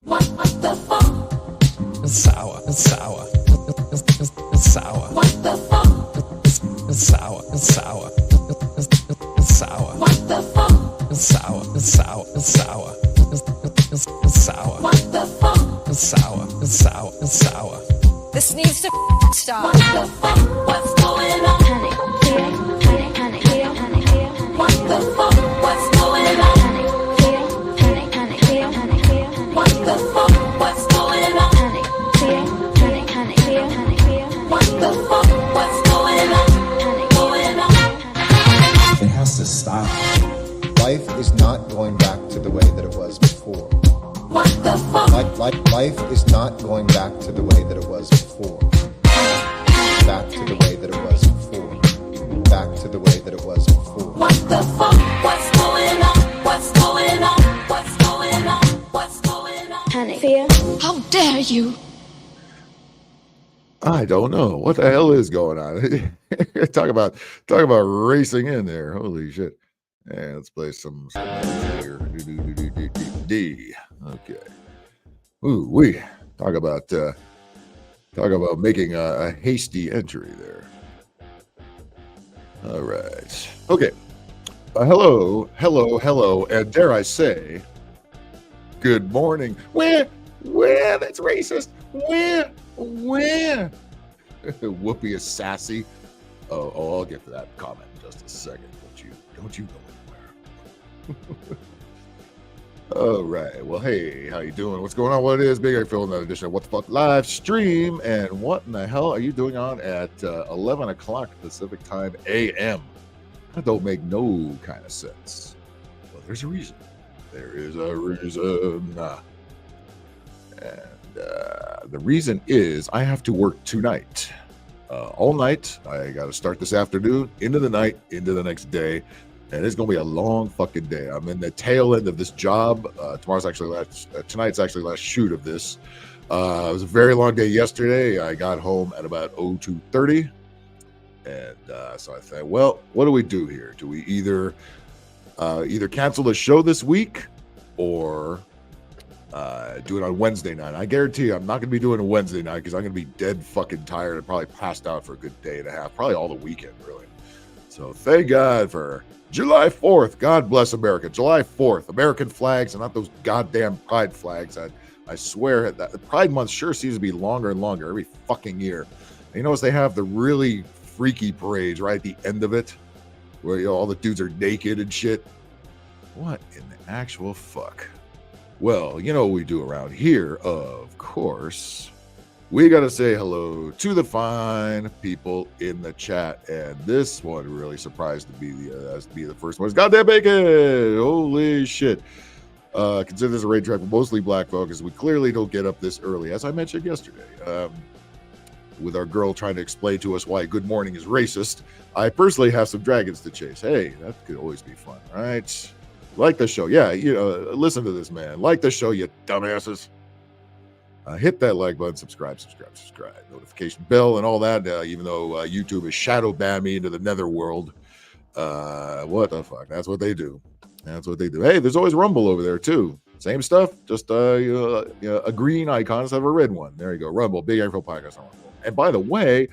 What the fuck? It's sour. It's sour. It's sour. What the fuck? It's sour. It's sour. It's sour. What the fuck? It's sour. It's sour. It's sour. It's sour. What the fuck? It's sour. It's sour. It's sour. This needs to stop. What the fuck? What's going on? What the fuck? What's going on? What the fuck? What's going on? What the fuck? What's going on? Going on? It has to stop. Life is not going back to the way that it was before. What the fuck? Life is not going back to the way that it was before. Back to the way that it was before. Back to the way that it was before. What the fuck? What's going on? What's going on? What's going on? What's going on? Panic. Fear. How dare you? I don't know what the hell is going on. talk about racing in there. Holy shit! And let's play some here. D. Okay. Ooh, we talk about making a hasty entry there. All right. Okay. Hello, and dare I say, good morning. Where? That's racist. Where? Whoopi is sassy. Oh, I'll get to that comment in just a second. Don't you go anywhere. All right. Well, hey, how you doing? What's going on? What it is? Big Art Phil, another edition of What the Fuck live stream. And what in the hell are you doing on at 11 o'clock Pacific time a.m.? That don't make no kind of sense. Well, there's a reason. There is a reason. And the reason is I have to work tonight. All night. I got to start this afternoon, into the night, into the next day. And it's going to be a long fucking day. I'm in the tail end of this job. Tonight's actually last shoot of this. It was a very long day yesterday. I got home at about 02:30. And so I thought, well, what do we do here? Do we either cancel the show this week or do it on Wednesday night? I guarantee you I'm not going to be doing a Wednesday night because I'm going to be dead fucking tired and probably passed out for a good day and a half, probably all the weekend, really. So thank God for July 4th. God bless America. July 4th. American flags and not those goddamn pride flags. I swear that the Pride Month sure seems to be longer and longer every fucking year. And you notice they have the really freaky parades right at the end of it where all the dudes are naked and shit. What in the actual fuck? Well, you know what we do around here, of course. We got to say hello to the fine people in the chat. And this one really surprised to be the first one. It's Goddamn Bacon! Holy shit. Consider this a raid track for mostly black folk, as we clearly don't get up this early, as I mentioned yesterday. With our girl trying to explain to us why good morning is racist, I personally have some dragons to chase. Hey, that could always be fun, right? Like the show. Yeah, listen to this, man. Like the show, you dumbasses. Hit that like button, subscribe, notification bell, and all that. Even though YouTube has shadow banned me into the netherworld. What the fuck? That's what they do. Hey, there's always Rumble over there too. Same stuff, just a green icon instead of a red one. There you go. Rumble, Big Info Podcast on Rumble. And by the way,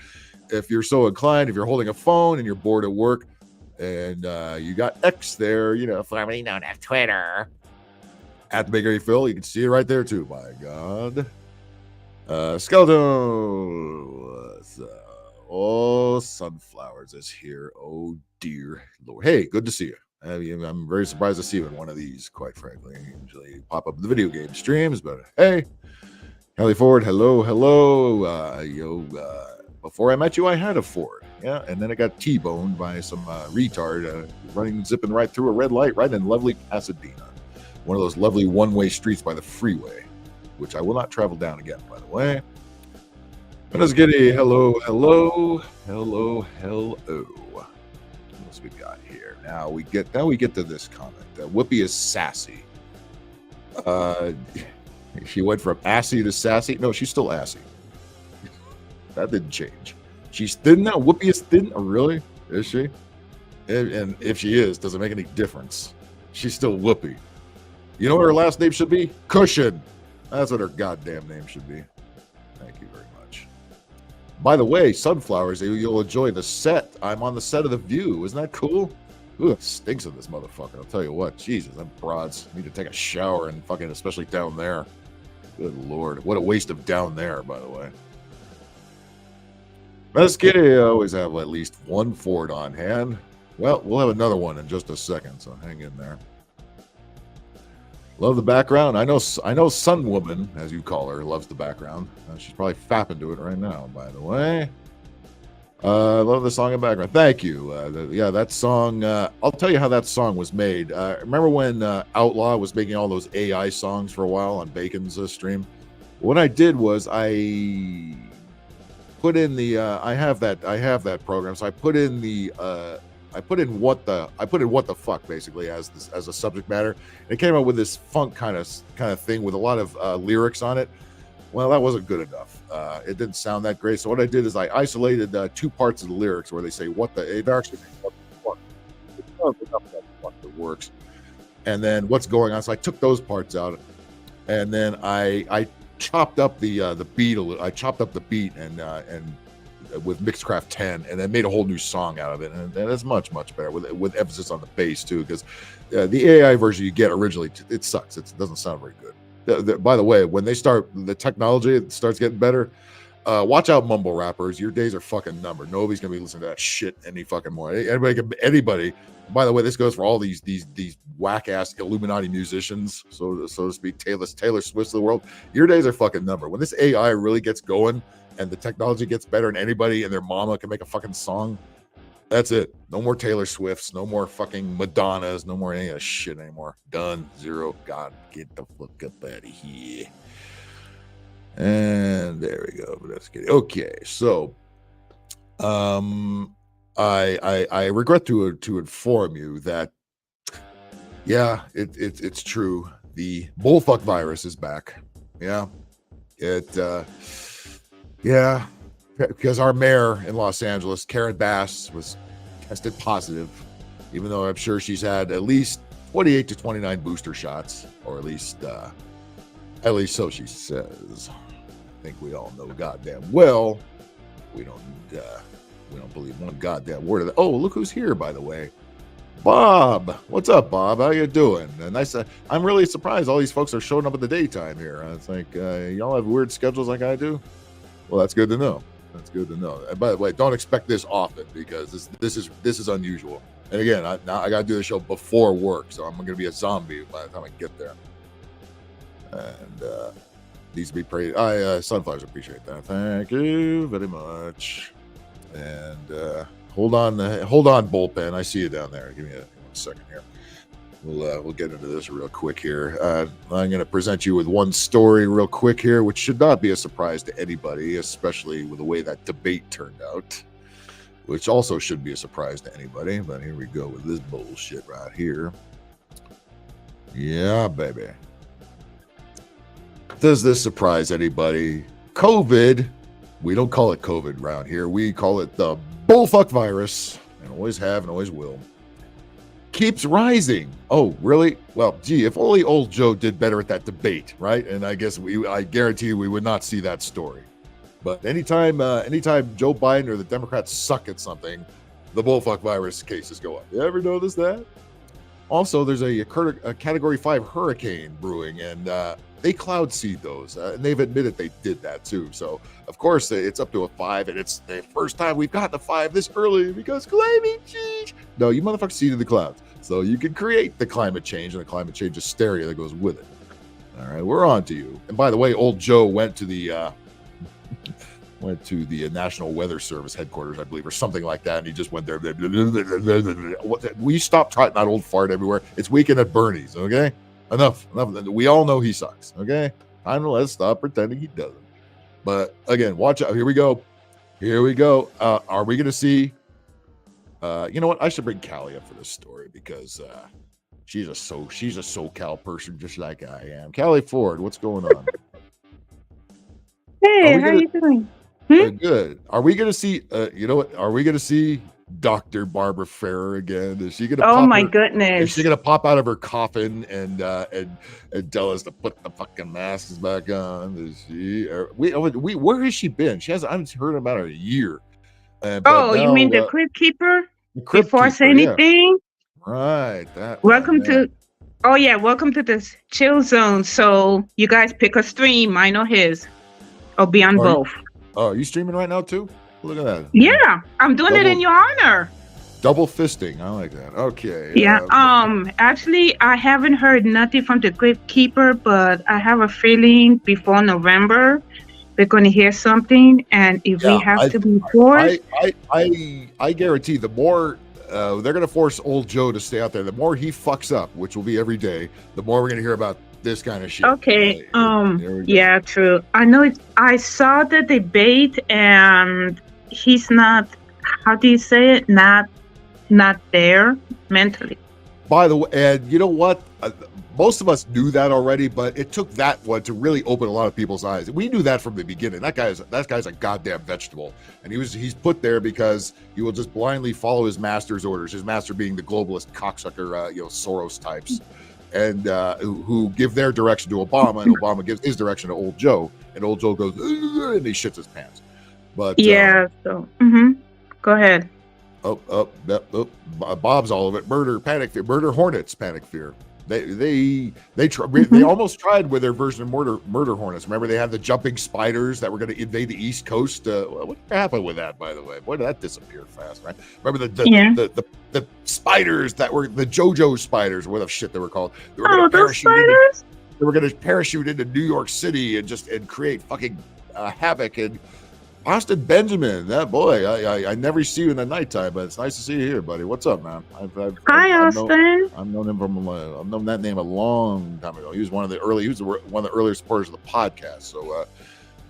if you're so inclined, if you're holding a phone and you're bored at work, and you got X there, formerly known as Twitter, at the Big Art Phil, you can see it right there too. My God. Skeleton. Oh, Sunflowers is here. Oh, dear Lord. Hey, good to see you. I'm very surprised to see you in one of these, quite frankly. I usually pop up in the video game streams, but hey. Kelly Ford, hello. Before I met you, I had a Ford. Yeah, and then I got T-boned by some retard zipping right through a red light right in lovely Pasadena. One of those lovely one-way streets by the freeway, which I will not travel down again, by the way. Let's get a hello. What else we got here? Now we get to this comment. Whoopi is sassy. She went from assy to sassy. No, she's still assy. That didn't change. She's thin now. Whoopi is thin. Oh, really? Is she? And if she is, does it make any difference? She's still Whoopi. You know what her last name should be? Cushion. That's what her goddamn name should be. Thank you very much. By the way, Sunflowers, you'll enjoy the set. I'm on the set of The View. Isn't that cool? Ooh, it stinks of this motherfucker. I'll tell you what. Jesus, them broads need to take a shower and fucking, especially down there. Good Lord. What a waste of down there, by the way. Mesquite, I always have at least one Ford on hand. Well, we'll have another one in just a second, so hang in there. Love the background. I know Sun Woman, as you call her, loves the background. She's probably fapping to it right now, by the way. I love the song in the background. Thank you. Yeah, that song, I'll tell you how that song was made. Remember when Outlaw was making all those AI songs for a while on Bacon's stream? What I did was I put in the I have that program, so I put in what the fuck basically as a subject matter. And it came up with this funk kind of thing with a lot of lyrics on it. Well, that wasn't good enough. It didn't sound that great. So what I did is I isolated two parts of the lyrics where they say what the, it actually what the fuck. It's not enough fuck that works. And then what's going on. So I took those parts out, and then I chopped up the beat a little. I chopped up the beat and with Mixcraft 10, and then made a whole new song out of it, and it's much better with emphasis on the bass too, because the AI version you get originally, it sucks. It doesn't sound very good. By the way, when the technology starts getting better, watch out, mumble rappers. Your days are fucking numbered. Nobody's gonna be listening to that shit any fucking more. Anybody. By the way, this goes for all these whack ass Illuminati musicians, so to speak, Taylor Swift's of the world. Your days are fucking numbered. When this AI really gets going and the technology gets better, and anybody and their mama can make a fucking song, that's it. No more Taylor Swifts, no more fucking Madonnas, no more any of that shit anymore. Done. Zero. God, get the fuck up out of here. And there we go. Let's get it. Okay, so I regret to inform you that it's true. The bullfuck virus is back. Yeah. Because our mayor in Los Angeles, Karen Bass, was tested positive, even though I'm sure she's had at least 28 to 29 booster shots, or at least so she says. I think we all know goddamn well we don't believe one goddamn word of that. Oh, look who's here, by the way. Bob. What's up, Bob? How you doing? Nice. I'm really surprised all these folks are showing up in the daytime here. It's like y'all have weird schedules like I do. Well, that's good to know. That's good to know. And by the way, don't expect this often, because this is unusual. And again, I got to do the show before work, so I'm going to be a zombie by the time I get there. And needs to be praised. Sunflowers, appreciate that. Thank you very much. And hold on, bullpen. I see you down there. Give me one second here. We'll get into this real quick here. I'm going to present you with one story real quick here, which should not be a surprise to anybody, especially with the way that debate turned out, which also should be a surprise to anybody. But here we go with this bullshit right here. Yeah, baby. Does this surprise anybody? COVID, we don't call it COVID around here. We call it the bullfuck virus, and always have and always will. Keeps rising. Oh, really? Well, gee, if only old Joe did better at that debate, right? And I guess I guarantee you we would not see that story. But anytime Joe Biden or the Democrats suck at something, the bullfuck virus cases go up. You ever notice that? Also, there's a Category 5 hurricane brewing, and they cloud seed those, and they've admitted they did that too. So, of course, it's up to a 5, and it's the first time we've gotten a 5 this early because climate change. No, you motherfuckers seeded the clouds, so you can create the climate change and the climate change hysteria that goes with it. All right, we're on to you. And by the way, old Joe went to the National Weather Service headquarters, I believe, or something like that, and he just went there. Will you stop trotting that old fart everywhere? It's Weekend at Bernie's, okay? Enough. We all know he sucks, okay? Time to let's stop pretending he doesn't. But again, watch out. Here we go. Are we going to see? You know what? I should bring Callie up for this story because she's a SoCal person just like I am. Callie Ford, what's going on? Hey, how are you doing? Good. Are we going to see? You know what? Are we going to see Dr. Barbara Ferrer again? Is she gonna Oh pop my her, is goodness. she gonna pop out of her coffin and tell us to put the fucking masks back on? Is she? We where has she been? She hasn't. I haven't heard about her in a year. But Oh, you now mean the Crypt Keeper? the Crypt Before I say Keeper, yeah, anything, right. That welcome one, to. man. Oh yeah, welcome to this chill zone. So you guys pick a stream, mine or his. I'll be on Are you, both. are you streaming right now too? Look at that. Yeah, I'm doing it in your honor. Double fisting. I like that. Okay. Yeah. Actually, I haven't heard nothing from the Crypt Keeper, but I have a feeling before November we're going to hear something, and if we have to be forced, I guarantee the more they're gonna force old Joe to stay out there, the more he fucks up, which will be every day, the more we're gonna hear about this kind of shit. okay. There we go. Yeah, true. I know. I saw the debate, and he's not. How do you say it? Not there mentally. By the way, and you know what? Most of us knew that already, but it took that one to really open a lot of people's eyes. We knew that from the beginning. That guy's a goddamn vegetable, and he's put there because he will just blindly follow his master's orders. His master being the globalist cocksucker, Soros types, and who give their direction to Obama, and Obama gives his direction to old Joe, and old Joe goes and he shits his pants. But Yeah. So. Go ahead. Bob's all of it. Murder, panic fear, murder hornets, panic fear. They almost tried with their version of murder hornets. Remember, they had the jumping spiders that were going to invade the East Coast. What happened with that, by the way? Boy, did that disappear fast, right? Remember the spiders that were the JoJo spiders, what the shit they were called. They were going to those spiders. They were going to parachute into New York City and create fucking havoc. And Austin Benjamin, that boy, I never see you in the nighttime, but it's nice to see you here, buddy. What's up, man? Hi, Austin. I've known him I've known that name a long time ago. He was one of the earlier supporters of the podcast. So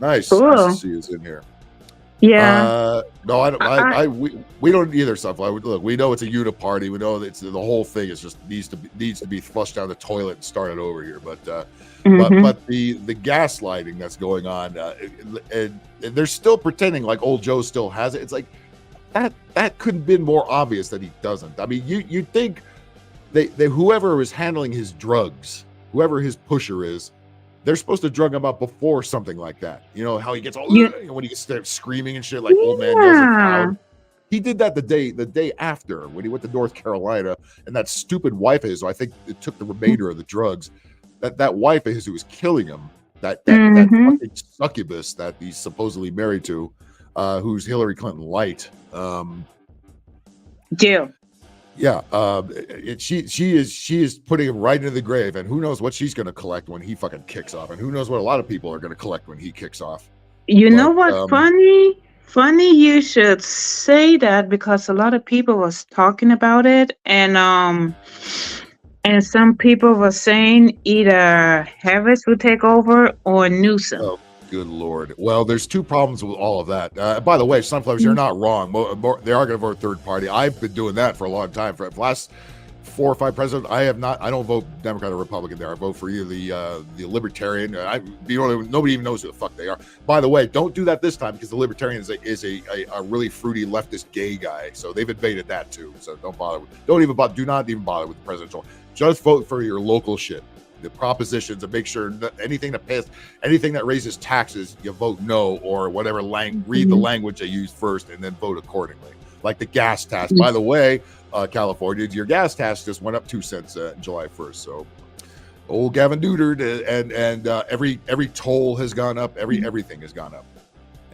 nice to see you in here. Yeah. No, we don't either. Stuff. Look, we know it's a uniparty. We know that the whole thing is just needs to be flushed down the toilet and started over here. But but the gaslighting that's going on, and they're still pretending like old Joe still has it. It's like that couldn't have been more obvious that he doesn't. I mean, you'd think they whoever is handling his drugs, whoever his pusher is, they're supposed to drug him up before something like that. You know how he gets all when he gets screaming and shit like old man yells at crowd. He did that the day after when he went to North Carolina, and that stupid wife of his, so I think it took the remainder of the drugs. That wife of his who was killing him, that fucking succubus that he's supposedly married to, who's Hillary Clinton light. She is putting him right into the grave, and who knows what she's going to collect when he fucking kicks off, and who knows what a lot of people are going to collect when he kicks off. You know what's funny you should say that, because a lot of people was talking about it, and some people were saying either Harris will take over or Newsom. Oh, good Lord. Well, there's two problems with all of that. By the way, Sunflowers, you're not wrong. They are going to vote third party. I've been doing that for a long time. For the last 4 or 5 presidents, I don't vote Democrat or Republican there. I vote for either the Libertarian. Nobody even knows who the fuck they are. By the way, don't do that this time, because the Libertarian is a really fruity leftist gay guy. So they've invaded that too. So do not even bother with the presidential. Just vote for your local shit, the propositions, and make sure that anything that raises taxes, you vote no, or whatever. Read the language they use first, and then vote accordingly. Like the gas tax. By the way, California, your gas tax just went up 2 cents July 1st. So old Gavin Newsom and every toll has gone up. Everything has gone up.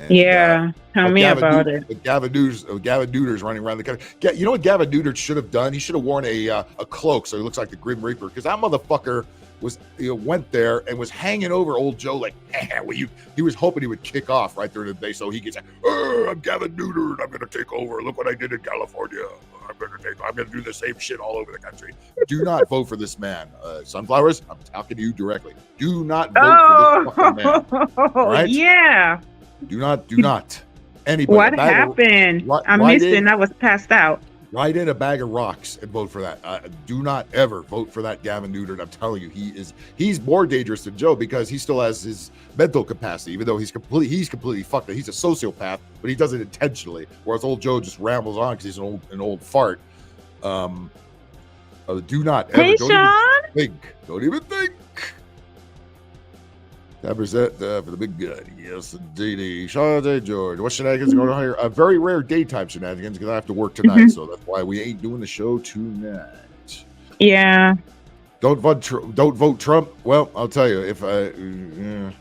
And, tell me about it. Gavin Newsom's running around the country. You know what Gavin Newsom should have done? He should have worn a cloak so he looks like the Grim Reaper, because that motherfucker went there and was hanging over old Joe like, he was hoping he would kick off right during the day, so he gets like, I'm Gavin Newsom, I'm going to take over. Look what I did in California. I'm going to do the same shit all over the country. Do not vote for this man. Sunflowers, I'm talking to you directly. Do not vote for this fucking man. All right? Yeah. Do not. Anybody. What happened? I missed it and I was passed out. Write in a bag of rocks and vote for that. Do not ever vote for that Gavin Newsom. I'm telling you, he's more dangerous than Joe because he still has his mental capacity, even though he's completely fucked up. He's a sociopath, but he does it intentionally. Whereas old Joe just rambles on because he's an old fart. Do not ever. Hey, Don't Sean. even think. Don't even think. That present for the big gun. Yes, indeed. Sean J. George. What shenanigans going on here? A very rare daytime shenanigans because I have to work tonight, so that's why we ain't doing the show tonight. Yeah. Don't vote Trump. Well, I'll tell you, if you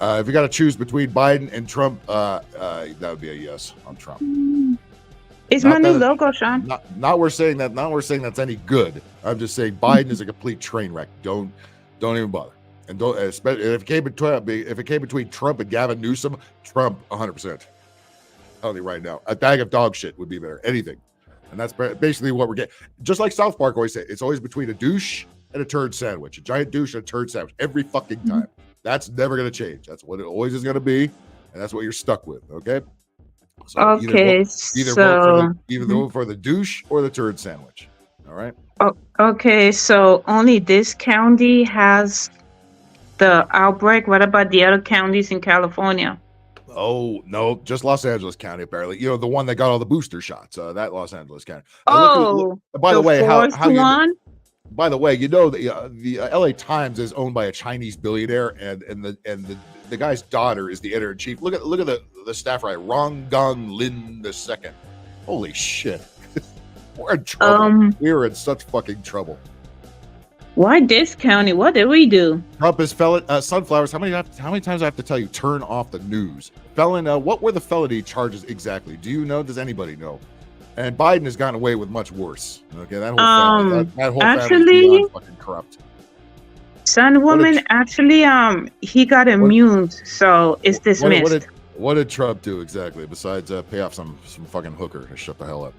got to choose between Biden and Trump, that would be a yes on Trump. It's Not my new that- logo, Sean. Not we're saying that. Not we're saying that's any good. I'm just saying Biden is a complete train wreck. Don't even bother. And don't, especially if it came between Trump and Gavin Newsom, Trump 100%. Tell you right now, a bag of dog shit would be better. Anything, and that's basically what we're getting. Just like South Park always say, it's always between a douche and a turd sandwich. A giant douche and a turd sandwich every fucking time. That's never gonna change. That's what it always is gonna be, and that's what you're stuck with. Okay. So Okay. either vote for the douche or the turd sandwich. All right. Okay. So only this county has the outbreak. What about the other counties in California? Oh no, just Los Angeles County apparently. You know, the one that got all the booster shots. That Los Angeles County. By the way, how one? by the way, you know the LA Times is owned by a Chinese billionaire, and the guy's daughter is the editor in chief. Look at the staff right, Rong Gong Lin II. Holy shit, we're in trouble. We're in such fucking trouble. Why this county? What did we do? Trump is sunflowers. How many times do I have to tell you? Turn off the news. Felon. What were the felony charges exactly? Do you know? Does anybody know? And Biden has gotten away with much worse. Okay, that whole family, that whole family is beyond fucking corrupt. Son woman, actually, he got immune, so it's dismissed. What did Trump do exactly besides pay off some fucking hooker to shut the hell up?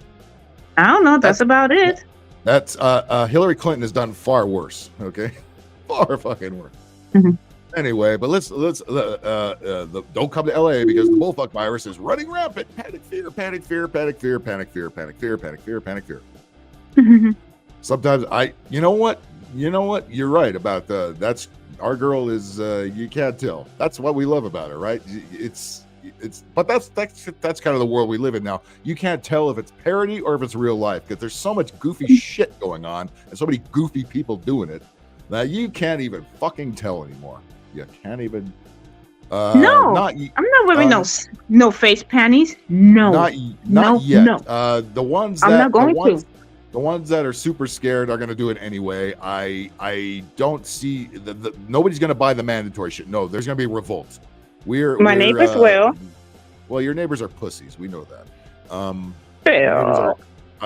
I don't know. That's about it. That's Hillary Clinton has done far worse. Okay, far fucking worse. Mm-hmm. Anyway, but let's don't come to LA because the bullfuck virus is running rampant. Panic fear, panic fear, panic fear, panic fear, panic fear, panic fear, panic fear. Sometimes you know what, you're right about that's our girl is you can't tell. That's what we love about her, right? But that's kind of the world we live in now. You can't tell if it's parody or if it's real life because there's so much goofy shit going on and so many goofy people doing it that you can't even fucking tell anymore. You can't even. No, I'm not wearing no face panties. No, not yet. No. The ones that are super scared are going to do it anyway. I don't see nobody's going to buy the mandatory shit. No, there's going to be revolts. My neighbors will. Well, your neighbors are pussies. We know that.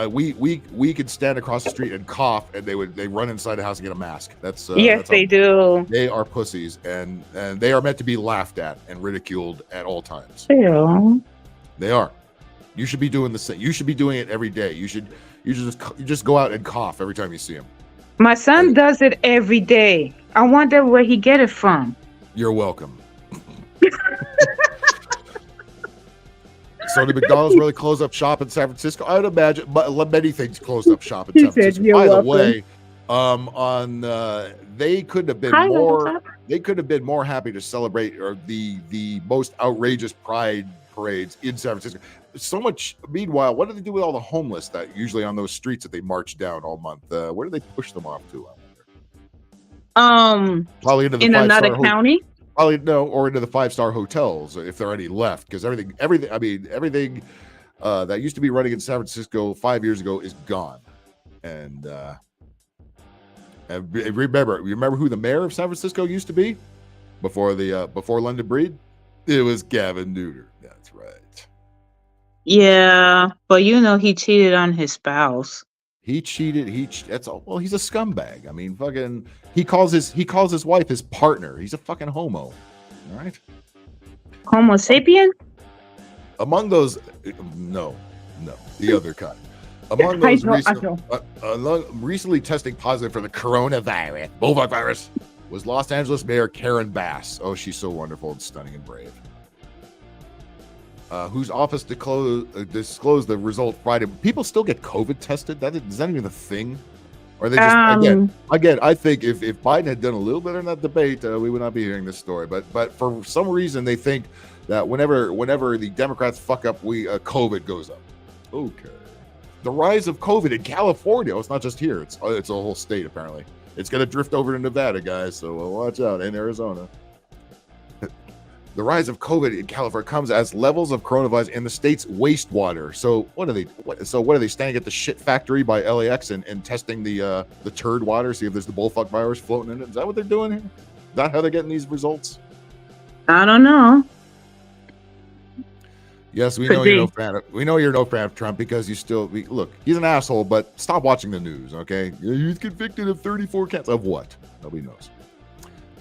We could stand across the street and cough, and they run inside the house and get a mask. They do. They are pussies, and they are meant to be laughed at and ridiculed at all times. Ew. They are. You should be doing the same. You should be doing it every day. You just go out and cough every time you see him. My son does it every day. I wonder where he get it from. You're welcome. So did McDonald's really close up shop in San Francisco? I would imagine, but many things closed up shop in San Francisco. By the way, they could have been more. They could have been more happy to celebrate the most outrageous pride parades in San Francisco. So much. Meanwhile, what do they do with all the homeless that usually on those streets that they march down all month? Where do they push them off to? I wonder. Probably into the in another county. Probably no, or into the 5-star hotels if there are any left, because everything that used to be running in San Francisco 5 years ago is gone. And remember who the mayor of San Francisco used to be before London Breed? It was Gavin Newsom. That's right. Yeah, but he cheated on his spouse. He cheated. That's all. Well, he's a scumbag. I mean, fucking. He calls his wife his partner. He's a fucking homo. All right. Homo sapien? Among those, no, the other kind. Among those recently testing positive for the coronavirus, bullfuck virus, was Los Angeles Mayor Karen Bass. Oh, she's so wonderful and stunning and brave. whose office disclosed the result Friday. People still get COVID tested. Is that even a thing? Or they just again? I think if Biden had done a little better in that debate, we would not be hearing this story. But for some reason, they think that whenever the Democrats fuck up, COVID goes up. Okay. The rise of COVID in California. It's not just here. It's a whole state apparently. It's going to drift over to Nevada, guys. So watch out, in Arizona. The rise of COVID in California comes as levels of coronavirus in the state's wastewater. So what are they standing at the shit factory by LAX and testing the turd water, see if there's the bullfuck virus floating in it? Is that what they're doing here? Is that how they're getting these results? I don't know. Yes, we know you're no fan of Trump because look, he's an asshole, but stop watching the news, okay? He's convicted of 34 counts of what? Nobody knows.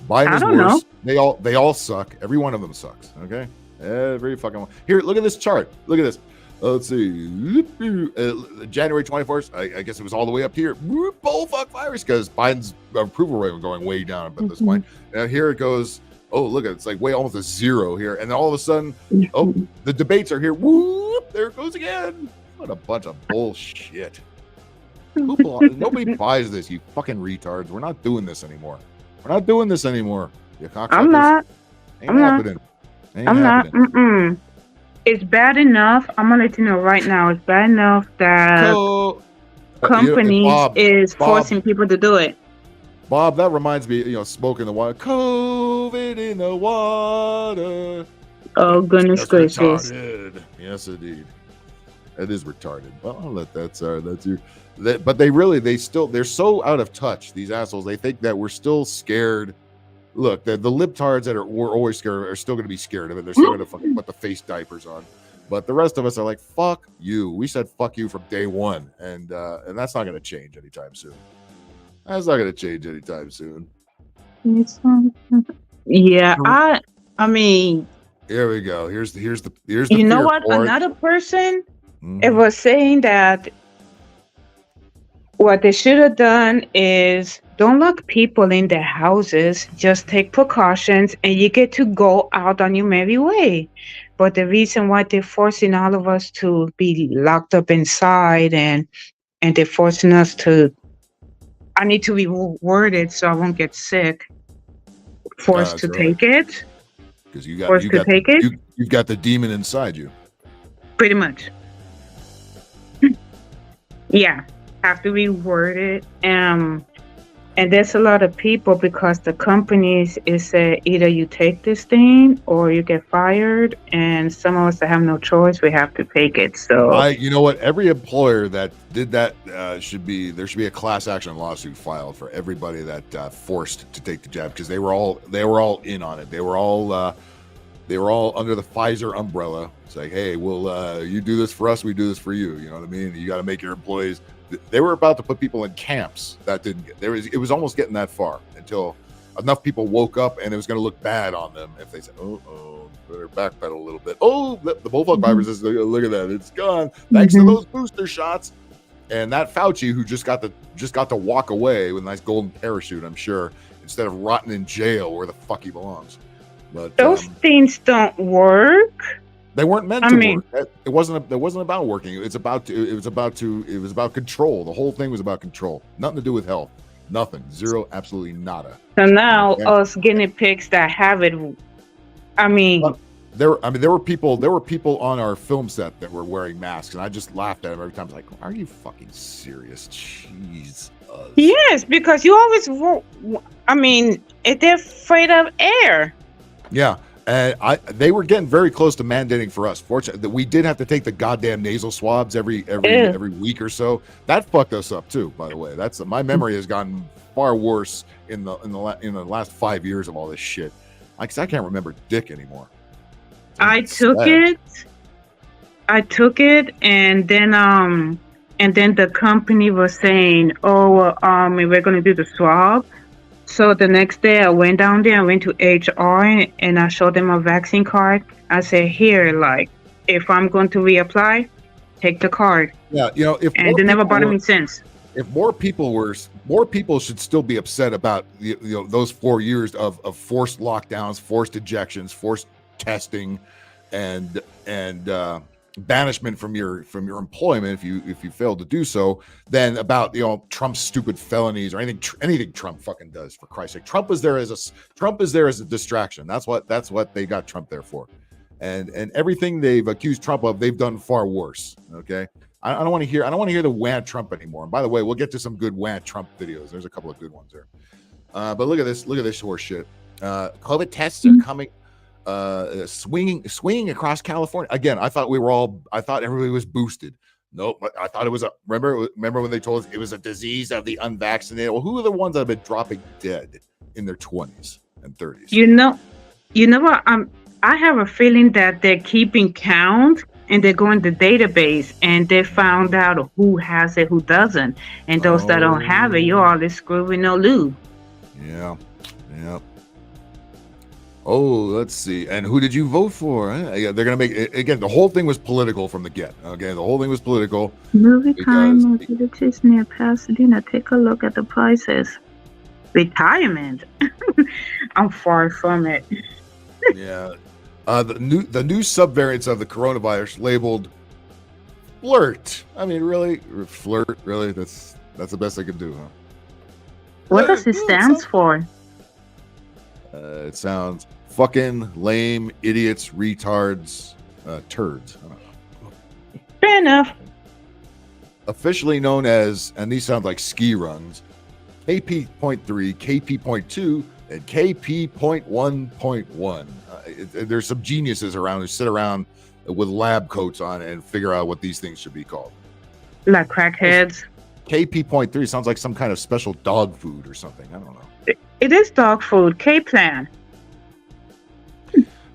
Biden is worse. Know. They all suck. Every one of them sucks. Okay, every fucking one. Here, look at this chart. Look at this. Let's see. January 24th. I guess it was all the way up here. Bullfuck virus, because Biden's approval rate was going way down at this point. And here it goes. Oh, look at it. It's like way almost a zero here. And then all of a sudden, the debates are here. Whoop! There it goes again. What a bunch of bullshit. Nobody buys this. You fucking retards. We're not doing this anymore. We're not doing this anymore. You cocksuckers. I'm not. Ain't happening. I'm not. It's bad enough. I'm gonna let you know right now. It's bad enough that companies is forcing people to do it. Bob, that reminds me. Smoke in the water. COVID in the water. Oh goodness gracious! Retarded. Yes, indeed. It is retarded. Well, I'll let that. Sorry, that's your. But they're so out of touch, these assholes. They think that we're still scared. Look, the libtards that we're always scared are still going to be scared of it. They're still going to fucking put the face diapers on. But the rest of us are like, fuck you. We said fuck you from day one. And that's not going to change anytime soon. That's not going to change anytime soon. Yeah, I mean. Here we go. Here's the. You know what? Report. Another person, it was saying that what they should have done is don't lock people in their houses. Just take precautions and you get to go out on your merry way. But the reason why they're forcing all of us to be locked up inside and they're forcing us to, I need to be worded so I won't get sick. Forced to take it. Because you've got the demon inside you. Pretty much. Yeah. Have to reword it. And there's a lot of people because the companies is either you take this thing or you get fired, and some of us that have no choice, we have to take it. So you know what? Every employer that did that there should be a class action lawsuit filed for everybody that forced to take the jab, because they were all in on it. They were all under the Pfizer umbrella. It's like, hey, you do this for us, we do this for you. You know what I mean? You got to make your employees. They were about to put people in camps that didn't get there. It was almost getting that far until enough people woke up and it was going to look bad on them if they said, better backpedal a little bit. The bullfuck virus is, look at that, it's gone thanks to those booster shots. And that Fauci, who just got to walk away with a nice golden parachute, I'm sure, instead of rotting in jail where the fuck he belongs. But those things don't work. They weren't meant to work. It wasn't about working. It was about control. The whole thing was about control. Nothing to do with health. Nothing. Zero. Absolutely nada. So now us guinea pigs that have it. There were people on our film set that were wearing masks, and I just laughed at them every time. I was like, "Are you fucking serious?" Jeez. Yes, because you always. They're afraid of air. Yeah. And they were getting very close to mandating for us. Fortunately, we did have to take the goddamn nasal swabs every week or so. That fucked us up too, by the way. My memory has gotten far worse in the last 5 years of all this shit. I can't remember dick anymore. I took it, and then the company was saying, we're going to do the swab. So the next day I went down there, I went to HR and I showed them a vaccine card. I said, here, if I'm going to reapply, take the card. Yeah, and they never bothered me since. If more people should still be upset about those 4 years of forced lockdowns, forced ejections, forced testing, and banishment from your employment if you fail to do so, than about Trump's stupid felonies or anything Trump fucking does. For Christ's sake, Trump is there as a distraction. That's what they got Trump there for, and everything they've accused Trump of, they've done far worse. Okay, I don't want to hear the wah Trump anymore. And by the way, we'll get to some good wah Trump videos. There's a couple of good ones there. But look at this horse shit. COVID tests are coming. Swinging across California again. I thought everybody was boosted. Nope. I thought it was remember when they told us it was a disease of the unvaccinated? Well, who are the ones that have been dropping dead in their 20s and 30s? You know what? I have a feeling that they're keeping count and they go in the database and they found out who has it, who doesn't, and those that don't have it, you're all screwed with no lube. Yeah. Oh, let's see. And who did you vote for? They're going to make it again. The whole thing was political from the get. Okay. The whole thing was political. Movie time activities near Pasadena. Take a look at the prices. Retirement. I'm far from it. Yeah. The new subvariants of the coronavirus labeled flirt. I mean, really? Flirt? Really? That's the best I can do, huh? What does it stand for? It sounds fucking lame, idiots, retards, turds. I don't know. Fair enough. Officially known as, and these sound like ski runs, KP.3, KP.2, and KP.1.1. There's some geniuses around who sit around with lab coats on and figure out what these things should be called. Like crackheads. KP.3 sounds like some kind of special dog food or something. I don't know. It is dog food. K-Plan.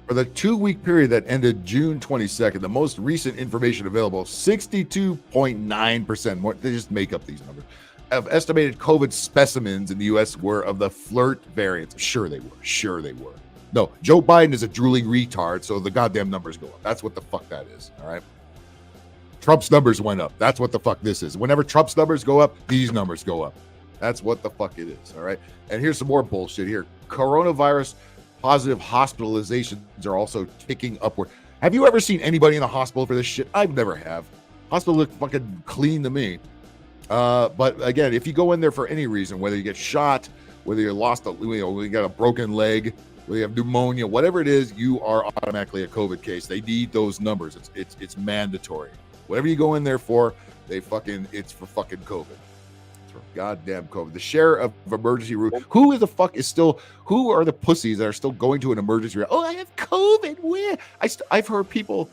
For the 2-week period that ended June 22nd, the most recent information available, 62.9% more, they just make up these numbers, of estimated COVID specimens in the U.S. were of the flirt variant. Sure they were. No, Joe Biden is a drooling retard, so the goddamn numbers go up. That's what the fuck that is, all right? Trump's numbers went up. That's what the fuck this is. Whenever Trump's numbers go up, these numbers go up. That's what the fuck it is, all right? And here's some more bullshit here. Coronavirus positive hospitalizations are also ticking upward. Have you ever seen anybody in the hospital for this shit? I've never have. Hospital look fucking clean to me. But again, if you go in there for any reason, whether you get shot, whether you lost you got a broken leg, whether you have pneumonia, whatever it is, you are automatically a COVID case. They need those numbers. It's mandatory. Whatever you go in there for, it's for fucking COVID. Goddamn COVID. The share of emergency room. Who are the pussies that are still going to an emergency room? Oh, I have COVID. Where? I've heard people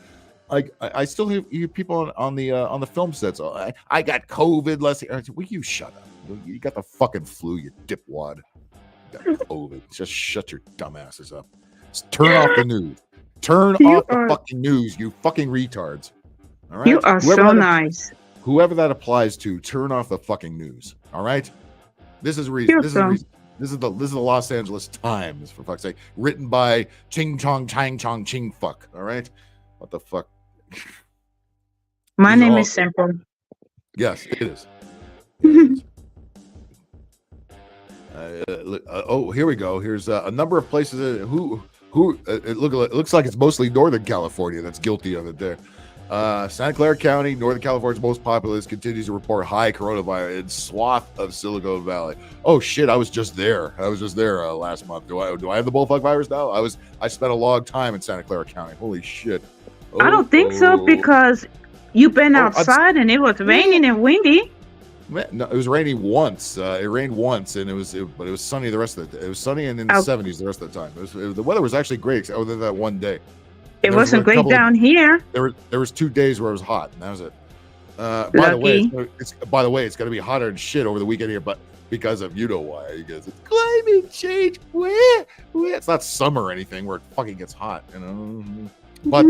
like I still hear people on the film sets. Oh, I got COVID last year. Will you shut up? You got the fucking flu, you dipwad. You got COVID. Just shut your dumb asses up. Just turn off the news. Turn off the fucking news, you fucking retards. All right. You are so nice. Whoever that applies to, turn off the fucking news. All right. This is reason. This is the Los Angeles Times, for fuck's sake. Written by Ching Chong Chang Chong Ching Fuck. All right. What the fuck? My name is simple. Yes, it is. It is. Here we go. Here's a number of places who it looks like it's mostly Northern California that's guilty of it there. Santa Clara County, Northern California's most populous, continues to report high coronavirus in swath of Silicon Valley. Oh shit, I was just there last month. Do I have the bullfuck virus now? I spent a long time in Santa Clara County. Holy shit. I don't think so, because you've been outside and it was raining and windy. No, it was raining once. It rained once, and but it was sunny the rest of the day. It was sunny and in the 70s the rest of the time. The weather was actually great, other than that one day. It wasn't great down here. There was 2 days where it was hot, and that was it. By the way, it's going to be hotter than shit over the weekend here, but because of why? Because it's climate change. Where? It's not summer or anything where it fucking gets hot, you know. But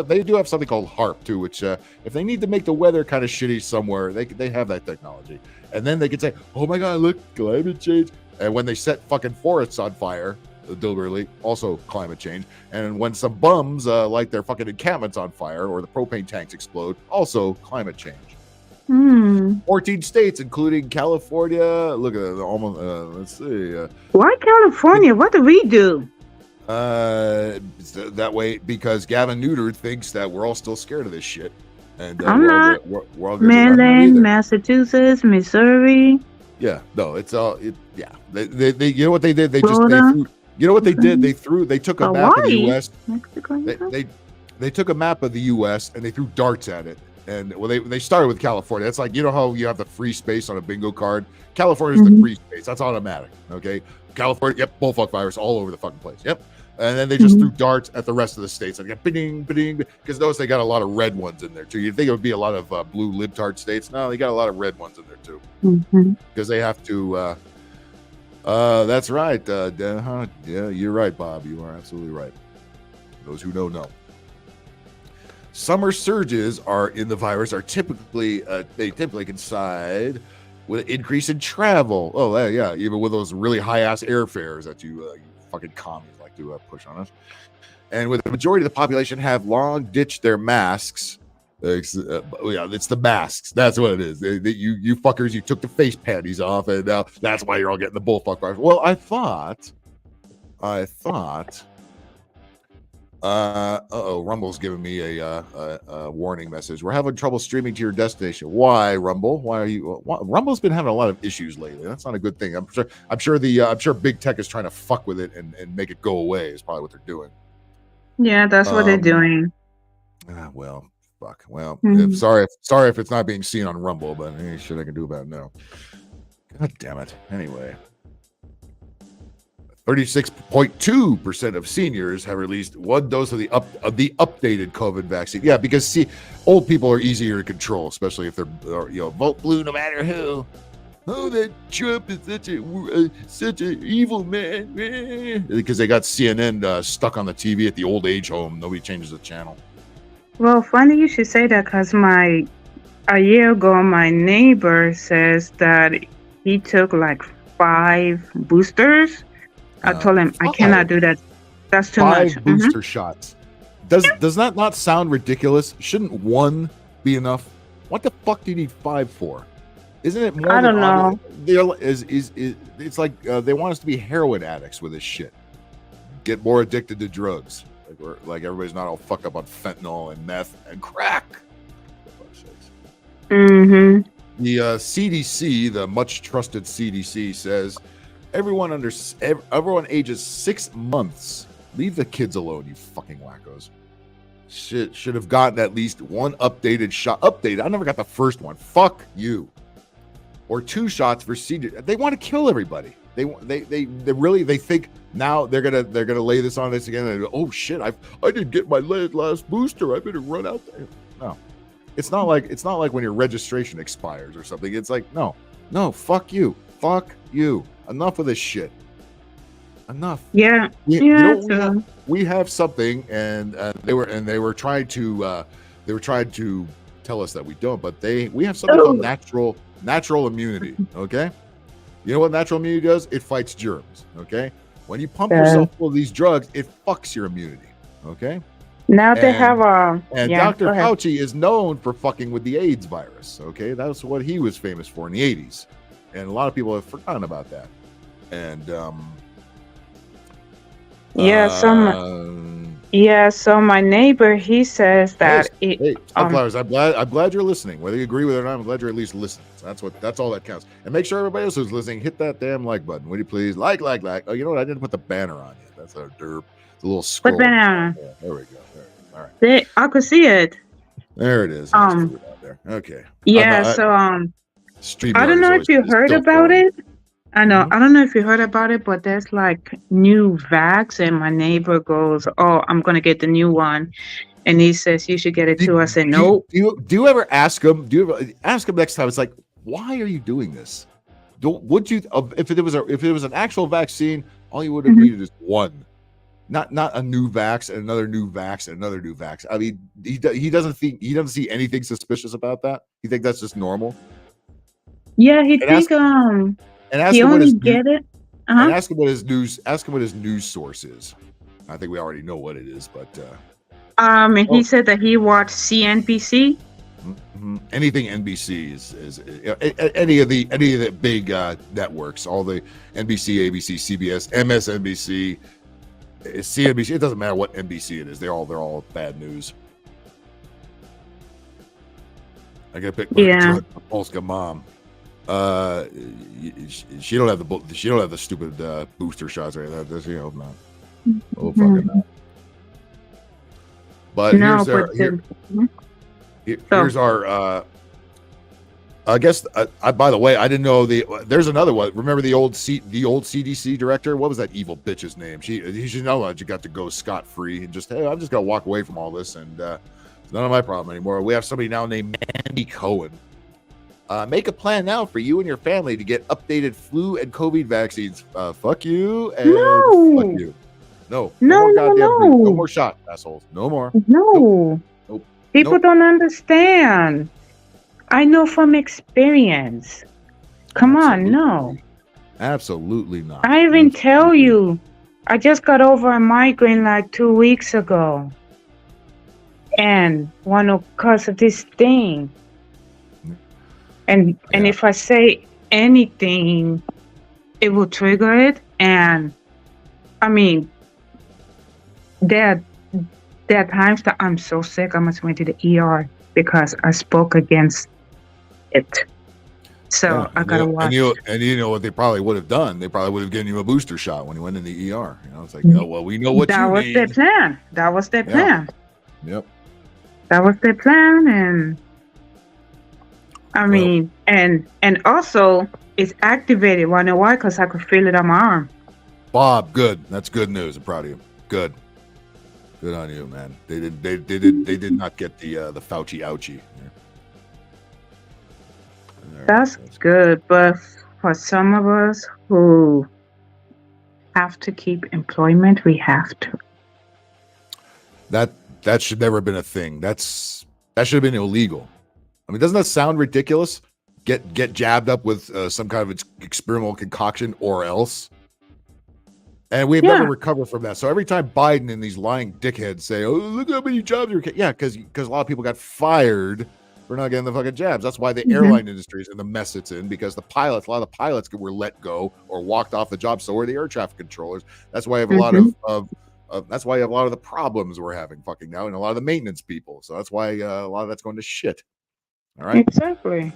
they do have something called HARP too, which if they need to make the weather kind of shitty somewhere, they have that technology, and then they can say, "Oh my God, look, climate change!" And when they set fucking forests on fire, deliberately, also climate change. And when some bums light their fucking encampments on fire or the propane tanks explode, also climate change. 14 states, including California. Look at it, almost. Let's see. Why California? What do we do? That way, because Gavin Newter thinks that we're all still scared of this shit, and I'm not. we're all gonna I'm not Maryland, either. Massachusetts, Missouri. Yeah, no, it's all. Yeah, they you know what they did? They Florida. threw. You know what they did? They took a map of the Hawaii. U.S. Mexico. They took a map of the U.S. and they threw darts at it. And well, they started with California. It's like, you know how you have the free space on a bingo card? California's the free space. That's automatic. Okay, California. Yep, bullfuck virus all over the fucking place. Yep. And then they just threw darts at the rest of the states. And bing, bing, because notice they got a lot of red ones in there too. You'd think it would be a lot of blue libtard states. No, they got a lot of red ones in there too. Because they have to. That's right. Yeah, you're right, Bob. You are absolutely right. Those who know. Summer surges in the virus are typically coincide with an increase in travel. Oh yeah, even with those really high ass airfares that you fucking commies like to push on us. And with the majority of the population have long ditched their masks. It's the masks. That's what it is. You fuckers, you took the face panties off, and now that's why you're all getting the bullfuck virus. Well, I thought. Rumble's giving me a warning message. We're having trouble streaming to your destination. Why, Rumble? Why are you? Rumble's been having a lot of issues lately. That's not a good thing. I'm sure big tech is trying to fuck with it and make it go away. Is probably what they're doing. Yeah, that's what they're doing. Well, fuck. Well, sorry if it's not being seen on Rumble, but any shit I can do about it now. God damn it. Anyway. 36.2% of seniors have released one dose of the updated COVID vaccine. Yeah, because old people are easier to control, especially if they're vote blue no matter who. Oh, that Trump is such a evil man. Because they got CNN stuck on the TV at the old age home. Nobody changes the channel. Well, funny you should say that, because a year ago, my neighbor says that he took like 5 boosters. I told him I cannot do that. That's too much. 5 booster shots. Does that not sound ridiculous? Shouldn't 1 be enough? What the fuck do you need 5 for? Isn't it more? I don't know. It's like they want us to be heroin addicts with this shit. Get more addicted to drugs. Like everybody's not all fucked up on fentanyl and meth and crack. The CDC, the much trusted CDC, says everyone ages 6 months, leave the kids alone, you fucking wackos. Should have gotten at least 1 updated shot. Updated. I never got the first one. Fuck you. Or 2 shots for seniors. They want to kill everybody. They think now they're gonna lay this on us again. And oh shit, I didn't get my last booster. I better run out there. No, it's not like when your registration expires or something. It's like no, fuck you. Enough of this shit. Enough. Yeah. We have something, and they were trying to tell us that we don't, but we have something called natural immunity. Okay. You know what natural immunity does? It fights germs. Okay. When you pump yourself full of these drugs, it fucks your immunity. Okay. Now they have Dr. Fauci is known for fucking with the AIDS virus. Okay, that's what he was famous for in the 80s, and a lot of people have forgotten about that. And so my neighbor, he says that sunflowers. I'm glad you're listening. Whether you agree with it or not, I'm glad you're at least listening. So that's all that counts. And make sure everybody else who's listening, hit that damn like button. Would you please? Like. Oh, you know what? I didn't put the banner on yet. That's a derp. It's a little scroll. What banner? Yeah, there we go. All right. I could see it. There it is. There. Okay. Yeah. I don't know if you heard about it. I know. I don't know if you heard about it, but there's like new vax, and my neighbor goes, "Oh, I'm gonna get the new one," and he says you should get it too. I said, "No." Do you ever ask him? Do you ever ask him next time? It's like, why are you doing this? Would you? If it was an actual vaccine, all you would have needed is 1. Not a new vax and another new vax and another new vax. I mean, he doesn't see anything suspicious about that. You think that's just normal? Yeah, he think and ask he him only get it. And ask him what his news. Ask him what his news source is. I think we already know what it is, but and he said that he watched CNBC. Anything NBC is any of the big networks, all the NBC, ABC, CBS, MSNBC. It's CNBC. It doesn't matter what NBC it is. They're all bad news. I gotta pick my Polska mom. She don't have the stupid booster shots right there. She hope not. Oh fucking no. But No, here's our. I guess. By the way, I didn't know there's another one. Remember the old CDC director? What was that evil bitch's name? She should know that you got to go scot free and just I'm just gonna walk away from all this and it's none of my problem anymore. We have somebody now named Mandy Cohen. Make a plan now for you and your family to get updated flu and COVID vaccines. Fuck you and fuck you. No more shots, assholes. No more. No. Nope. People don't understand. I know from experience. Come on, no. Absolutely not. I even tell you, I just got over a migraine like 2 weeks ago. And because of this thing. And if I say anything, it will trigger it. And I mean, there are times that I'm so sick, I must went to the ER because I spoke against it. So I gotta watch. And you know what they probably would have done? They probably would have given you a booster shot when you went in the ER. You know, it's like, oh well, we know what that you was need. their plan. That was their plan. Yep. That was their plan, and I mean, and also it's activated. Wanna know why? Because I could feel it on my arm. Bob, good. That's good news. I'm proud of you. Good on you, man. They did not get the Fauci ouchie. That's good, but for some of us who have to keep employment, we have to. That should never have been a thing. That should have been illegal. I mean, doesn't that sound ridiculous? Get jabbed up with some kind of experimental concoction or else. And we've never recovered from that. So every time Biden and these lying dickheads say, "Oh, look how many jobs are," because a lot of people got fired for not getting the fucking jabs. That's why the airline industry is in the mess it's in, because a lot of the pilots were let go or walked off the job. So were the air traffic controllers. That's why you have a lot that's why you have a lot of the problems we're having fucking now, and a lot of the maintenance people. So that's why a lot of that's going to shit. All right. Exactly.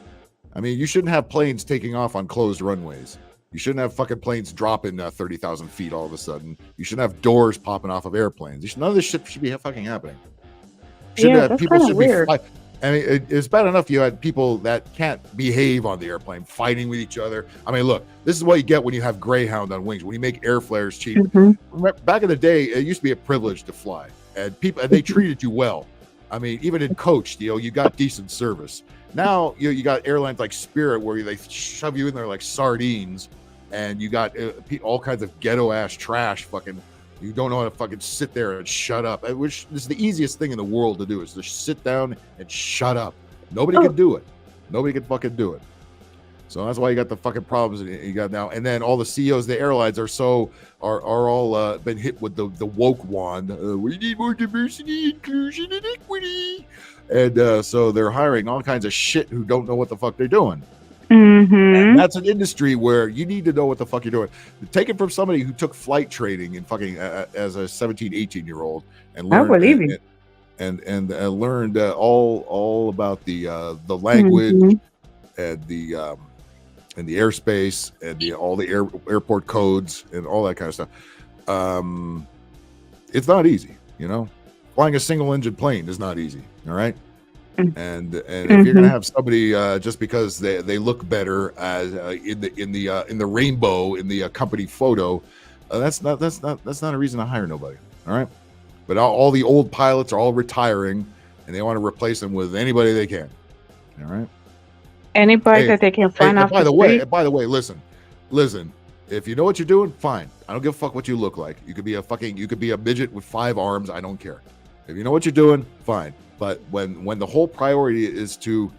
I mean, you shouldn't have planes taking off on closed runways. You shouldn't have fucking planes dropping 30,000 feet all of a sudden. You shouldn't have doors popping off of airplanes. None of this shit should be fucking happening. That's kind of weird. I mean, it's bad enough you had people that can't behave on the airplane, fighting with each other. I mean, look, this is what you get when you have Greyhound on wings, when you make air flares cheap. Remember, back in the day, it used to be a privilege to fly, and they treated you well. I mean, even in coach, you got decent service. Now you got airlines like Spirit where they shove you in there like sardines, and you got all kinds of ghetto ass trash. Fucking, you don't know how to fucking sit there and shut up. Which is the easiest thing in the world to do, is just sit down and shut up. Nobody can do it. Nobody can fucking do it. So that's why you got the fucking problems you got now. And then all the CEOs of the airlines are all been hit with the woke wand. We need more diversity, inclusion, and equity. And so they're hiring all kinds of shit who don't know what the fuck they're doing. And that's an industry where you need to know what the fuck you're doing. Take it from somebody who took flight training and fucking as a 17, 18-year-old and learned and learned all about the language and the airspace and all the airport codes and all that kind of stuff. It's not easy, Flying a single engine plane is not easy. All right. And if you're gonna have somebody just because they look better as in the rainbow in the company photo, that's not a reason to hire nobody. All right. But all the old pilots are all retiring, and they want to replace them with anybody they can. All right. Anybody that they can find out. By the way, listen. If you know what you're doing, fine. I don't give a fuck what you look like. You could be a midget with 5 arms. I don't care. If you know what you're doing, fine. But when the whole priority is to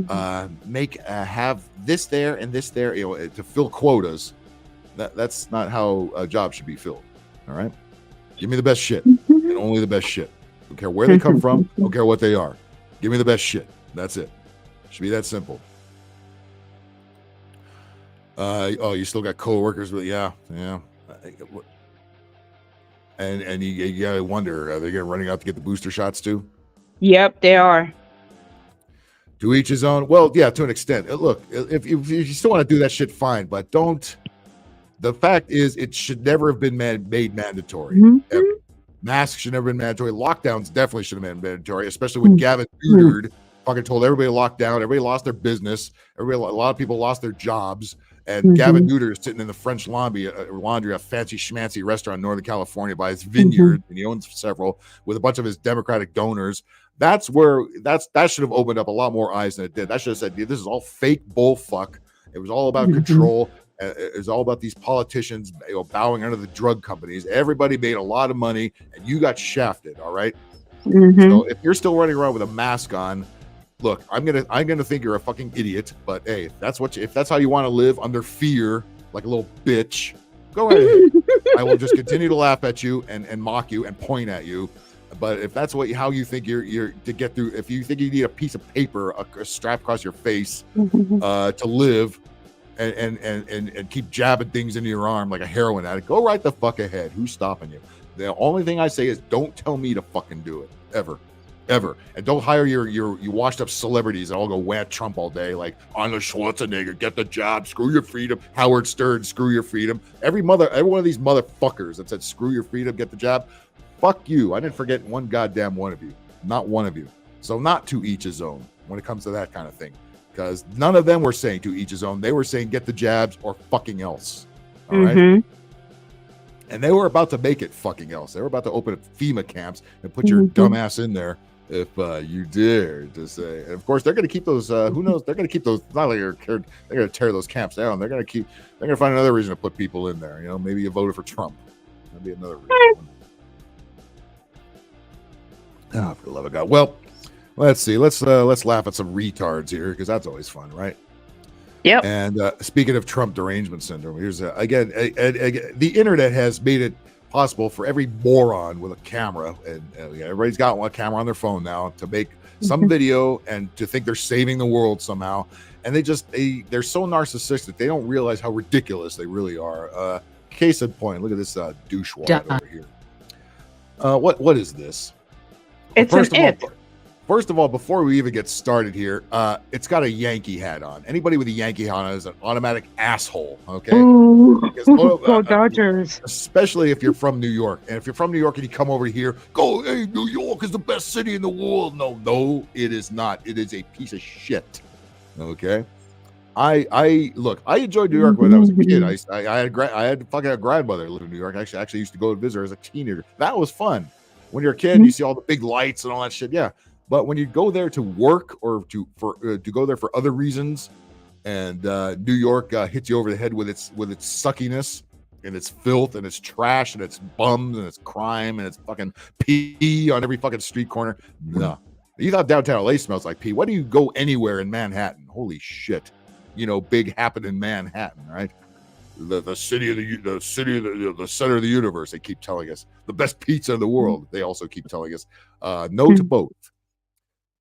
have this there and this there, to fill quotas, that's not how a job should be filled. All right. Give me the best shit and only the best shit. Don't care where they come from. Don't care what they are. Give me the best shit. That's it. Should be that simple. You still got coworkers, but yeah. And you gotta wonder, are they gonna running out to get the booster shots too? Yep, they are. To each his own. Well, yeah, to an extent. Look, if you still want to do that shit, fine, but don't. The fact is, it should never have been made mandatory. Mhm. Masks should never have been mandatory. Lockdowns definitely should have been mandatory, especially when Gavin Newsom fucking told everybody to lock down. Everybody lost their business. A lot of people lost their jobs. And Gavin Newsom is sitting in the French Laundry, a fancy schmancy restaurant in Northern California by his vineyard, and he owns several with a bunch of his Democratic donors. That should have opened up a lot more eyes than it did. That should have said, this is all fake bullfuck. It was all about control. It was all about these politicians bowing under the drug companies. Everybody made a lot of money, and you got shafted. All right. So if you're still running around with a mask on, look, I'm gonna think you're a fucking idiot. But hey, if that's how you want to live under fear, like a little bitch, go ahead. I will just continue to laugh at you and mock you and point at you. But if that's how you think you're to get through, if you think you need a piece of paper, a strap across your face to live, and keep jabbing things into your arm like a heroin addict, go right the fuck ahead. Who's stopping you? The only thing I say is don't tell me to fucking do it ever. And don't hire your washed up celebrities that all go whack Trump all day, like Arnold Schwarzenegger, get the job, screw your freedom, Howard Stern, screw your freedom. Every one of these motherfuckers that said screw your freedom, get the job, fuck you. I didn't forget one goddamn one of you. Not one of you. So not to each his own when it comes to that kind of thing. Because none of them were saying to each his own. They were saying get the jabs or fucking else. All right. And they were about to make it fucking else. They were about to open up FEMA camps and put your dumb ass in there if you dare to say. And of course, they're going to keep those. Who knows? They're going to keep those. Not like they're going to tear those camps down. They're going to find another reason to put people in there. Maybe you voted for Trump. That'd be another reason. Oh, for the love of God. Well, let's see. Let's laugh at some retards here because that's always fun, right? Yep. And speaking of Trump derangement syndrome, here's again, the internet has made it possible for every moron with a camera, and everybody's got one camera on their phone now to make some video and to think they're saving the world somehow. And they're so narcissistic they don't realize how ridiculous they really are. Case in point, look at this douchewad over here. What is this? It's First of all, before we even get started here, it's got a Yankee hat on. Anybody with a Yankee hat on is an automatic asshole, okay? Go Dodgers. Especially if you're from New York. And if you're from New York and you come over here, go, hey, New York is the best city in the world. No, it is not. It is a piece of shit, okay? I enjoyed New York when I was a kid. I had fucking a grandmother who lived in New York. I actually used to go visit her as a teenager. That was fun. When you're a kid, you see all the big lights and all that shit, yeah. But when you go there to work or to go there for other reasons, and New York hits you over the head with its suckiness and its filth and its trash and its bums and its crime and its fucking pee on every fucking street corner. No, you thought downtown LA smells like pee. Why do you go anywhere in Manhattan? Holy shit! Big happening Manhattan, right? The city of the center of the universe. They keep telling us the best pizza in the world. They also keep telling us no to both.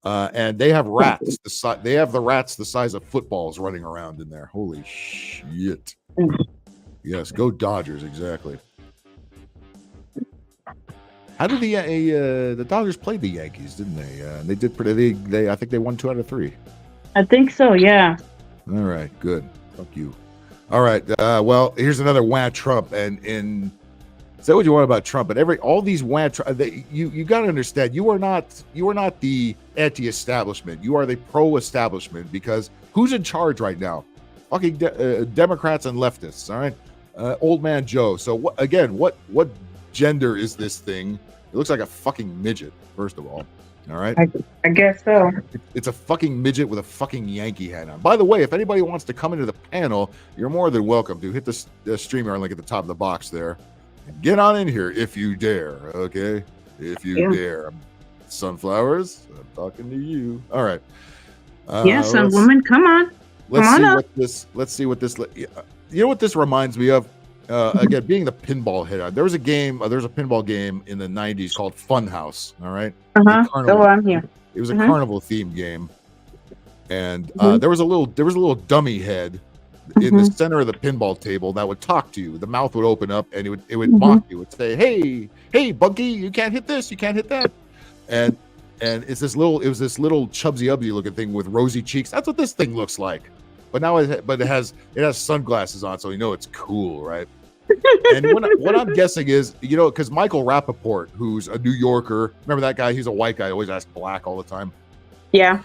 And they have rats. They have the rats the size of footballs running around in there. Holy shit! Yes, go Dodgers. Exactly. How did the Dodgers play the Yankees? Didn't they? They did pretty. They I think they won 2 out of 3. I think so. Yeah. All right. Good. Fuck you. All right. Well, here's another wah Trump, and say what you want about Trump, but all these you got to understand, you are not the anti-establishment. You are the pro-establishment, because who's in charge right now? Fucking Democrats and leftists. All right, old man Joe. So what gender is this thing? It looks like a fucking midget. First of all. All right. I guess so. It's a fucking midget with a fucking Yankee hat on. By the way, if anybody wants to come into the panel, you're more than welcome to hit the StreamYard link at the top of the box there. Get on in here if you dare, okay? If you dare. Sunflowers, I'm talking to you. All right. Some women, come on. Let's see what this. You know what this reminds me of? Again, being the pinball head. There was a pinball game in the 90s called Funhouse. All right. I'm here. It was a carnival themed game, and there was a little dummy head in the center of the pinball table that would talk to you. The mouth would open up and it would mock you. It would say, "Hey, Bunky, you can't hit this, you can't hit that." And it was this little chubsy ubsy looking thing with rosy cheeks. That's what this thing looks like. But now it has sunglasses on, so you know it's cool, right? And what I'm guessing is, because Michael Rappaport, who's a New Yorker, remember that guy? He's a white guy, always asked black all the time. Yeah.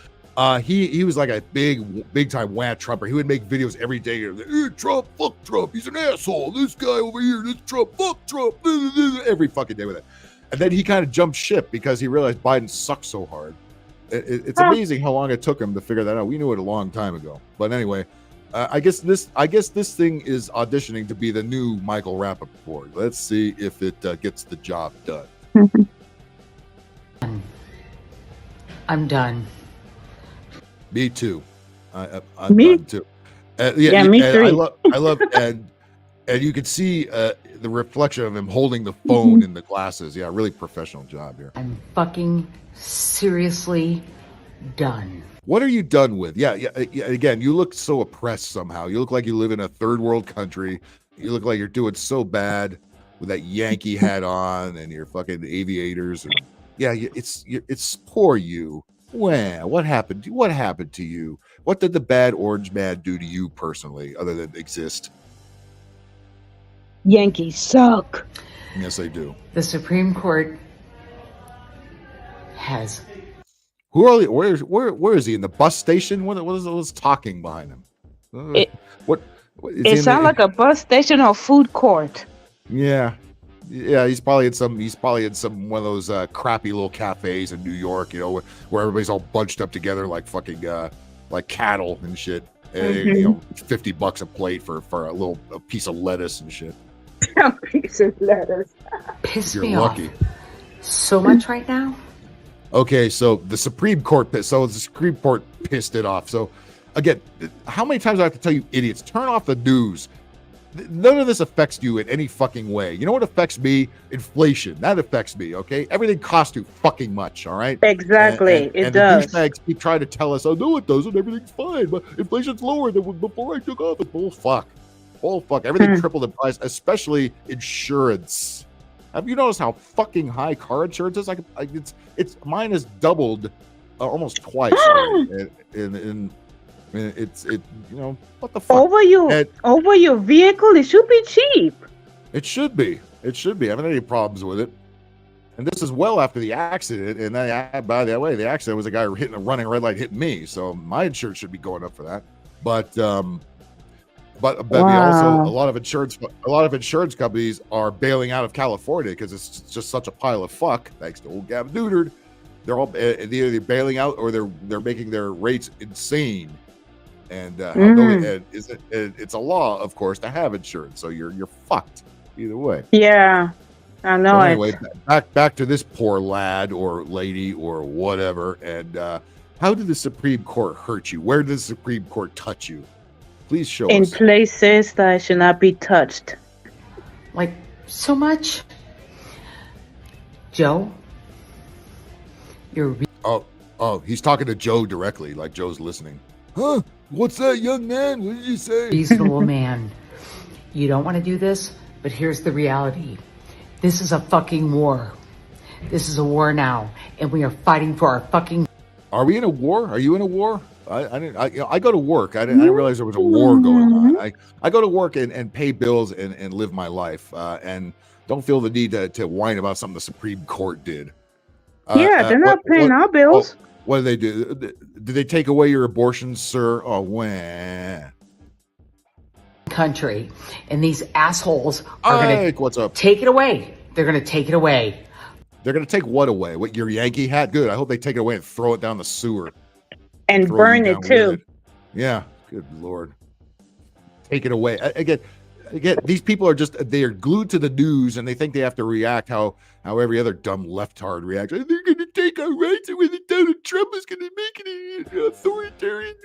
He was like a big time wah Trumper. He would make videos every day. Hey, Trump, fuck Trump. He's an asshole. This guy over here, this Trump, fuck Trump. Every fucking day with it. And then he kind of jumped ship because he realized Biden sucks so hard. It's amazing how long it took him to figure that out. We knew it a long time ago. But anyway, I guess this thing is auditioning to be the new Michael Rappaport. Let's see if it gets the job done. I'm done. Me too. I'm Me? done too. Me too. I love and you can see the reflection of him holding the phone in the glasses. Yeah, really professional job here. I'm fucking seriously done. What are you done with? Yeah. Again, you look so oppressed somehow. You look like you live in a third world country. You look like you're doing so bad with that Yankee hat on and your fucking aviators. And yeah, it's poor you. Well, what happened? What happened to you? What did the bad orange man do to you personally, other than exist? Yankees suck. Yes, they do. The Supreme Court has. Who are they? Where is he? In the bus station? What is talking behind him? What is It sounds like a bus station or food court. Yeah. He's probably in some one of those crappy little cafes in New York, where everybody's all bunched up together like fucking like cattle and shit. $50 a plate for a piece of lettuce and shit. A piece of lettuce. Pissed You're me lucky. off so much right now. Okay, so the Supreme Court pissed it off. So again, how many times do I have to tell you idiots, turn off the news? None of this affects you in any fucking way. You know what affects me? Inflation. That affects me, okay? Everything costs too fucking much, all right? Exactly. It does. The douchebags keep trying to tell us, oh, no, it doesn't. Everything's fine. But inflation's lower than before I took office. Bull fuck. Everything tripled in price, especially insurance. Have you noticed how fucking high car insurance is? It's mine has doubled almost twice. What the fuck? Over your vehicle, it should be cheap. It should be. I haven't had any problems with it. And this is well after the accident. And then, by the way, the accident was a guy running a red light hitting me. So my insurance should be going up for that. But also a lot of insurance companies are bailing out of California because it's just such a pile of fuck. Thanks to old Gavin Newton. They're all either bailing out or they're making their rates insane. And it's a law, of course, to have insurance, so you're fucked either way. Yeah, I know. But anyway, back to this poor lad or lady or whatever. And how did the Supreme Court hurt you? Where did the Supreme Court touch you? Please show us. In places that should not be touched. Like so much. Joe, you're. Oh, he's talking to Joe directly, like Joe's listening. Huh? What's that, young man? What did you say? Reasonable man. You don't want to do this, but here's the reality. This is a fucking war. This is a war now, and we are fighting for our fucking. Are we in a war? Are you in a war? I go to work. I didn't realize there was a war going on. I go to work and pay bills and live my life and don't feel the need to whine about something the Supreme Court did. They're not paying our bills. What do they do? Did they take away your abortions, sir? Oh, when? Country, and these assholes are going to take it away. They're going to take it away. They're going to take what away? What, your Yankee hat? Good. I hope they take it away and throw it down the sewer. And burn it too. Yeah. Good Lord. Take it away. Again, these people are they are glued to the news and they think they have to react how every other dumb leftard reacts. They're going to take our rights away. Donald Trump is going to make it authoritarian.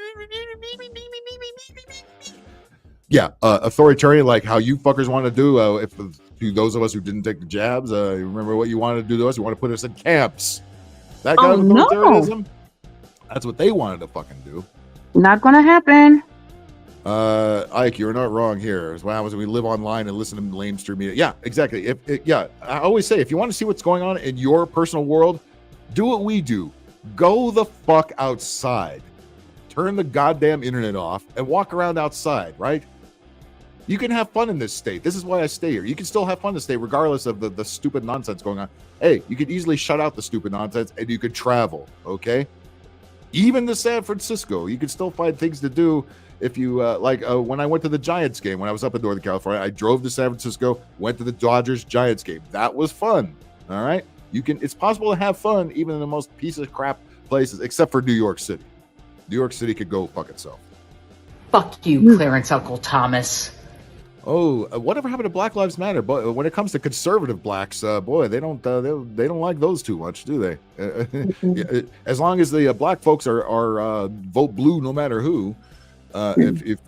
Yeah, authoritarian, like how you fuckers want to do. If to those of us who didn't take the jabs, remember what you wanted to do to us? You want to put us in camps. That kind of authoritarianism. No. That's what they wanted to fucking do. Not gonna happen. Ike, you're not wrong here. It's what happens when we live online and listen to LIVEStream media. Yeah, exactly. I always say, if you want to see what's going on in your personal world, do what we do. Go the fuck outside. Turn the goddamn internet off and walk around outside, right? You can have fun in this state. This is why I stay here. You can still have fun in this state regardless of the stupid nonsense going on. Hey, you could easily shut out the stupid nonsense and you could travel, okay? Even to San Francisco, you can still find things to do. If you when I went to the Giants game, when I was up in Northern California, I drove to San Francisco, went to the Dodgers Giants game. That was fun. All right. It's possible to have fun even in the most piece of crap places, except for New York City. New York City could go fuck itself. Fuck you, Clarence Uncle Thomas. Oh, whatever happened to Black Lives Matter? But when it comes to conservative blacks, boy, they don't like those too much, do they? As long as the black folks are vote blue, no matter who. If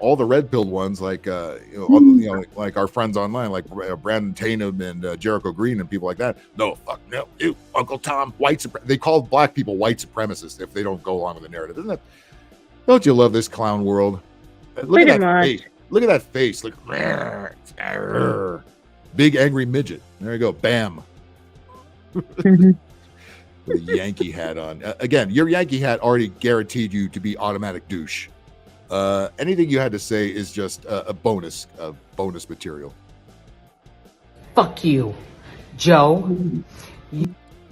all the red-pilled ones, like like our friends online, like Brandon Tatum and Jericho Green and people like that, no, fuck no, you, Uncle Tom, they call black people white supremacists if they don't go along with the narrative, isn't that? Don't you love this clown world? Look at that face. Look at that face. Look, big angry midget. There you go. Bam. With a Yankee hat on. Again, your Yankee hat already guaranteed you to be automatic douche. Anything you had to say is just a bonus material. Fuck you, Joe.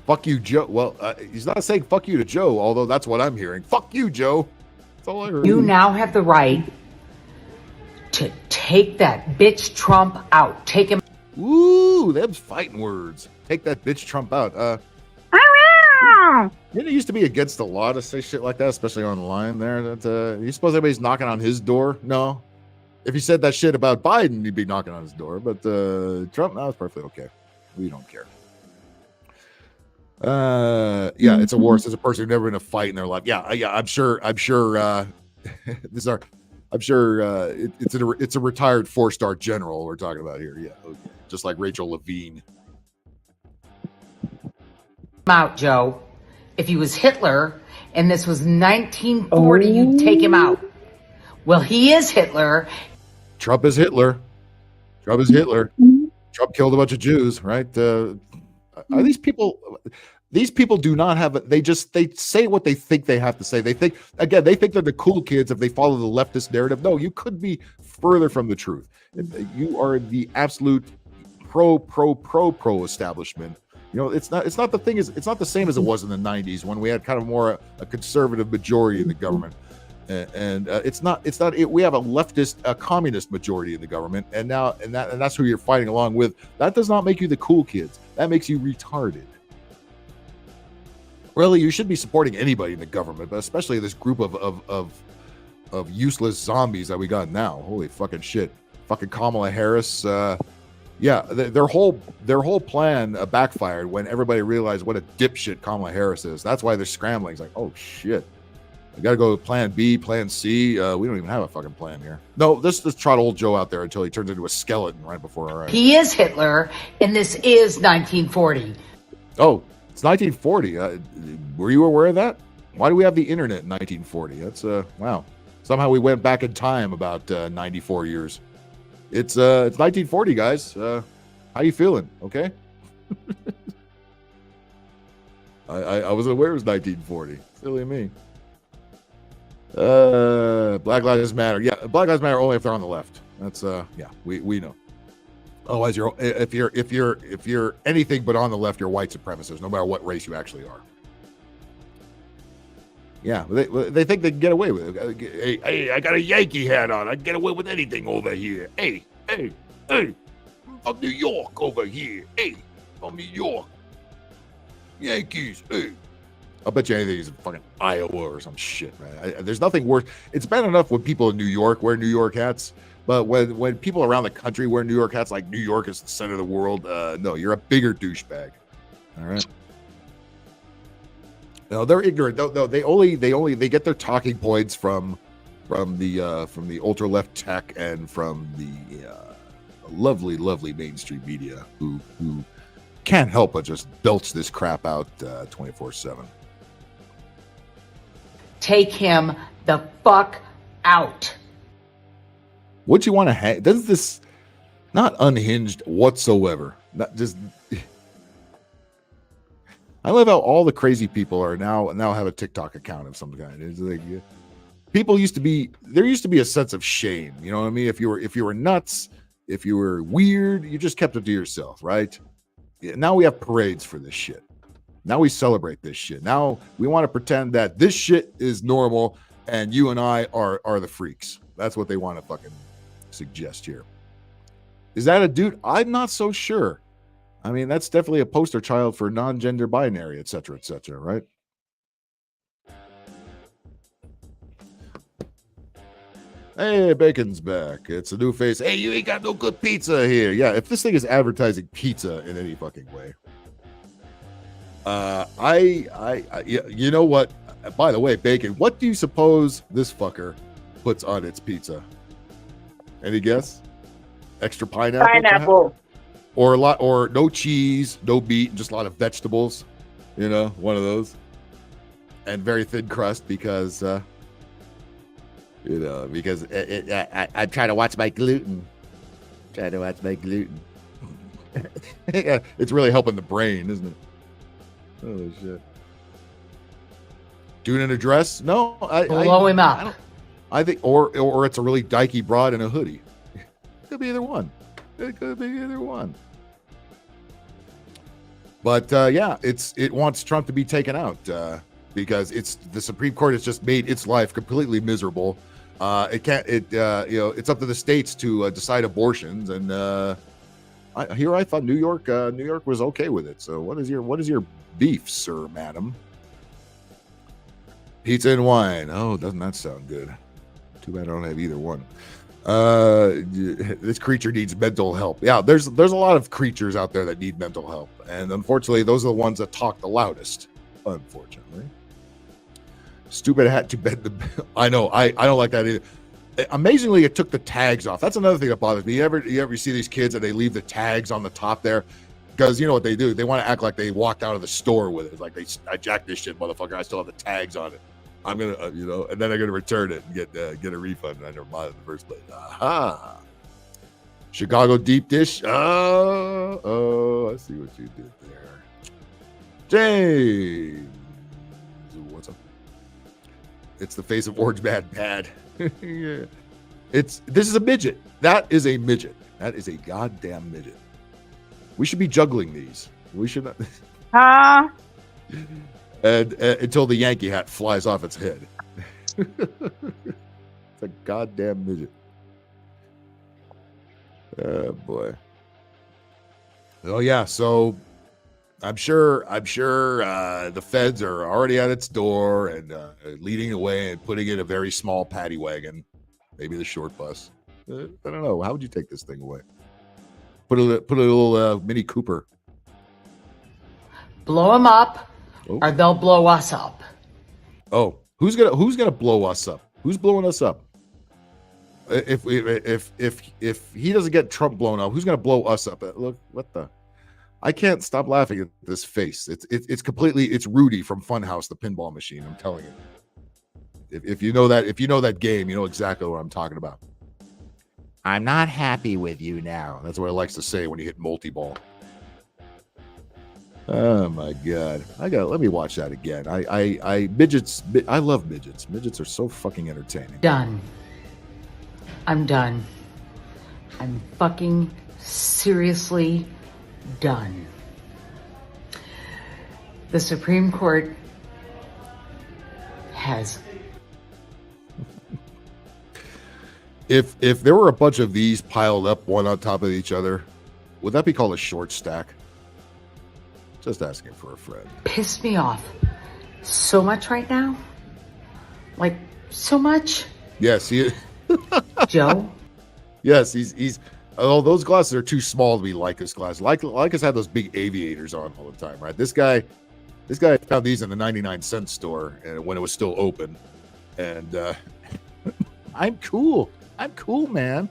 Fuck you, Joe. Well, he's not saying fuck you to Joe, although that's what I'm hearing. Fuck you, Joe. That's all I heard. You now have the right to take that bitch Trump out. Take him. Ooh, them's fighting words. Take that bitch Trump out. It used to be against the law to say shit like that, especially online there. That you suppose everybody's knocking on his door? No. If he said that shit about Biden, he'd be knocking on his door. But Trump, no, it's perfectly okay. We don't care. Yeah, it's a war. It's a person who's never been in a fight in their life. Yeah, I'm sure. It's a retired 4-star general we're talking about here. Yeah, okay. Just like Rachel Levine. Out, Joe. If he was Hitler and this was 1940, you'd take him out. Well, he is Hitler. Trump is Hitler. Trump killed a bunch of Jews, right? Are these people? These people do not have. They say what they think they have to say. They think they're the cool kids if they follow the leftist narrative. No, you could be further from the truth. You are the absolute pro establishment. You know, it's not the same as it was in the 90s when we had kind of more a conservative majority in the government, and we have a leftist, a communist majority in the government, and that's who you're fighting along with. That does not make you the cool kids. That makes you retarded. Really, you should be supporting anybody in the government, but especially this group of useless zombies that we got now. Holy fucking shit! Fucking Kamala Harris. Yeah, their whole plan backfired when everybody realized what a dipshit Kamala Harris is. That's why they're scrambling. It's like, oh shit, we got to go with plan B, plan C. We don't even have a fucking plan here. No, let's trot old Joe out there until he turns into a skeleton right before our eyes. He is Hitler, and this is 1940. Oh, it's 1940. Were you aware of that? Why do we have the internet in 1940? That's wow. Somehow we went back in time about 94 years. It's 1940, guys. How you feeling? Okay. I wasn't aware it was 1940. Silly me. Black Lives Matter. Yeah, Black Lives Matter only if they're on the left. That's yeah, we know. Otherwise, if you're anything but on the left, you're white supremacist, no matter what race you actually are. Yeah, they think they can get away with it. Hey, I got a Yankee hat on. I can get away with anything over here. Hey, I'm New York over here. Hey, I'm New York. Yankees, hey. I'll bet you anything is fucking Iowa or some shit, man. There's nothing worse. It's bad enough when people in New York wear New York hats, but when people around the country wear New York hats, like New York is the center of the world, no, you're a bigger douchebag. All right. No, they're ignorant. No, they get their talking points from the ultra left tech and from the lovely mainstream media who can't help but just belch this crap out 24/7. Take him the fuck out. What you want to hang? Does this not unhinged whatsoever? Not just. I love how all the crazy people are now have a TikTok account of some kind. It's like, people used to be, there used to be a sense of shame. You know what I mean? If you were nuts, if you were weird, you just kept it to yourself, right? Now we have parades for this shit. Now we celebrate this shit. Now we want to pretend that this shit is normal and you and I are the freaks. That's what they want to fucking suggest here. Is that a dude? I'm not so sure. I mean, that's definitely a poster child for non-gender binary, et cetera, right? Hey, Bacon's back. It's a new face. Hey, you ain't got no good pizza here. Yeah, if this thing is advertising pizza in any fucking way. You know what? By the way, Bacon, what do you suppose this fucker puts on its pizza? Any guess? Extra pineapple? Pineapple. Or or no cheese, no meat, just a lot of vegetables. You know, one of those. And very thin crust because, I'm trying to watch my gluten. It's really helping the brain, isn't it? Oh, shit. Doing an address? No. Blow him up. I think, or it's a really dykey broad in a hoodie. It could be either one. It could be either one. But yeah, it wants Trump to be taken out because the Supreme Court has just made its life completely miserable. It's up to the states to decide abortions, and I thought New York was okay with it. So what is your beef, sir, madam? Pizza and wine. Oh, doesn't that sound good? Too bad I don't have either one. This creature needs mental help. Yeah, there's a lot of creatures out there that need mental help, and unfortunately, those are the ones that talk the loudest. Unfortunately, stupid hat to bend the. I know. I don't like that either. Amazingly, it took the tags off. That's another thing that bothers me. You ever see these kids and they leave the tags on the top there? Because you know what they do? They want to act like they walked out of the store with it. It's like I jacked this shit, motherfucker. I still have the tags on it. I'm gonna, and then I'm gonna return it and get a refund. And I never bought it in the first place. Aha! Chicago deep dish. Oh, I see what you did there, James. What's up? It's the face of Orange Bad. Yeah. This is a midget. That is a midget. That is a goddamn midget. We should be juggling these. We should not. And until the Yankee hat flies off its head. It's a goddamn midget. Oh boy. Oh yeah. So I'm sure the feds are already at its door and leading the way and putting in a very small paddy wagon, maybe the short bus. I don't know. How would you take this thing away? Put a little Mini Cooper. Blow him up. Or they'll blow us up. Oh, who's gonna blow us up? Who's blowing us up? If he doesn't get Trump blown up, who's gonna blow us up? Look, what the? I can't stop laughing at this face. It's Rudy from Funhouse, the pinball machine. I'm telling you. If you know that game, you know exactly what I'm talking about. I'm not happy with you now. That's what it likes to say when you hit multi-ball. Oh my God! Let me watch that again. Midgets. I love midgets. Midgets are so fucking entertaining. Done. I'm done. I'm fucking seriously done. The Supreme Court has. If there were a bunch of these piled up one on top of each other, would that be called a short stack? Just asking for a friend. Pissed me off so much right now. Like, so much. Yes, Joe? Yes, he's. Oh, those glasses are too small to be Leica's glasses. Leica's had those big aviators on all the time, right? This guy found these in the 99-cent store and when it was still open. And I'm cool. I'm cool, man.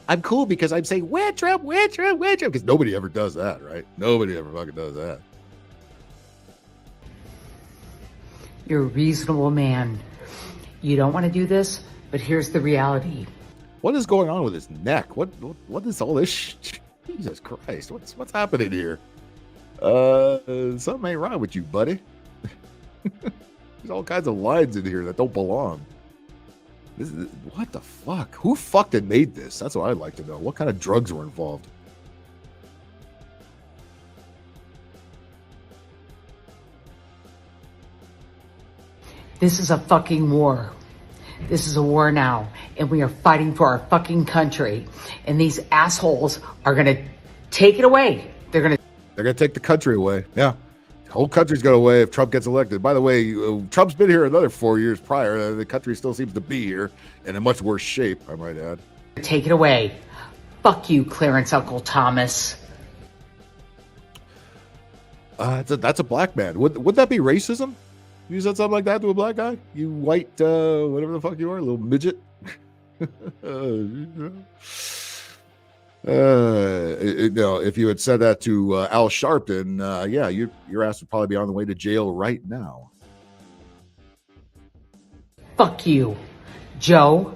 I'm cool because I'm saying, where Trump, because nobody ever does that, right? Nobody ever fucking does that. You're a reasonable man. You don't want to do this, but here's the reality. What is going on with his neck? What is all this? Jesus Christ! What's happening here? Something ain't right with you, buddy. There's all kinds of lines in here that don't belong. What the fuck? Who fucked and made this? That's what I'd like to know. What kind of drugs were involved? This is a fucking war. This is a war now, and we are fighting for our fucking country. And these assholes are gonna take it away. They're gonna take the country away. Yeah, the whole country's going away if Trump gets elected. By the way, Trump's been here another 4 years prior. The country still seems to be here in a much worse shape, I might add. Take it away. Fuck you, Clarence Uncle Thomas. That's a black man. Would that be racism? You said something like that to a black guy? You white, whatever the fuck you are, little midget. If you had said that to Al Sharpton, yeah, your ass would probably be on the way to jail right now. Fuck you, Joe.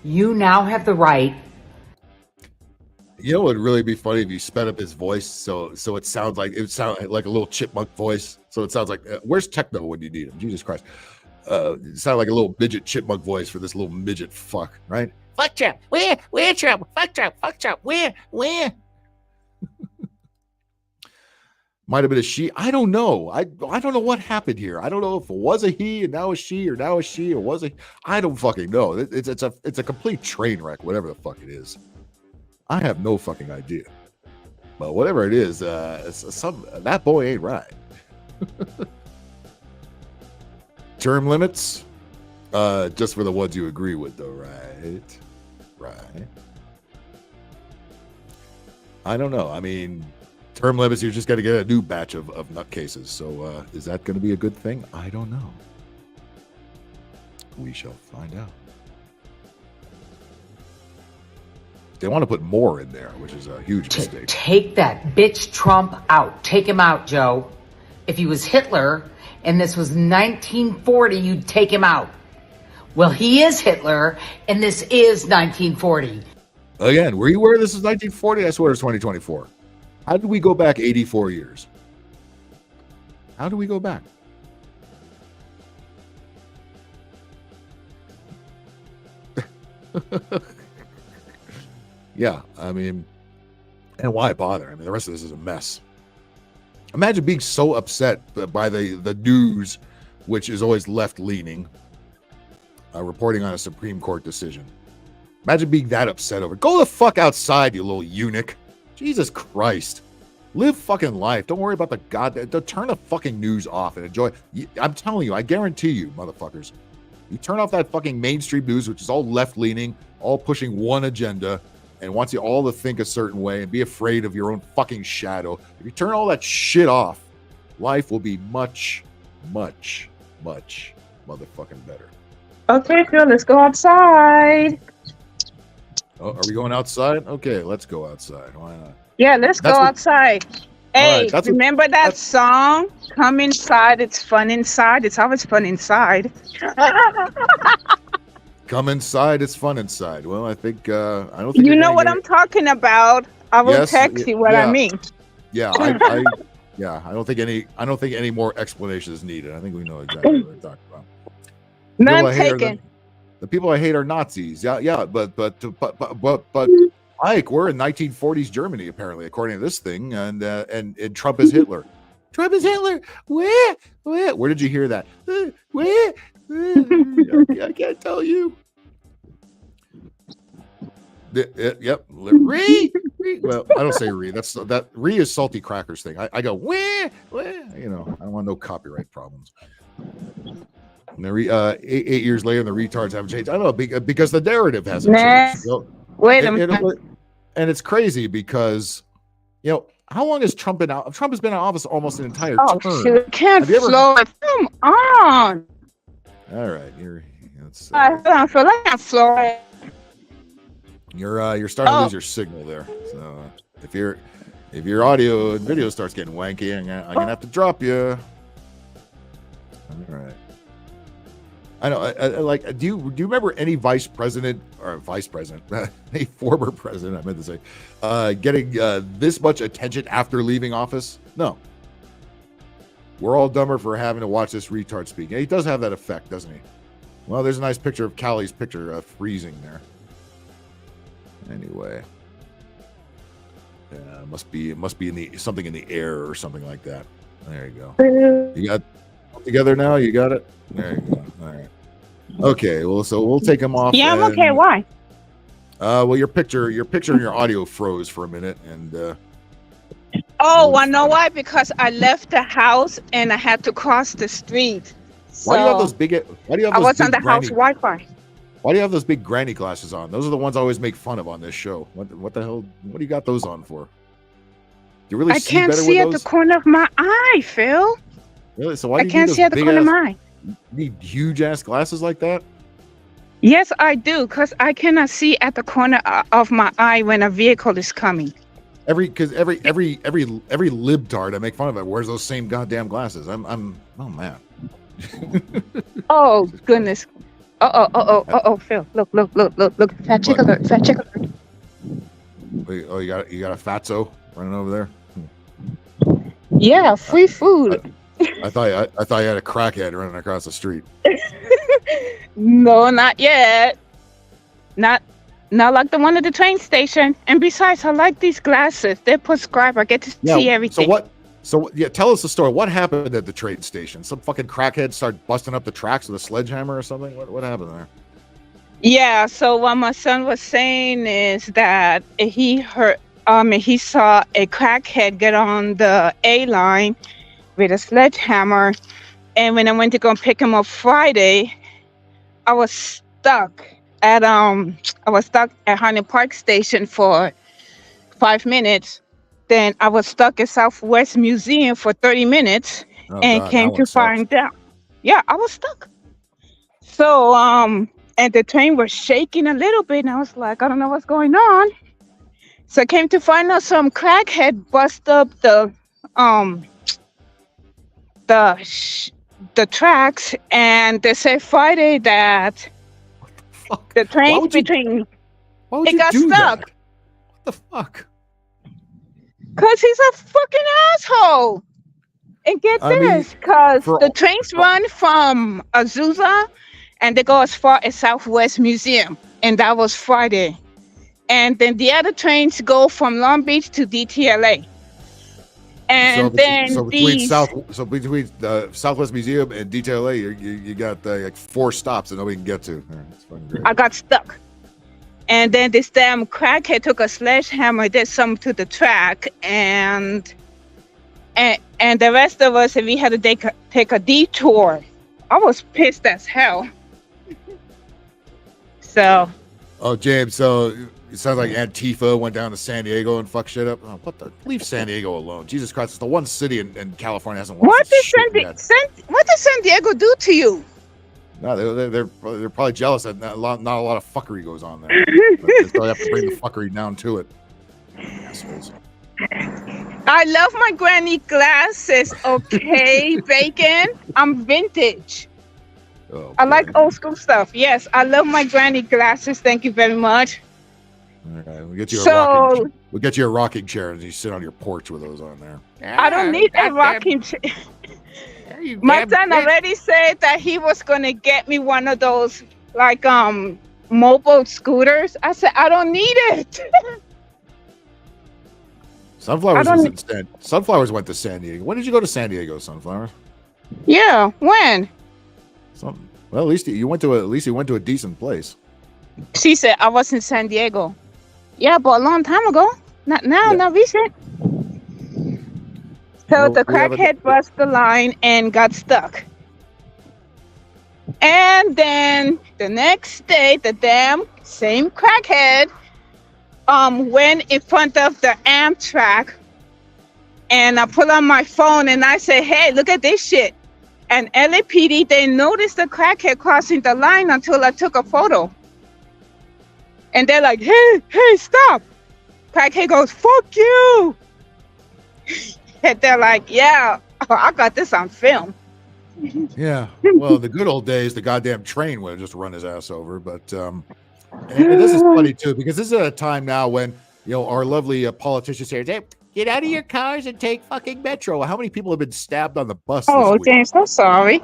You now have the right. You know, it would really be funny if you sped up his voice so it sounds like a little chipmunk voice. So it sounds like, where's Techno when you need him? Jesus Christ. It sounded like a little midget chipmunk voice for this little midget fuck, right? Fuck Trump. Where Trump? Fuck Trump. Fuck Trump. Where? Might have been a she. I don't know. I don't know what happened here. I don't know if it was a he and now a she, or now a she, or was a. I don't fucking know. It's a complete train wreck, whatever the fuck it is. I have no fucking idea. But whatever it is, that boy ain't right. Term limits, just for the ones you agree with, though, right? Right. I don't know. I mean, term limits, you're just going to get a new batch of nutcases. So is that going to be a good thing? I don't know. We shall find out. They want to put more in there, which is a huge mistake. Take that bitch Trump out. Take him out, Joe. If he was Hitler and this was 1940, you'd take him out. Well, he is Hitler, and this is 1940. Again, were you aware this is 1940? I swear it's 2024. How did we go back 84 years? How do we go back? Yeah, I mean, and why bother? I mean, the rest of this is a mess. Imagine being so upset by the news, which is always left-leaning, reporting on a Supreme Court decision. Imagine being that upset over it. Go the fuck outside, you little eunuch. Jesus Christ. Live fucking life. Don't worry about the goddamn. Turn the fucking news off and enjoy. I'm telling you, I guarantee you, motherfuckers. You turn off that fucking mainstream news, which is all left-leaning, all pushing one agenda, and wants you all to think a certain way and be afraid of your own fucking shadow. If you turn all that shit off, life will be much, much, much motherfucking better. Okay, Phil, let's go outside. Oh, are we going outside? Okay, let's go outside. Why not? Yeah, let's go outside. Hey, right, remember that song? Come inside, it's fun inside. It's always fun inside. Come inside, it's fun inside. Well, I think I don't think you know what I'm talking about. I will text you what I mean. Yeah, I don't think any more explanation is needed. I think we know exactly what we're talking about. None taken. The people I hate are Nazis. Yeah, but Mike, we're in 1940s Germany apparently, according to this thing, and Trump is Hitler. Trump is Hitler. Where? Where did you hear that? Where? I can't tell you. Yep. Re. Well, I don't say re. That re is salty crackers thing. I go where? You know, I don't want no copyright problems. And the 8 years later, the retards haven't changed. I don't know because the narrative hasn't changed. So, wait a minute. And it's crazy because, you know, how long has Trump been out? Trump has been in office almost an entire term. Shoot, can't flow it. Come on. All right, I feel like I'm flowing. You're starting to lose your signal there. So if your audio and video starts getting wanky, I'm gonna have to drop you. All right. I know. Like, do you remember any vice president, a former president? I meant to say, getting this much attention after leaving office? No. We're all dumber for having to watch this retard speak. And he does have that effect, doesn't he? Well, there's a nice picture of Callie's picture freezing there. Anyway, yeah, it must be in something in the air or something like that. There you go. You got it together now. You got it. There you go. All right. Okay. Well, so we'll take them off. Yeah, I'm okay. Why? Well, your picture and your audio froze for a minute, and. Oh, I know why? Because I left the house and I had to cross the street. So why do you have those big? Why do you have? I those was on the house Wi-Fi. Why do you have those big granny glasses on? Those are the ones I always make fun of on this show. What the hell? What do you got those on for? Do you really I see can't better see with at those? the corner of my eye, Phil. Really? So why I do you can't need see at the corner of my eye. You need huge ass glasses like that? Yes, I do, because I cannot see at the corner of my eye when a vehicle is coming. Every libtard I make fun of it wears those same goddamn glasses. Oh man. Oh goodness. Phil, look. Fat chick alert. Wait, oh, you got a fatso running over there? Yeah, free food. I thought you had a crackhead running across the street. No, not yet. Not like the one at the train station. And besides, I like these glasses. They're prescribed. I get to see everything. So tell us the story. What happened at the train station? Some fucking crackhead started busting up the tracks with a sledgehammer or something? What happened there? Yeah, so what my son was saying is that he saw a crackhead get on the A line with a sledgehammer, and when I went to go pick him up Friday, I was stuck at Highland Park Station for 5 minutes. Then I was stuck at Southwest Museum for 30 minutes came to find out. Yeah, I was stuck. So and the train was shaking a little bit, and I was like, I don't know what's going on. So I came to find out some crackhead bust up the tracks, and they said Friday that the trains between it got stuck. What the fuck? Cause he's a fucking asshole. And get this, cause the trains run from Azusa, and they go as far as Southwest Museum, and that was Friday. And then the other trains go from Long Beach to DTLA. And between Southwest Museum and DTLA, you got like 4 stops that nobody can get to. That's fucking great. I got stuck. And then this damn crackhead took a sledgehammer, did something to the track, and the rest of us, we had to take a detour. I was pissed as hell. So. Oh, James. So it sounds like Antifa went down to San Diego and fucked shit up. Oh, leave San Diego alone. Jesus Christ! It's the one city in California hasn't. What did San Diego do to you? No, they're probably jealous that not a lot of fuckery goes on there. They probably have to bring the fuckery down to it. Assholes. I love my granny glasses, okay, Bacon? I'm vintage. Oh, I like old school stuff. Yes, I love my granny glasses. Thank you very much. All right, we'll get you a rocking chair and you sit on your porch with those on there. I don't need a rocking chair. My son already said that he was gonna get me one of those like mobile scooters. I said I don't need it. Sunflowers went to San Diego. When did you go to San Diego, Sunflowers? Yeah, when? Well, at least you went to a decent place. She said I was in San Diego. Yeah, but a long time ago. Not now, not recent. So the crackhead bust the line and got stuck. And then the next day, the damn same crackhead went in front of the Amtrak, and I pull on my phone and I say, hey, look at this shit. And LAPD, they noticed the crackhead crossing the line until I took a photo. And they're like, hey, stop. Crackhead goes, fuck you. And they're like, yeah, I got this on film. Yeah. Well, the good old days, the goddamn train would have just run his ass over. But and this is funny too, because this is a time now when our lovely politicians here say, "Get out of your cars and take fucking metro." How many people have been stabbed on the bus Oh, this week? James, I'm sorry.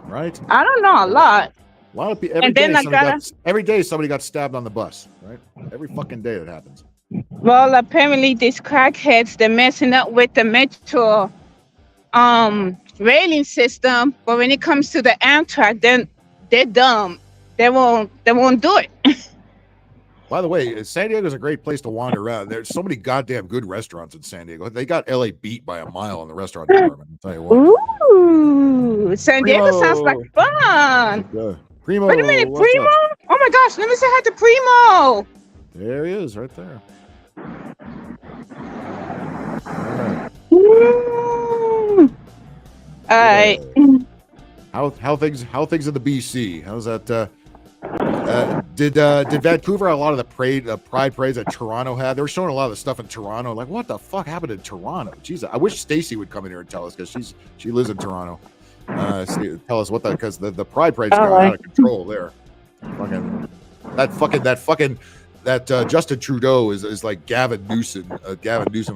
Right. I don't know a lot. A lot of people And then I every day somebody got stabbed on the bus. Right. Every fucking day that happens. Well, apparently these crackheads, they're messing up with the metro railing system, but when it comes to the Amtrak, then they're dumb. They won't do it. By the way, San Diego is a great place to wander around. There's so many goddamn good restaurants in San Diego. They got LA beat by a mile in the restaurant department. I'll tell you what. Ooh, San Diego sounds like fun. Primo, Wait a minute, what's Primo? up? Oh my gosh, let me say hi to Primo. There he is, right there. All right. How things in the BC? How's that? Did Vancouver have a lot of the pride parades that Toronto had? They were showing a lot of the stuff in Toronto. Like, what the fuck happened in Toronto? Jesus, I wish Stacy would come in here and tell us, because she lives in Toronto. Tell us what because the pride parade's got out of control there. That Justin Trudeau is like Gavin Newsom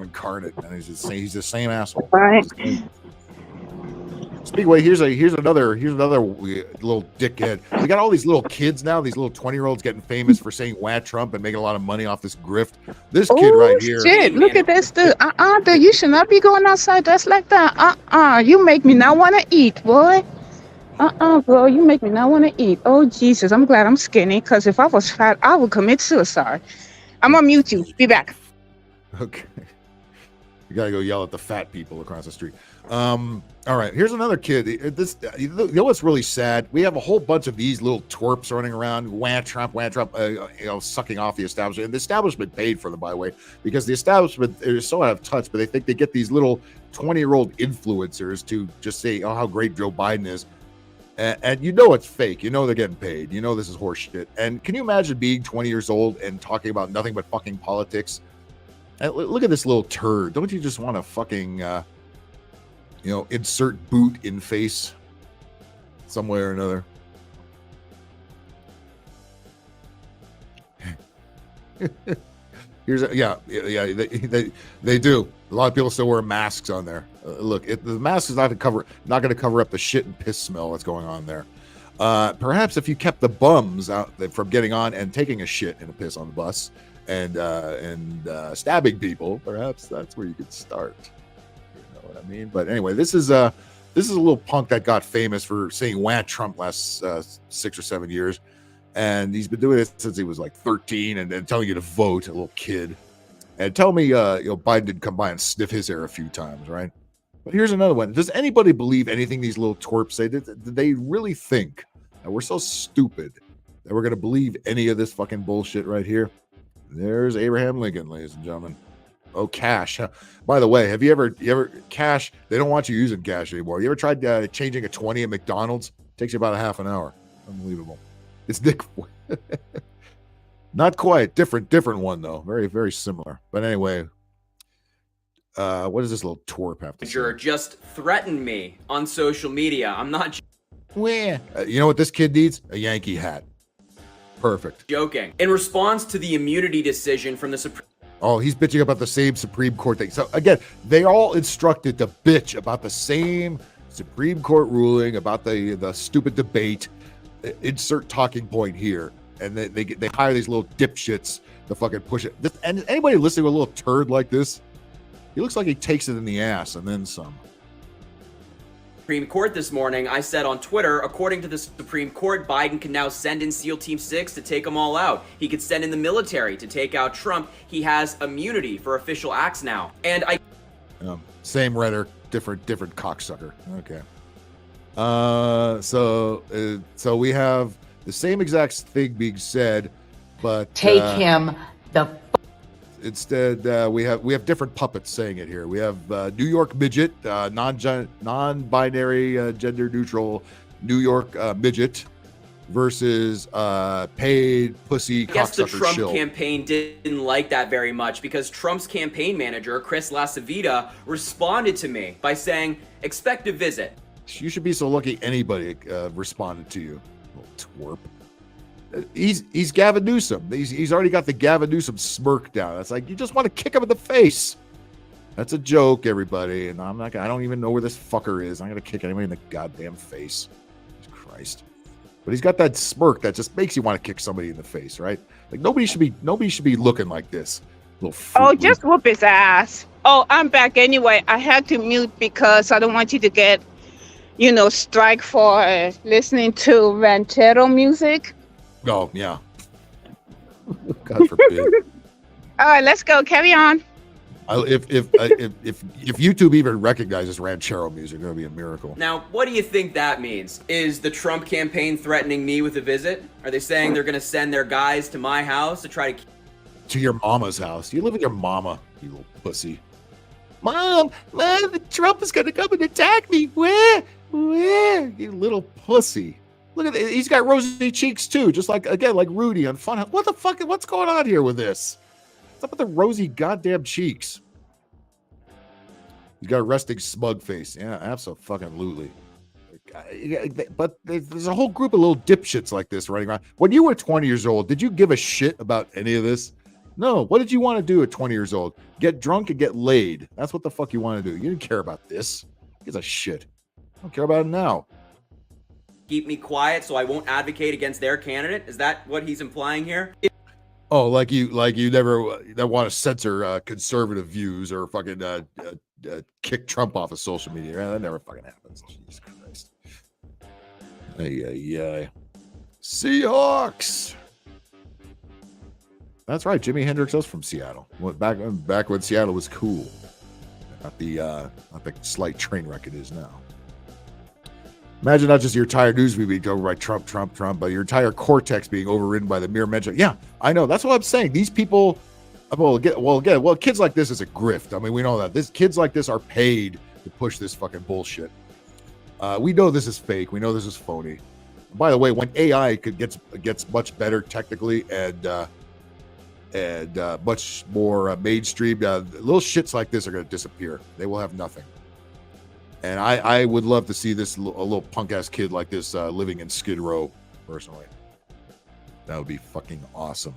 incarnate, and he's the same asshole. Right. Speaking of, here's another little dickhead. We got all these little kids now, these little 20-year-olds getting famous for saying "Wah Trump" and making a lot of money off this grift. This kid right here. Shit, look at this dude. Dude, you should not be going outside dressed like that. You make me not want to eat, boy. Bro, you make me not want to eat. Oh, Jesus, I'm glad I'm skinny, because if I was fat, I would commit suicide. I'm gonna mute you. Be back. Okay. You gotta go yell at the fat people across the street. All right, here's another kid. You know what's really sad? We have a whole bunch of these little twerps running around, Wah Trump, sucking off the establishment. And the establishment paid for them, by the way, because the establishment is so out of touch, but they think they get these little 20-year-old influencers to just say, "Oh, how great Joe Biden is." And it's fake. They're getting paid. This is horse shit. And can you imagine being 20 years old and talking about nothing but fucking politics? And look at this little turd. Don't you just want to fucking, insert boot in face some way or another? They do. A lot of people still wear masks on there. Look, the mask is not going to cover up the shit and piss smell that's going on there. Perhaps if you kept the bums out from getting on and taking a shit and a piss on the bus and stabbing people, perhaps that's where you could start. You know what I mean? But anyway, this is a little punk that got famous for saying "Wah Trump" last 6 or 7 years. And he's been doing it since he was like 13 and telling you to vote, a little kid. And tell me, Biden did come by and sniff his hair a few times, right? But here's another one. Does anybody believe anything these little twerps say? Did they really think that we're so stupid that we're going to believe any of this fucking bullshit right here? There's Abraham Lincoln, ladies and gentlemen. Oh, cash. By the way, have you ever cash? They don't want you using cash anymore. You ever tried changing a 20 at McDonald's? Takes you about a half an hour. Unbelievable. It's Nick. Not quite. Different one, though. Very, very similar. But anyway, what does this little twerp have to say? Just threatened me on social media. I'm not You know what this kid needs? A Yankee hat. Perfect. joking. In response to the immunity decision from the Supreme Oh, he's bitching about the same Supreme Court thing. So again, they all instructed to bitch about the same Supreme Court ruling, about the stupid debate. Insert talking point here, and they hire these little dipshits to fucking push it. And anybody listening to a little turd like this, he looks like he takes it in the ass and then some. Supreme Court this morning, I said on Twitter, according to the Supreme Court, Biden can now send in SEAL Team 6 to take them all out. He could send in the military to take out Trump. He has immunity for official acts now. And Same rhetoric, different cocksucker. Okay. So we have the same exact thing being said, but Take him the instead we have different puppets saying it here. We have New York midget, non-binary, gender neutral New York midget versus paid pussy cocksucker. I guess the Trump shill. campaign didn't like that very much because Trump's campaign manager, Chris LaCivita, responded to me by saying, "Expect a visit." You should be so lucky anybody responded to you, little twerp. He's Gavin Newsom. He's already got the Gavin Newsom smirk down. It's like you just want to kick him in the face. That's a joke, everybody. And I don't even know where this fucker is. I'm gonna kick anybody in the goddamn face. Jesus Christ. But he's got that smirk that just makes you want to kick somebody in the face, right? Like nobody should be looking like this. Oh, just whoop his ass. Oh, I'm back anyway. I had to mute because I don't want you to get, strike for listening to ranchero music. Oh, yeah. God forbid. All right, let's go. Carry on. If YouTube even recognizes ranchero music, it's going to be a miracle. Now, what do you think that means? Is the Trump campaign threatening me with a visit? Are they saying they're going to send their guys to my house to try to... To your mama's house. You live with your mama, you little pussy. Mom, Trump is going to come and attack me. Where? You little pussy. Look at that. He's got rosy cheeks, too, just like Rudy on Funhouse. What the fuck? What's going on here with this? What's up with the rosy goddamn cheeks? He's got a resting smug face. Yeah, absolutely. But there's a whole group of little dipshits like this running around. When you were 20 years old, did you give a shit about any of this? No. What did you want to do at 20 years old? Get drunk and get laid. That's what the fuck you want to do. You didn't care about this. Who gives a shit? I don't care about it now. keep me quiet so I won't advocate against their candidate? Is that what he's implying here? Oh, like you never want to censor conservative views or fucking kick Trump off of social media. That never fucking happens. Jesus Christ. Ay. Seahawks. That's right. Jimi Hendrix was from Seattle. Back when Seattle was cool. Not the slight train wreck it is now. Imagine not just your entire news being over by Trump, but your entire cortex being overridden by the mere mention. Yeah, I know. That's what I'm saying. These people, kids like this is a grift. I mean, we know that. Kids like this are paid to push this fucking bullshit. We know this is fake. We know this is phony. By the way, when AI gets much better technically and much more mainstream, little shits like this are going to disappear. They will have nothing. And I would love to see a little punk ass kid like this living in Skid Row, personally. That would be fucking awesome.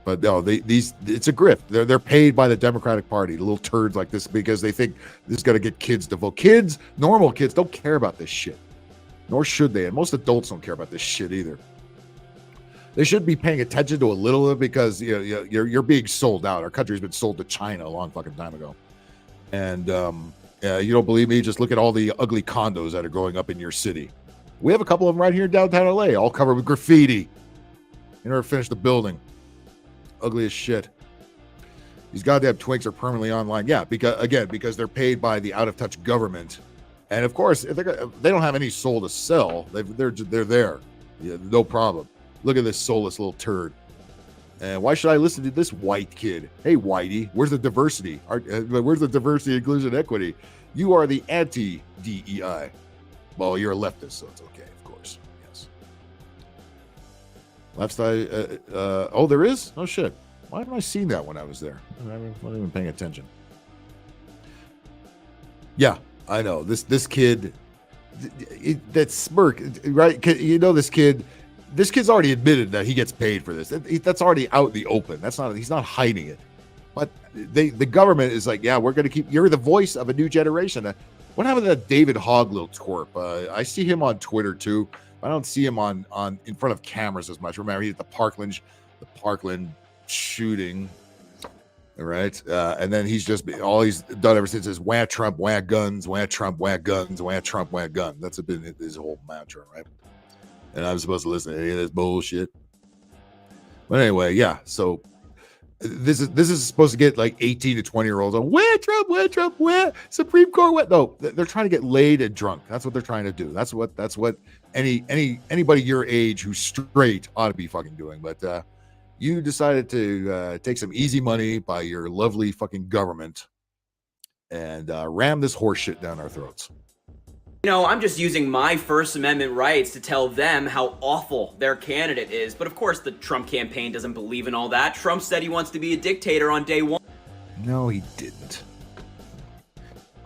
But no, it's a grift. They're paid by the Democratic Party, little turds like this, because they think this is going to get kids to vote. Kids, normal kids, don't care about this shit. Nor should they. And most adults don't care about this shit either. They should be paying attention to a little of it because you're being sold out. Our country's been sold to China a long fucking time ago. And you don't believe me? Just look at all the ugly condos that are going up in your city. We have a couple of them right here in downtown LA, all covered with graffiti. You never finish the building. Ugly as shit. These goddamn twinks are permanently online. Yeah, because they're paid by the out-of-touch government. And of course, if they don't have any soul to sell. They're there. Yeah, no problem. Look at this soulless little turd. And why should I listen to this white kid? Hey, Whitey, where's the diversity? Where's the diversity, inclusion, equity? You are the anti-DEI. Well, you're a leftist, so it's okay, of course. Yes. Left side. Oh, there is? Oh, shit. Why haven't I seen that when I was there? I wasn't even paying attention. Yeah, I know. This kid, that smirk, right? You know this kid. This kid's already admitted that he gets paid for this. That's already out in the open. He's not hiding it. But the government is like, yeah, we're going to keep. You're the voice of a new generation. What happened to that David Hogg little twerp? I see him on Twitter too. I don't see him on in front of cameras as much. Remember, he did the Parkland shooting. All right, and then he's done ever since is wah Trump, wah guns, wah Trump, wah guns, wah Trump, wah gun. That's been his whole mantra, right? And I'm supposed to listen to any of this bullshit. But anyway, yeah. So this is supposed to get like 18 to 20-year-olds on where Trump, where Supreme Court, what? No, they're trying to get laid and drunk. That's what they're trying to do. That's what anybody your age who's straight ought to be fucking doing. But you decided to take some easy money by your lovely fucking government and ram this horse shit down our throats. I'm just using my First Amendment rights to tell them how awful their candidate is. But of course, the Trump campaign doesn't believe in all that. Trump said he wants to be a dictator on day one. No, he didn't.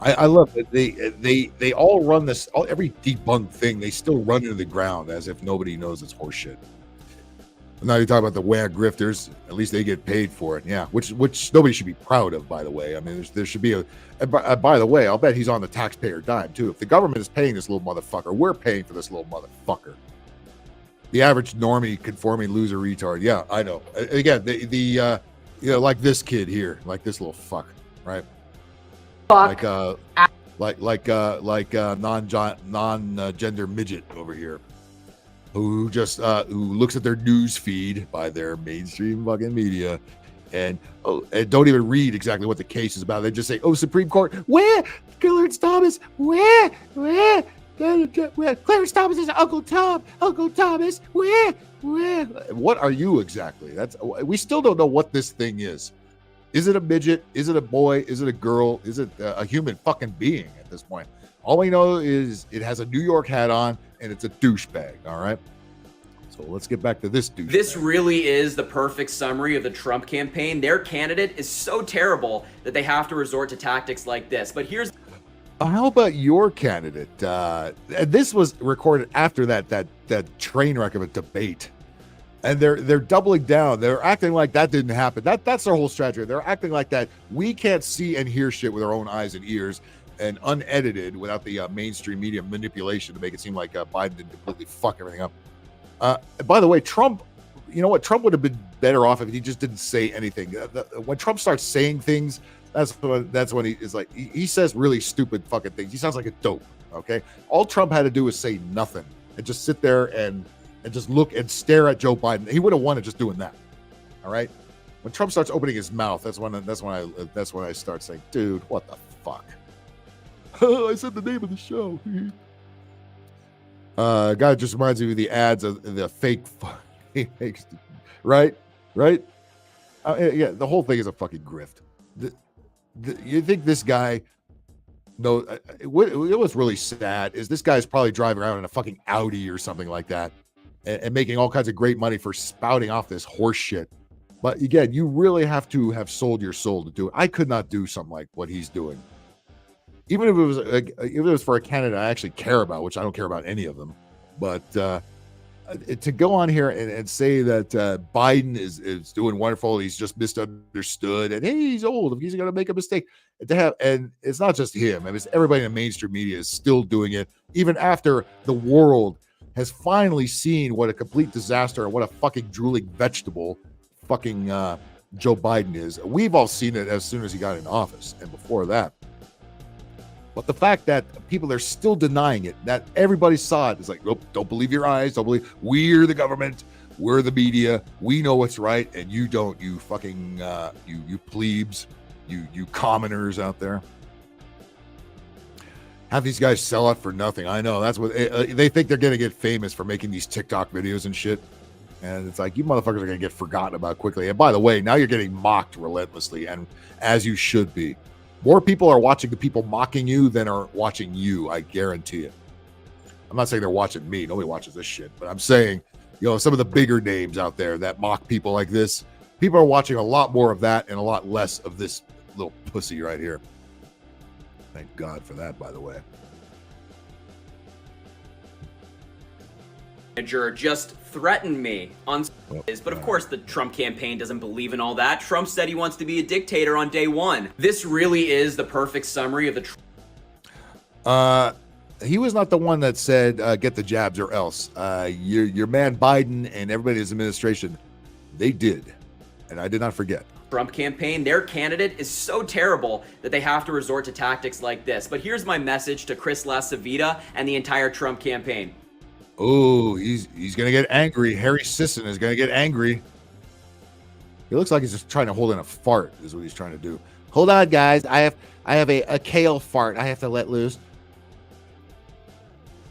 I love it. They all run this. Every debunked thing, they still run into the ground as if nobody knows it's horseshit. Now you talk about the WAG grifters. At least they get paid for it. Yeah, which nobody should be proud of, by the way. I mean, there should be a. By the way, I'll bet he's on the taxpayer dime too. If the government is paying this little motherfucker, we're paying for this little motherfucker. The average normie, conforming loser retard. Yeah, I know. Again, the like this kid here, like this little fuck, right? Fuck. Like non-gender midget over here. Who who looks at their news feed by their mainstream fucking media and don't even read exactly what the case is about. They just say, "Oh, Supreme Court, where Clarence Thomas, where Clarence Thomas is Uncle Tom, Uncle Thomas, where." What are you exactly? We still don't know what this thing is. Is it a midget? Is it a boy? Is it a girl? Is it a human fucking being at this point? All we know is it has a New York hat on and it's a douchebag. All right. So let's get back to this douchebag. This really is the perfect summary of the Trump campaign. Their candidate is so terrible that they have to resort to tactics like this. But here's how about your candidate? This was recorded after that train wreck of a debate. And they're doubling down. They're acting like that didn't happen. That's their whole strategy. They're acting like that we can't see and hear shit with our own eyes and ears and unedited without the mainstream media manipulation to make it seem like Biden didn't completely fuck everything up. By the way, Trump, you know what? Trump would have been better off if he just didn't say anything. When Trump starts saying things, that's when he is like, he says really stupid fucking things. He sounds like a dope, okay? All Trump had to do was say nothing and just sit there and just look and stare at Joe Biden. He would have won it just doing that, all right? When Trump starts opening his mouth, that's when I start saying, dude, what the fuck? I said the name of the show. Guy just reminds me of the ads of the fake he makes, right? Yeah, the whole thing is a fucking grift. You think this guy? No, it was really sad. Is this guy's probably driving around in a fucking Audi or something like that, and making all kinds of great money for spouting off this horse shit. But again, you really have to have sold your soul to do it. I could not do something like what he's doing. Even if it was for a candidate I actually care about, which I don't care about any of them, but to go on here and say that Biden is doing wonderful, he's just misunderstood, and hey, he's old, if he's going to make a mistake, and it's not just him, I mean, it's everybody in the mainstream media is still doing it, even after the world has finally seen what a complete disaster and what a fucking drooling vegetable fucking Joe Biden is. We've all seen it as soon as he got in office, and before that. But the fact that people are still denying it, that everybody saw it, is like, nope, don't believe your eyes, don't believe. We're the government, we're the media, we know what's right, and you don't. You fucking you plebes, you commoners out there. Have these guys sell out for nothing. I know that's what they think they're gonna get famous for making these TikTok videos and shit. And it's like, you motherfuckers are gonna get forgotten about quickly. And by the way, now you're getting mocked relentlessly, and as you should be. More people are watching the people mocking you than are watching you, I guarantee it. I'm not saying they're watching me. Nobody watches this shit. But I'm saying, some of the bigger names out there that mock people like this, people are watching a lot more of that and a lot less of this little pussy right here. Thank God for that, by the way. Manager just threatened me on but of course the Trump campaign doesn't believe in all that. Trump said he wants to be a dictator on day one. This really is the perfect summary of the he was not the one that said get the jabs or else. Your man Biden and everybody in his administration, they did, and I did not forget. Trump campaign. Their candidate is so terrible that they have to resort to tactics like this. But here's my message to Chris LaCivita and the entire Trump campaign. Oh, he's gonna get angry. Harry Sisson is gonna get angry. He looks like he's just trying to hold in a fart, is what he's trying to do. Hold on, guys. I have a kale fart I have to let loose.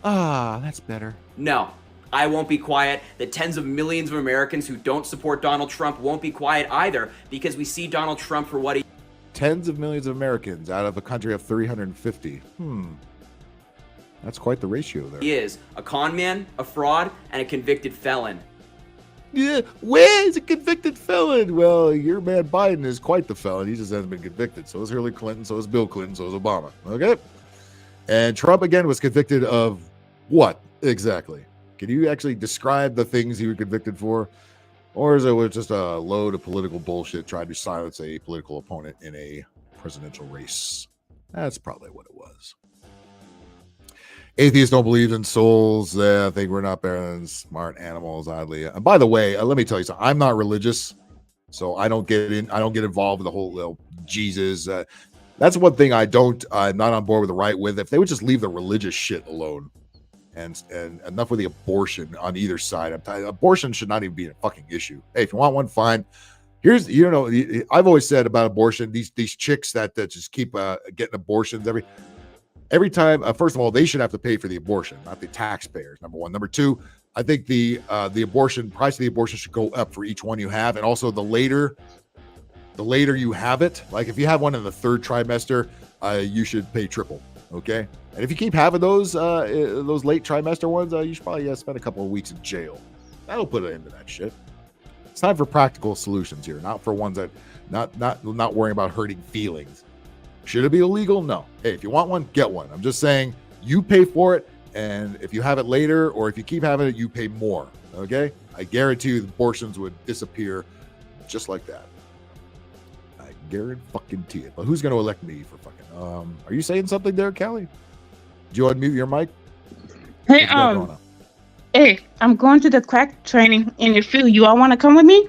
Ah, that's better. No, I won't be quiet. The tens of millions of Americans who don't support Donald Trump won't be quiet either, because we see Donald Trump for what he... Tens of millions of Americans out of a country of 350. That's quite the ratio there. He is a con man, a fraud, and a convicted felon. Yeah, where is a convicted felon. Well, your man Biden is quite the felon. He just hasn't been convicted. So is Hillary Clinton. So is Bill Clinton. So is Obama. Okay. And Trump, again, was convicted of what exactly? Can you actually describe the things he was convicted for? Or is it just a load of political bullshit trying to silence a political opponent in a presidential race? That's probably what it was. Atheists don't believe in souls. They think we're not better than smart animals, oddly. And by the way, let me tell you something. I'm not religious, so I don't get involved with the whole Jesus. That's one thing I'm not on board with the right with. If they would just leave the religious shit alone, and enough with the abortion on either side. Abortion should not even be a fucking issue. Hey, if you want one, fine. Here's, I've always said about abortion, these chicks that just keep getting abortions every time. First of all, they should have to pay for the abortion, not the taxpayers. Number one. Number two, I think the abortion price of the abortion should go up for each one you have, and also the later you have it. Like if you have one in the third trimester, you should pay triple. Okay, and if you keep having those late trimester ones, you should probably spend a couple of weeks in jail. That'll put an end to that shit. It's time for practical solutions here, not for ones that not worrying about hurting feelings. Should it be illegal? No. Hey, if you want one, get one. I'm just saying you pay for it, and if you have it later or if you keep having it, you pay more. Okay? I guarantee you the abortions would disappear just like that. I guarantee it. But who's going to elect me for fucking? Are you saying something there, Callie? Did you unmute your mic? Hey, hey, I'm going to the crack training in your field. You all want to come with me?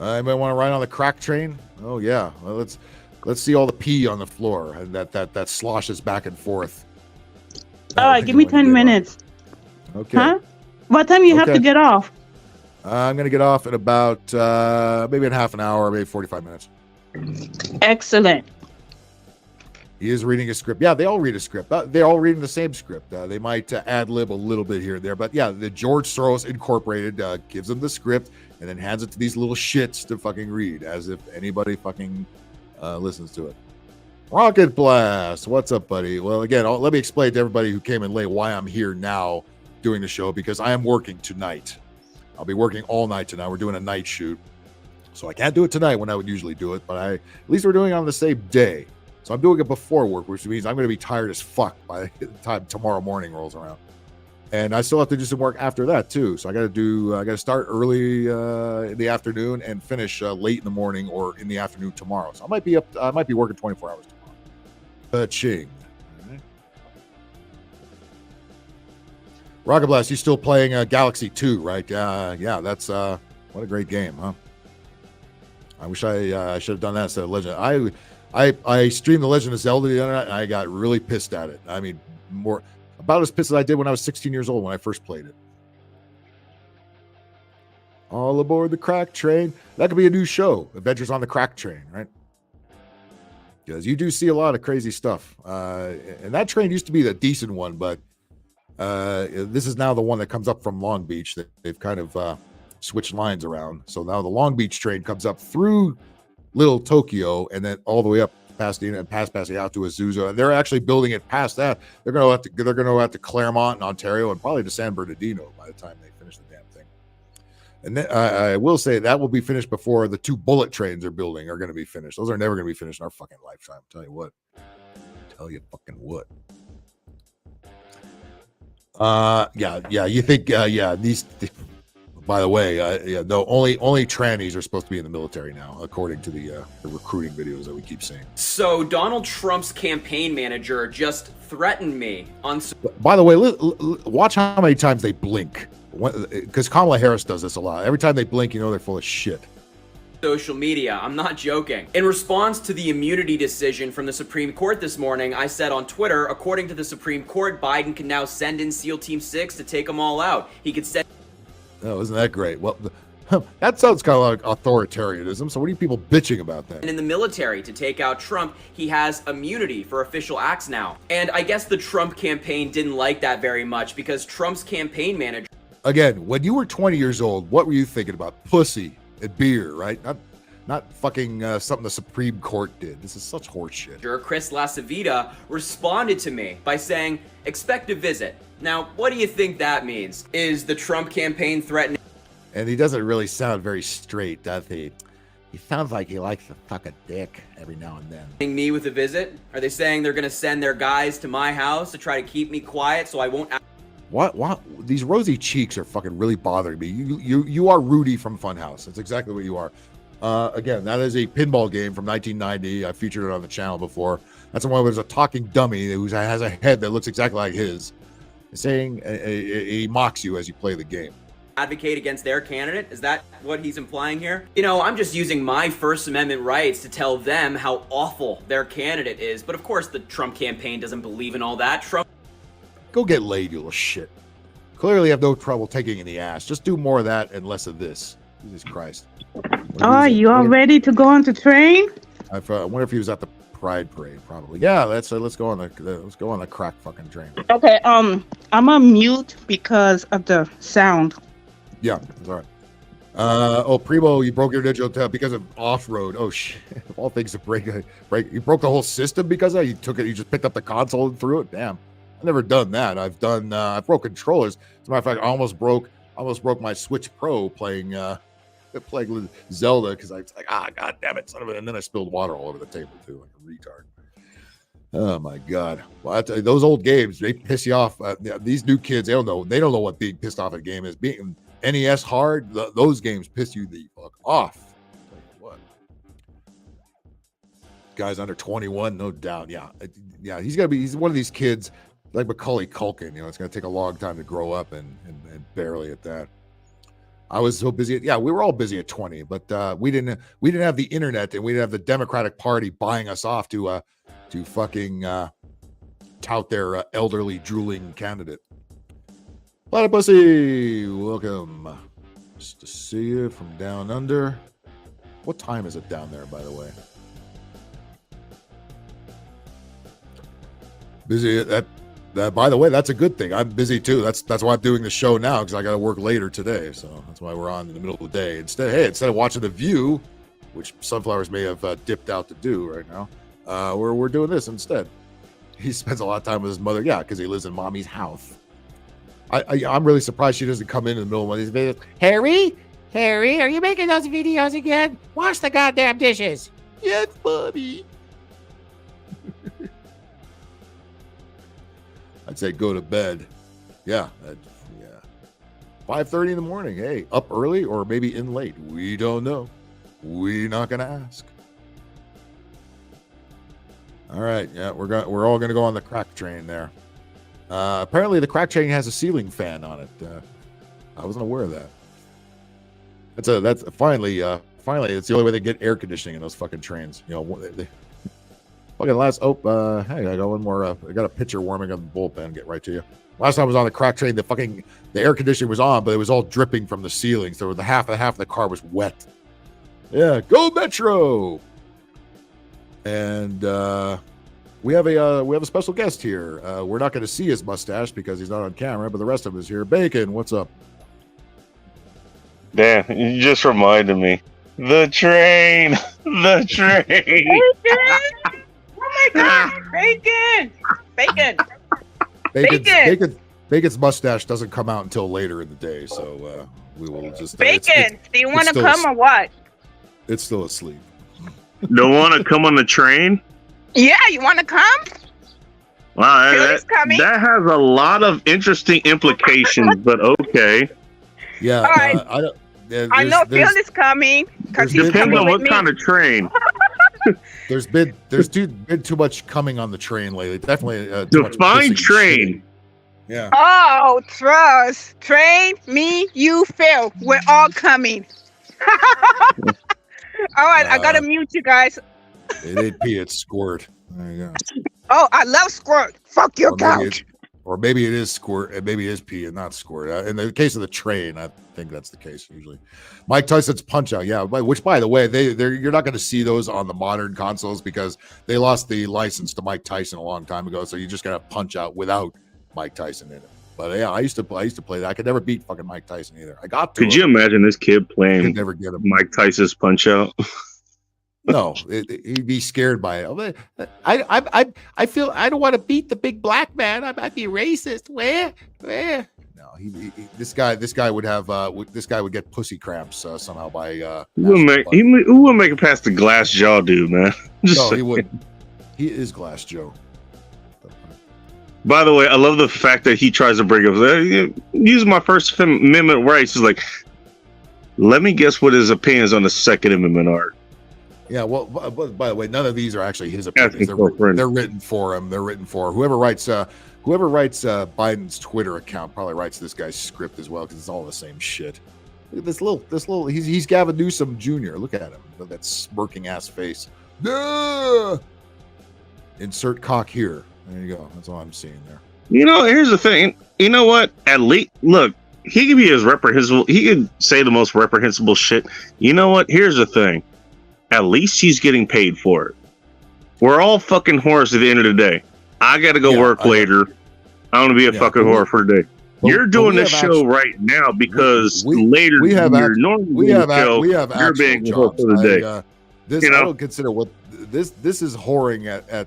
Anybody want to ride on the crack train? Oh yeah. Well, let's see all the pee on the floor and that sloshes back and forth. All right, give me 10 minutes. Okay. Huh? What time you have to get off? I'm gonna get off in about maybe in half an hour, maybe 45 minutes. Excellent. He is reading a script. Yeah, they all read a script. They're all reading the same script. They might ad-lib a little bit here and there, but yeah, the George Soros Incorporated gives them the script and then hands it to these little shits to fucking read, as if anybody fucking listens to it. Rocket Blast, what's up, buddy? Well, again, let me explain to everybody who came in late why I'm here now doing the show, because I am working tonight. I'll be working all night tonight. We're doing a night shoot, so I can't do it tonight when I would usually do it, but at least we're doing it on the same day. So I'm doing it before work, which means I'm going to be tired as fuck by the time tomorrow morning rolls around. And I still have to do some work after that too. So I got to start early in the afternoon and finish late in the morning or in the afternoon tomorrow. So I might be working 24 hours tomorrow. Ching. Right. Rocket Blast, you still playing Galaxy 2, right? Yeah, that's what a great game, huh? I wish I should have done that instead of Legend. I streamed The Legend of Zelda the other night, and I got really pissed at it. I mean, about as pissed as I did when I was 16 years old when I first played it. All aboard the crack train. That could be a new show, Adventures on the Crack Train, right? Because you do see a lot of crazy stuff. And that train used to be the decent one, but this is now the one that comes up from Long Beach. They've kind of switched lines around. So now the Long Beach train comes up through Little Tokyo and then all the way up Pasadena and past Pasadena out to Azusa, and they're actually building it past that. They're going to have to Claremont in Ontario and probably to San Bernardino by the time they finish the damn thing. And then I will say that will be finished before the 2 bullet trains they're building are going to be finished. Those are never going to be finished in our fucking lifetime. I'll tell you what. Yeah. You think these. By the way, only trannies are supposed to be in the military now, according to the recruiting videos that we keep seeing. So Donald Trump's campaign manager just threatened me on. By the way, watch how many times they blink, because Kamala Harris does this a lot. Every time they blink, they're full of shit. Social media. I'm not joking. In response to the immunity decision from the Supreme Court this morning, I said on Twitter, according to the Supreme Court, Biden can now send in SEAL Team 6 to take them all out. He could send. Oh, isn't that great? Well, that sounds kind of like authoritarianism. So what are you people bitching about then? And in the military to take out Trump, he has immunity for official acts now. And I guess the Trump campaign didn't like that very much because Trump's campaign manager. Again, when you were 20 years old, what were you thinking about? Pussy and beer, right? Not fucking something the Supreme Court did. This is such horseshit. Chris LaCivita responded to me by saying, expect a visit. Now, what do you think that means? Is the Trump campaign threatening? And he doesn't really sound very straight, does he? He sounds like he likes to suck a dick every now and then. Me with a visit? Are they saying they're gonna send their guys to my house to try to keep me quiet so I won't? What? These rosy cheeks are fucking really bothering me. You are Rudy from Funhouse. That's exactly what you are. Again, that is a pinball game from 1990. I featured it on the channel before. That's the one where there's a talking dummy who has a head that looks exactly like his, saying he mocks you as you play the game. Advocate against their candidate? Is that what he's implying here? You know, I'm just using my First Amendment rights to tell them how awful their candidate is. But of course, the Trump campaign doesn't believe in all that. Trump. Go get laid, you little shit. Clearly have no trouble taking in the ass. Just do more of that and less of this. Jesus Christ. Oh, you all ready to go on the train? I wonder if he was at the Pride Parade, probably. Yeah, let's go on the crack fucking train. Okay, I'm on mute because of the sound. Yeah, that's all right. Primo, you broke your digital tab because of off-road. Oh shit! Of all things to break. You broke the whole system because of that. You just picked up the console and threw it. Damn, I've never done that. I've broke controllers. As a matter of fact, I almost broke my Switch Pro playing Zelda because I was like, god damn it, son of it, and then I spilled water all over the table too, like a retard. Oh my god! Well, I tell you, those old games, they piss you off. These new kids, they don't know what being pissed off at a game is. Being NES hard, those games piss you the fuck off. I'll tell you what. Guys under 21, no doubt. Yeah, he's one of these kids like Macaulay Culkin. It's gonna take a long time to grow up and barely at that. I was so busy. We were all busy at 20, but we didn't have the internet and we didn't have the Democratic Party buying us off to fucking tout their elderly drooling candidate. Platypussy, welcome. Just to see you from down under. What time is it down there, by the way? Busy at that. By the way, that's a good thing. I'm busy too. That's why I'm doing the show now, because I got to work later today. So that's why we're on in the middle of the day. Instead of watching The View, which Sunflowers may have dipped out to do right now, we're doing this instead. He spends a lot of time with his mother, because he lives in mommy's house. I'm really surprised she doesn't come in the middle of one of these videos. Harry, are you making those videos again? Wash the goddamn dishes. Yes, buddy. I'd say go to bed. 5:30 in the morning. Hey, up early or maybe in late. We don't know. We're not gonna ask. All right, we're all gonna go on the crack train there. Apparently the crack train has a ceiling fan on it. I wasn't aware of that. That's finally it's the only way they get air conditioning in those fucking trains. Fucking last. Hey, I got one more. I got a pitcher warming up the bullpen. Get right to you. Last time I was on the crack train, the air conditioning was on, but it was all dripping from the ceiling, so the half of the car was wet. Yeah, go Metro. And we have a special guest here. We're not going to see his mustache because he's not on camera, but the rest of us here. Bacon, what's up? Damn, you just reminded me. The train. The train. Bacon! Oh my god! Bacon! Bacon's mustache doesn't come out until later in the day, so we will just... Bacon! Do you want to come or what? It's still asleep. Don't want to come on the train? Yeah, you want to come? Wow, that has a lot of interesting implications, but okay. Yeah, all right. I know Phil is coming. Depends on what kind of train. There's been too much coming on the train lately. Definitely define train. Yeah. Oh, trust. Train, me, you, Phil. We're all coming. All right, I gotta mute you guys. It ain't pee, it's squirt. There you go. Oh, I love squirt. Fuck your couch. Or maybe it is squirt, and maybe it is pee and not squirt. In the case of the train, I think that's the case usually. Mike Tyson's Punch Out, yeah. Which, by the way, you're not going to see those on the modern consoles because they lost the license to Mike Tyson a long time ago. So you just got to Punch Out without Mike Tyson in it. But yeah, I used to play that. I could never beat fucking Mike Tyson either. I got to. Could you imagine this kid playing never get him. Mike Tyson's Punch Out? No, he'd be scared by it. I feel I don't want to beat the big black man. I'd be racist. Where? No, No, this guy would have this guy would get pussy cramps somehow by. He wouldn't make it past the glass jaw dude, man. No, he wouldn't. He is Glass Joe. By the way, I love the fact that he tries to bring up use my First Amendment rights. He's like, let me guess what his opinions on the Second Amendment are. Yeah, well, by the way, none of these are actually his opinions. They're written for him. They're written for whoever writes Biden's Twitter account. Probably writes this guy's script as well because it's all the same shit. Look at this little. He's Gavin Newsom Jr. Look at him. Look at that smirking ass face. Duh! Insert cock here. There you go. That's all I'm seeing there. You know, here's the thing. You know what? At least, look, he could be as reprehensible. He could say the most reprehensible shit. You know what? Here's the thing. At least he's getting paid for it. We're all fucking whores at the end of the day. I got to go work later. I want to be a fucking whore for the day. You're doing this show right now because later we have you're you're being jobs. For the day. This I don't consider what this is whoring at a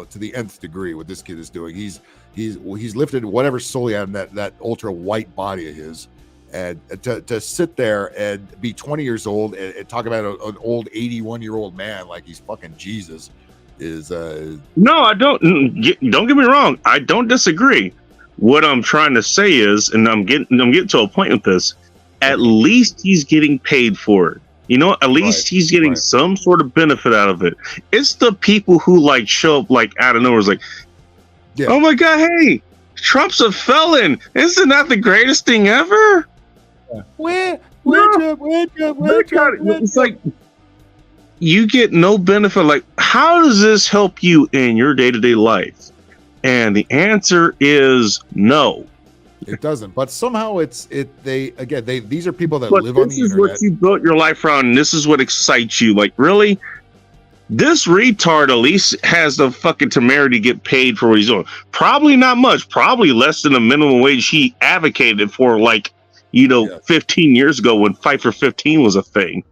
to the nth degree. What this kid is doing, he's lifted whatever soul he had in that ultra white body of his, and to sit there and be 20 years old and talk about an old 81-year-old man like he's fucking Jesus is no, I don't get me wrong, I don't disagree. What I'm trying to say is, and I'm getting to a point with this, at least he's getting paid for it. You know, at least he's getting some sort of benefit out of it. It's the people who like show up like out of nowhere, it's like, oh my god, hey, Trump's a felon. Isn't that the greatest thing ever? It's like you get no benefit. Like, how does this help you in your day-to-day life? And the answer is no. It doesn't, but somehow these are people that but live on the internet. This is what you built your life around, and this is what excites you. Like, really? This retard at least has the fucking temerity to get paid for what he's doing. Probably not much, probably less than the minimum wage he advocated for, 15 years ago when Fight for 15 was a thing.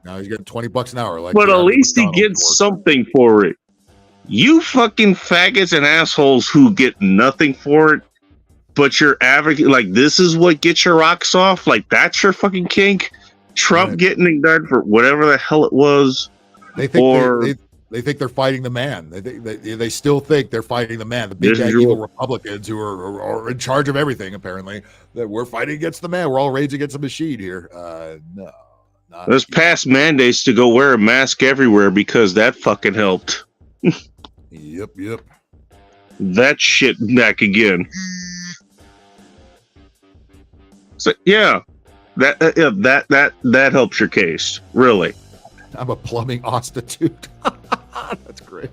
Now he's getting $20 an hour. But at least he gets something for it. You fucking faggots and assholes who get nothing for it, but you're advocating, like, this is what gets your rocks off? Like, that's your fucking kink? Trump getting indicted for whatever the hell it was? They think they think they're fighting the man. They still think they're fighting the man. The big evil Republicans who are in charge of everything, apparently, that we're fighting against the man. We're all rage against the machine here. No. There's past mandates to go wear a mask everywhere because that fucking helped. Yep. That shit back again. So that helps your case, really. I'm a plumbing prostitute. That's great.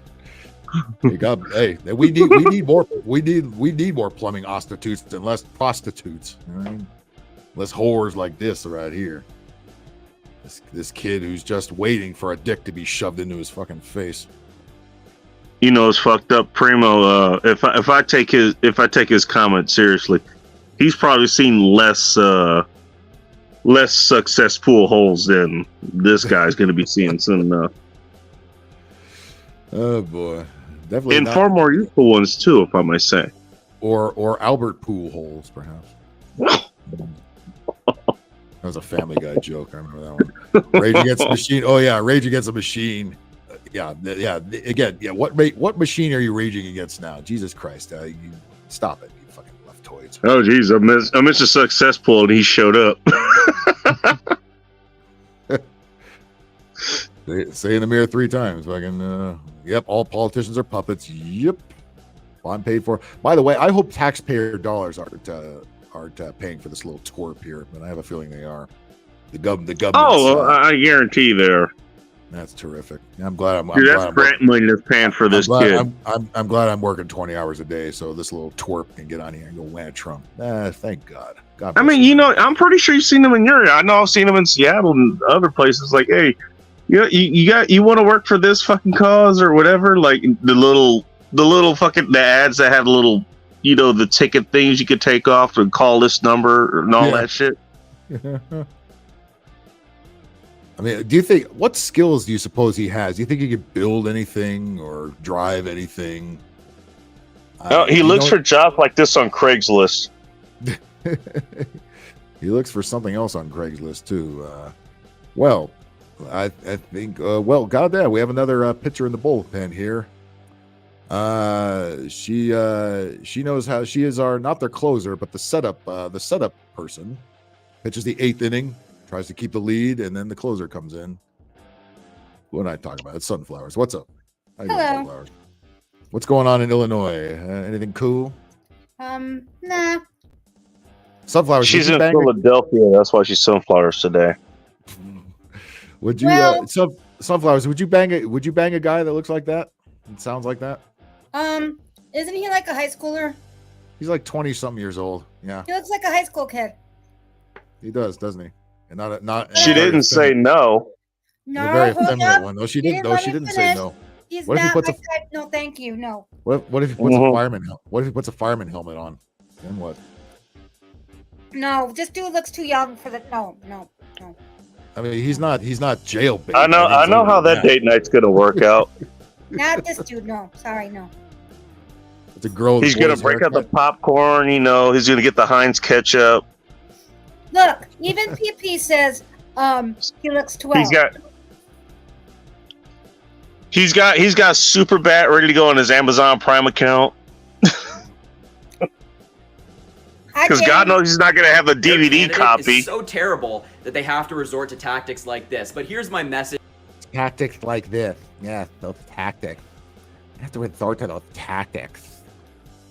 Hey, we need more plumbing prostitutes and less prostitutes. Right? Less whores like this right here. This kid who's just waiting for a dick to be shoved into his fucking face. You know, it's fucked up, Primo. If I take his comment seriously, he's probably seen less success pool holes than this guy's going to be seeing soon. Oh boy, definitely, and far more useful ones too, if I may say. Or Albert pool holes, perhaps. That was a Family Guy joke. I remember that one. Rage Against the Machine. Oh yeah, Rage Against the Machine. Yeah. Again, what machine are you raging against now? Jesus Christ! You stop it, you fucking leftoids. Oh geez, I missed a success pool and he showed up. Say in the mirror 3 times. Fucking. Yep. All politicians are puppets. Yep. I'm paid for. By the way, I hope taxpayer dollars aren't paying for this little twerp here, but I have a feeling they are. The government. Oh, I guarantee they're. That's terrific. I'm glad that's grant money that's paying for this kid. I'm glad I'm working 20 hours a day, so this little twerp can get on here and go land Trump. Thank God. I mean, you know, I'm pretty sure you've seen them in your area. I know I've seen them in Seattle and other places. Like, hey, you want to work for this fucking cause or whatever? Like the little fucking the ads that have little, the ticket things you could take off and call this number and all that shit. I mean, what skills do you suppose he has? Do you think he could build anything or drive anything? He looks for jobs like this on Craigslist. He looks for something else on Craigslist too. Well, I think. Well, goddamn, we have another pitcher in the bullpen here. She knows how. She is not their closer, but the setup person. Pitches the 8th inning, tries to keep the lead, and then the closer comes in. What am I talking about? It's Sunflowers. What's up? How you doing, Sunflowers? What's going on in Illinois? Anything cool? Nah. Sunflowers. She's in Philadelphia. That's why she's Sunflowers today. Would you, Sunflowers? Would you bang a guy that looks like that? It sounds like that. Isn't he like a high schooler? He's like 20-something years old. Yeah. He looks like a high school kid. He does, doesn't he? And not. She didn't say no. No, a very effeminate one. No, she didn't. No, she didn't say no. He's what if he not puts my type. No, thank you. No. What if he puts a fireman? What if he puts a fireman helmet on? Then what? No, this dude looks too young for the. No. I mean, he's not jailbait. I know how that date night's gonna work out. Not this dude. No, sorry, no. It's a girl. He's gonna break out the popcorn. He's gonna get the Heinz ketchup. Look, even PP says he looks 12. He's got Super Bat ready to go on his Amazon Prime account. Because God knows he's not going to have a DVD copy. It's so terrible that they have to resort to tactics like this. But here's my message. Tactics like this. Yeah, those tactics. You have to resort to those tactics.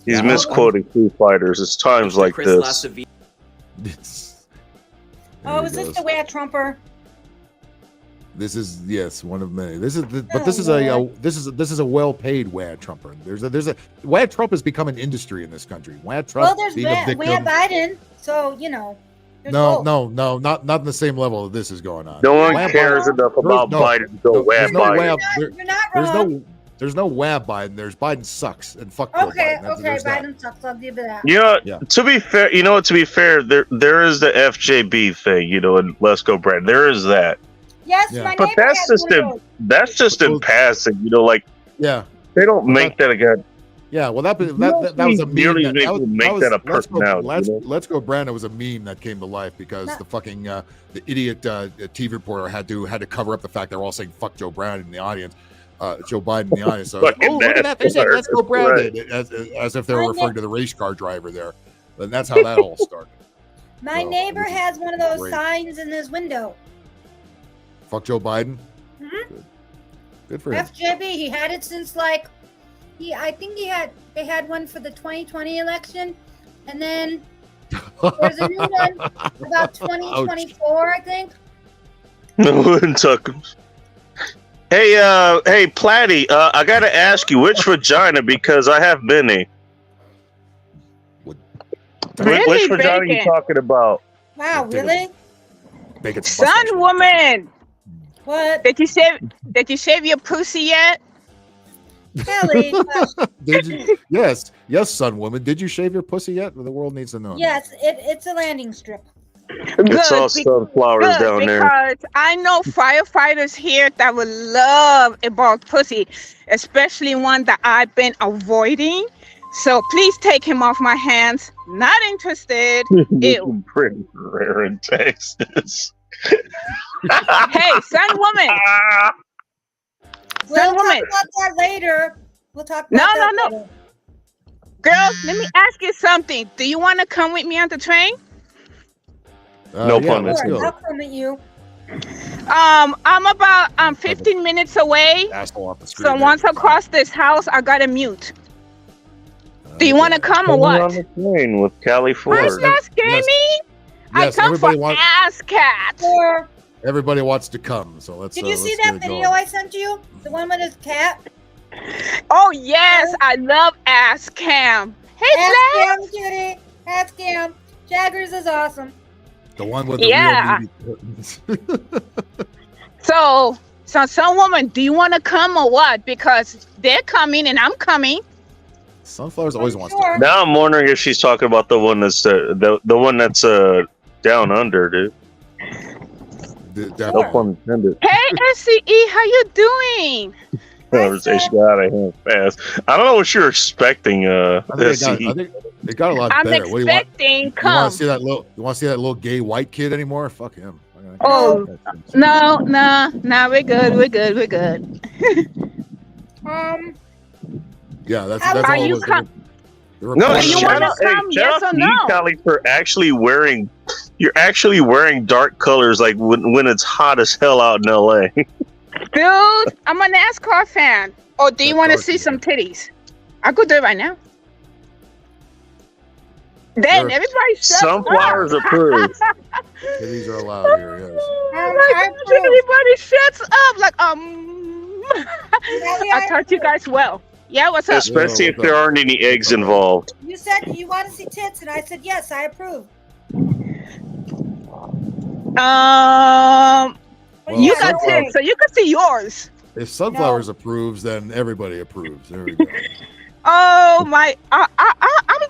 He's misquoting Foo Fighters. It's times like this. Oh, is this the way a Trumper? This is one of many. This is a well-paid Wad Trumper. There's a Wad Trump has become an industry in this country. Wad Trump. Well, there's Wad Biden, so No, not in the same level that this is going on. No one cares enough about Biden to go Wad Biden. You're not wrong. There's no Wad Biden. There's Biden sucks and fuck. Okay, Joe Biden. okay, Biden sucks. I'll give you that. To be fair, there is the FJB thing, and Let's Go Brad. There is that. Yes, yeah. my But neighbor that's just in passing, yeah. They don't make that again. Yeah, well, that was a meme. That a personality. Let's Go Brandon was a meme that came to life because the fucking the idiot TV reporter had to cover up the fact they were all saying "fuck Joe Brandon" in the audience, Joe Biden in the audience. So look at that! They said "Let's Go Brandon" as if they were referring to the race car driver there, and that's how that all started. My neighbor has one of those signs in his window. Fuck Joe Biden. Mm-hmm. Good for him. FJB. He had it since I think they had one for the 2020 election, and then there's a new one about 2024, I think. Hey, Platty, I gotta ask you, which vagina? Because I have Benny. Really, which vagina are you talking about? Wow, really? Sun woman. What? Did you shave your pussy yet? Kelly. Did you? Yes, Sun woman. Did you shave your pussy yet? The world needs to know. Yes, it's a landing strip. It's all sunflowers down there. Because I know firefighters here that would love a bald pussy, especially one that I've been avoiding. So please take him off my hands. Not interested. Ew. Pretty rare in Texas. Hey, Sun woman. We'll talk about that later. We'll talk about that later. Girl, let me ask you something. Do you want to come with me on the train? No pun. Let's go. I'll come at you. I'm about 15 minutes away. So once I cross this house, I gotta mute. Do you want to come or what? On the plane with Callie Ford. Why not scare me? I come for ass cat. Everybody wants to come, so let's. Did you see that video I sent you? The one with his cat. Oh yes, I love ass cam. Hey, ass cam, kitty. Ass cam. Jaggers is awesome. The one with the real meaty So some woman, do you want to come or what? Because they're coming and I'm coming. Sunflowers always wants to come. Now I'm wondering if she's talking about the one that's the one that's down under, dude. No pun intended. Hey, SCE, how you doing? Conversation got out of hand fast. I don't know what you're expecting. I It got a lot I'm better. What do you want? expecting You want come. to see that little? You want to see that little gay white kid anymore? Fuck him. Oh, no, we're good. We're good. Yeah, that's Are all it you was. com- No, Do you shout wanna out, come, shout yes out or to you, no? Callie, for actually wearing. You're actually wearing dark colors, like when it's hot as hell out in LA. Dude, I'm a NASCAR fan. Or do you want to see some titties? I could do it right now. Then everybody shut Sunflowers up. approved. These are allowed here. Yes. Everybody shuts up. Like I taught you guys well. Yeah, what's up? Especially if there aren't any eggs involved. You said you want to see tits, and I said yes, I approve. You got tits, so you can see yours. If Sunflowers approves, then everybody approves. There we go. Oh my! I'm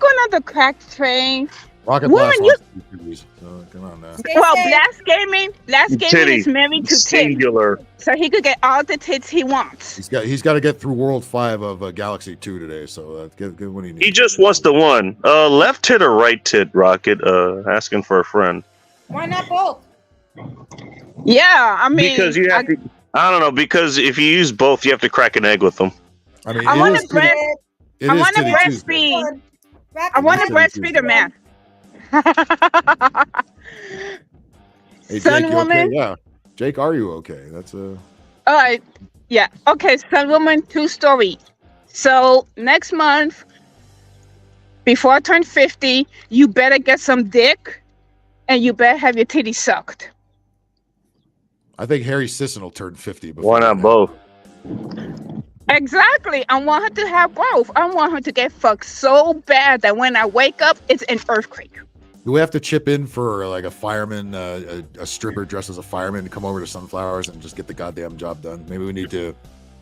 going on the crack train. Rocket Woman, Blast you. wants to do these, so come on now. Well, Blast Gaming is Titty. married to tits, Singular. so he could get all the tits he wants. He's got to get through World 5 of Galaxy 2 today, so get what he needs. He just wants the one. Left tit or right tit, Rocket? Asking for a friend. Why not both? Yeah, I mean, Because you have to. I don't know. Because if you use both, you have to crack an egg with them. I mean, I want to breastfeed. I want to breastfeed a man. Hey, Sun Jake, you woman. okay? Yeah, Jake, are you okay? That's All right. Yeah. Okay. Sun woman, 2 story. So next month, before I turn 50, you better get some dick, and you better have your titties sucked. I think Harry Sisson will turn 50. Why not both? Exactly. I want her to have both. I want her to get fucked so bad that when I wake up, it's an earthquake. Do we have to chip in for like a fireman, a stripper dressed as a fireman to come over to Sunflowers and just get the goddamn job done? Maybe we need to.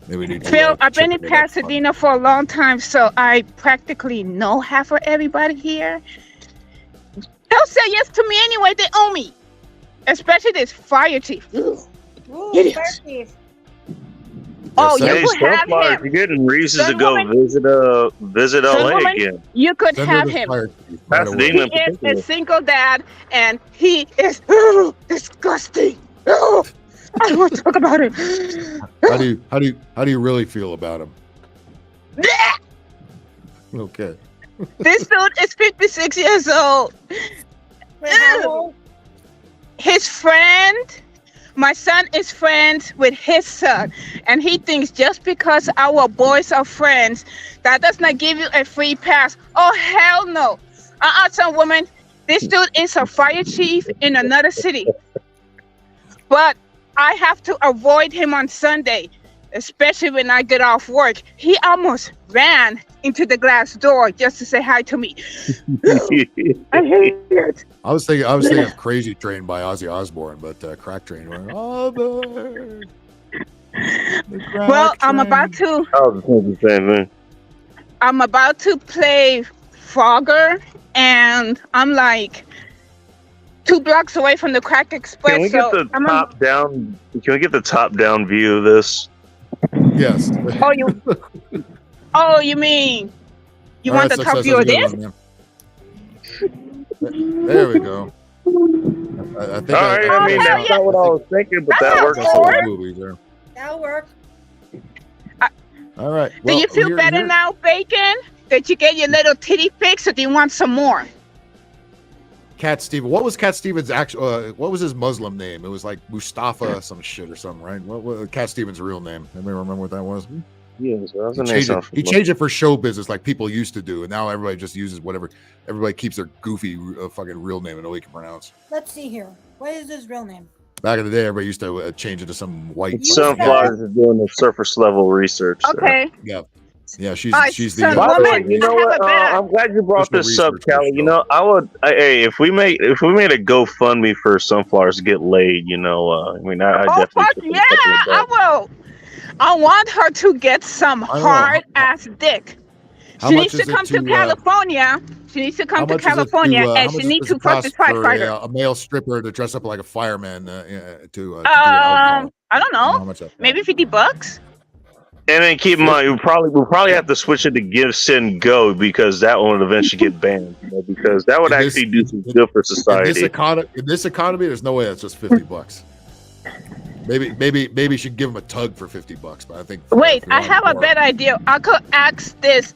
Phil, I've been in Pasadena for a long time, so I practically know half of everybody here. They'll say yes to me anyway. They owe me. Especially this fire chief. Ooh, Idiots. fire chief. Oh, you Hey, could have Sunflowers, him. you're getting reasons to Sun go woman. visit Sun LA woman, again. you could Send her have to him. Fire Chief right Pasadena away. in He is particular. a single dad, and he is disgusting. I don't want to talk about it. How do you really feel about him? Okay. This dude is 56 years old. Wait, how old? His friend, my son is friends with his son, and he thinks just because our boys are friends, that does not give you a free pass. Oh, hell no. Some woman, this dude is a fire chief in another city. But I have to avoid him on Sunday, especially when I get off work. He almost ran into the glass door just to say hi to me. I hate it. I was thinking of Crazy Train by Ozzy Osbourne, but Crack Train went, oh, the crack Well, I'm train." about to I was thinking the same thing. I'm about to play Frogger, and I'm like 2 blocks away from the Crack Express. Can we get the top down? Can we get the top down view of this? Yes. You mean you All want right, the top success view is of a good this? one, man. There we go. I think All right, I mean, hell that's not what I was thinking, but That's that not works. bored. movies there. That'll work. All right. Do you feel better now, Bacon? Did you get your little titty fix, or do you want some more? Cat Steven. What was Cat Stevens' actual? What was his Muslim name? It was like Mustafa some shit or something, right? What Cat Stevens' real name? Anybody remember what that was? Yes, that was He changed it for show business, like people used to do, and now everybody just uses whatever. Everybody keeps their goofy fucking real name and nobody can pronounce. Let's see here. What is his real name? Back in the day, everybody used to change it to some white. Sunflowers is doing the surface level research. Okay. Yeah, she's She's the. By the way, you know what? I'm glad you brought this up, Callie. You know, I would. Hey, if we made a GoFundMe for Sunflowers to get laid, you know, I mean, I Oh definitely. fuck yeah! I will. I want her to get some hard ass dick. How She much needs to is it come to to, California. She needs to How come to much is it California, how and much she needs does to it fuck the cost for firefighter. a male stripper to dress up like a fireman to do an I don't How know. much that? Maybe $50. And then keep in mind, we'll probably have to switch it to Give, Send, Go because that one would eventually get banned. Because that would actually do some good for society. In this economy, there's no way that's just $50. Maybe you should give them a tug for $50, but I think. Wait, I have a better idea. I could ask this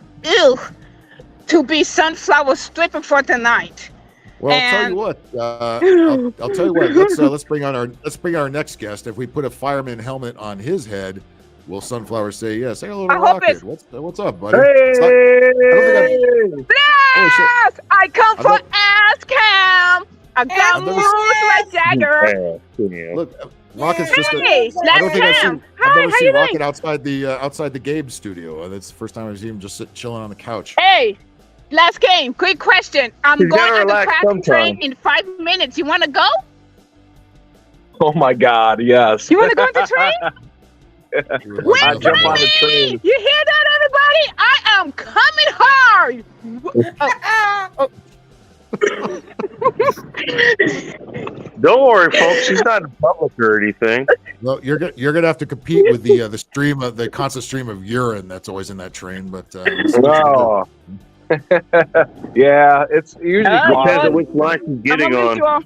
to be sunflower stripping for tonight. Well, I'll tell you what. I'll tell you what. Let's bring on our next guest. If we put a fireman helmet on his head, will Sunflower say yes? Say hello to Rocket. What's up, buddy? Hey! I come for ass cam. I got moves like Jagger. Look, Rocket's just. Hey, I don't think I've never seen Rocket doing? outside the game studio. That's the first time I've seen him just chilling on the couch. Hey, last game. Quick question. I'm You gotta going on the relax crack train sometime. in 5 minutes. You want to go? Oh my God, yes. You want to go on the train? Wait I for jump on the me! train. You hear that, everybody? I am coming hard. Don't worry, folks. She's not in public or anything. Well, you're gonna have to compete with the constant stream of urine that's always in that train. But No. Yeah, it's usually Depends on which line she's getting on.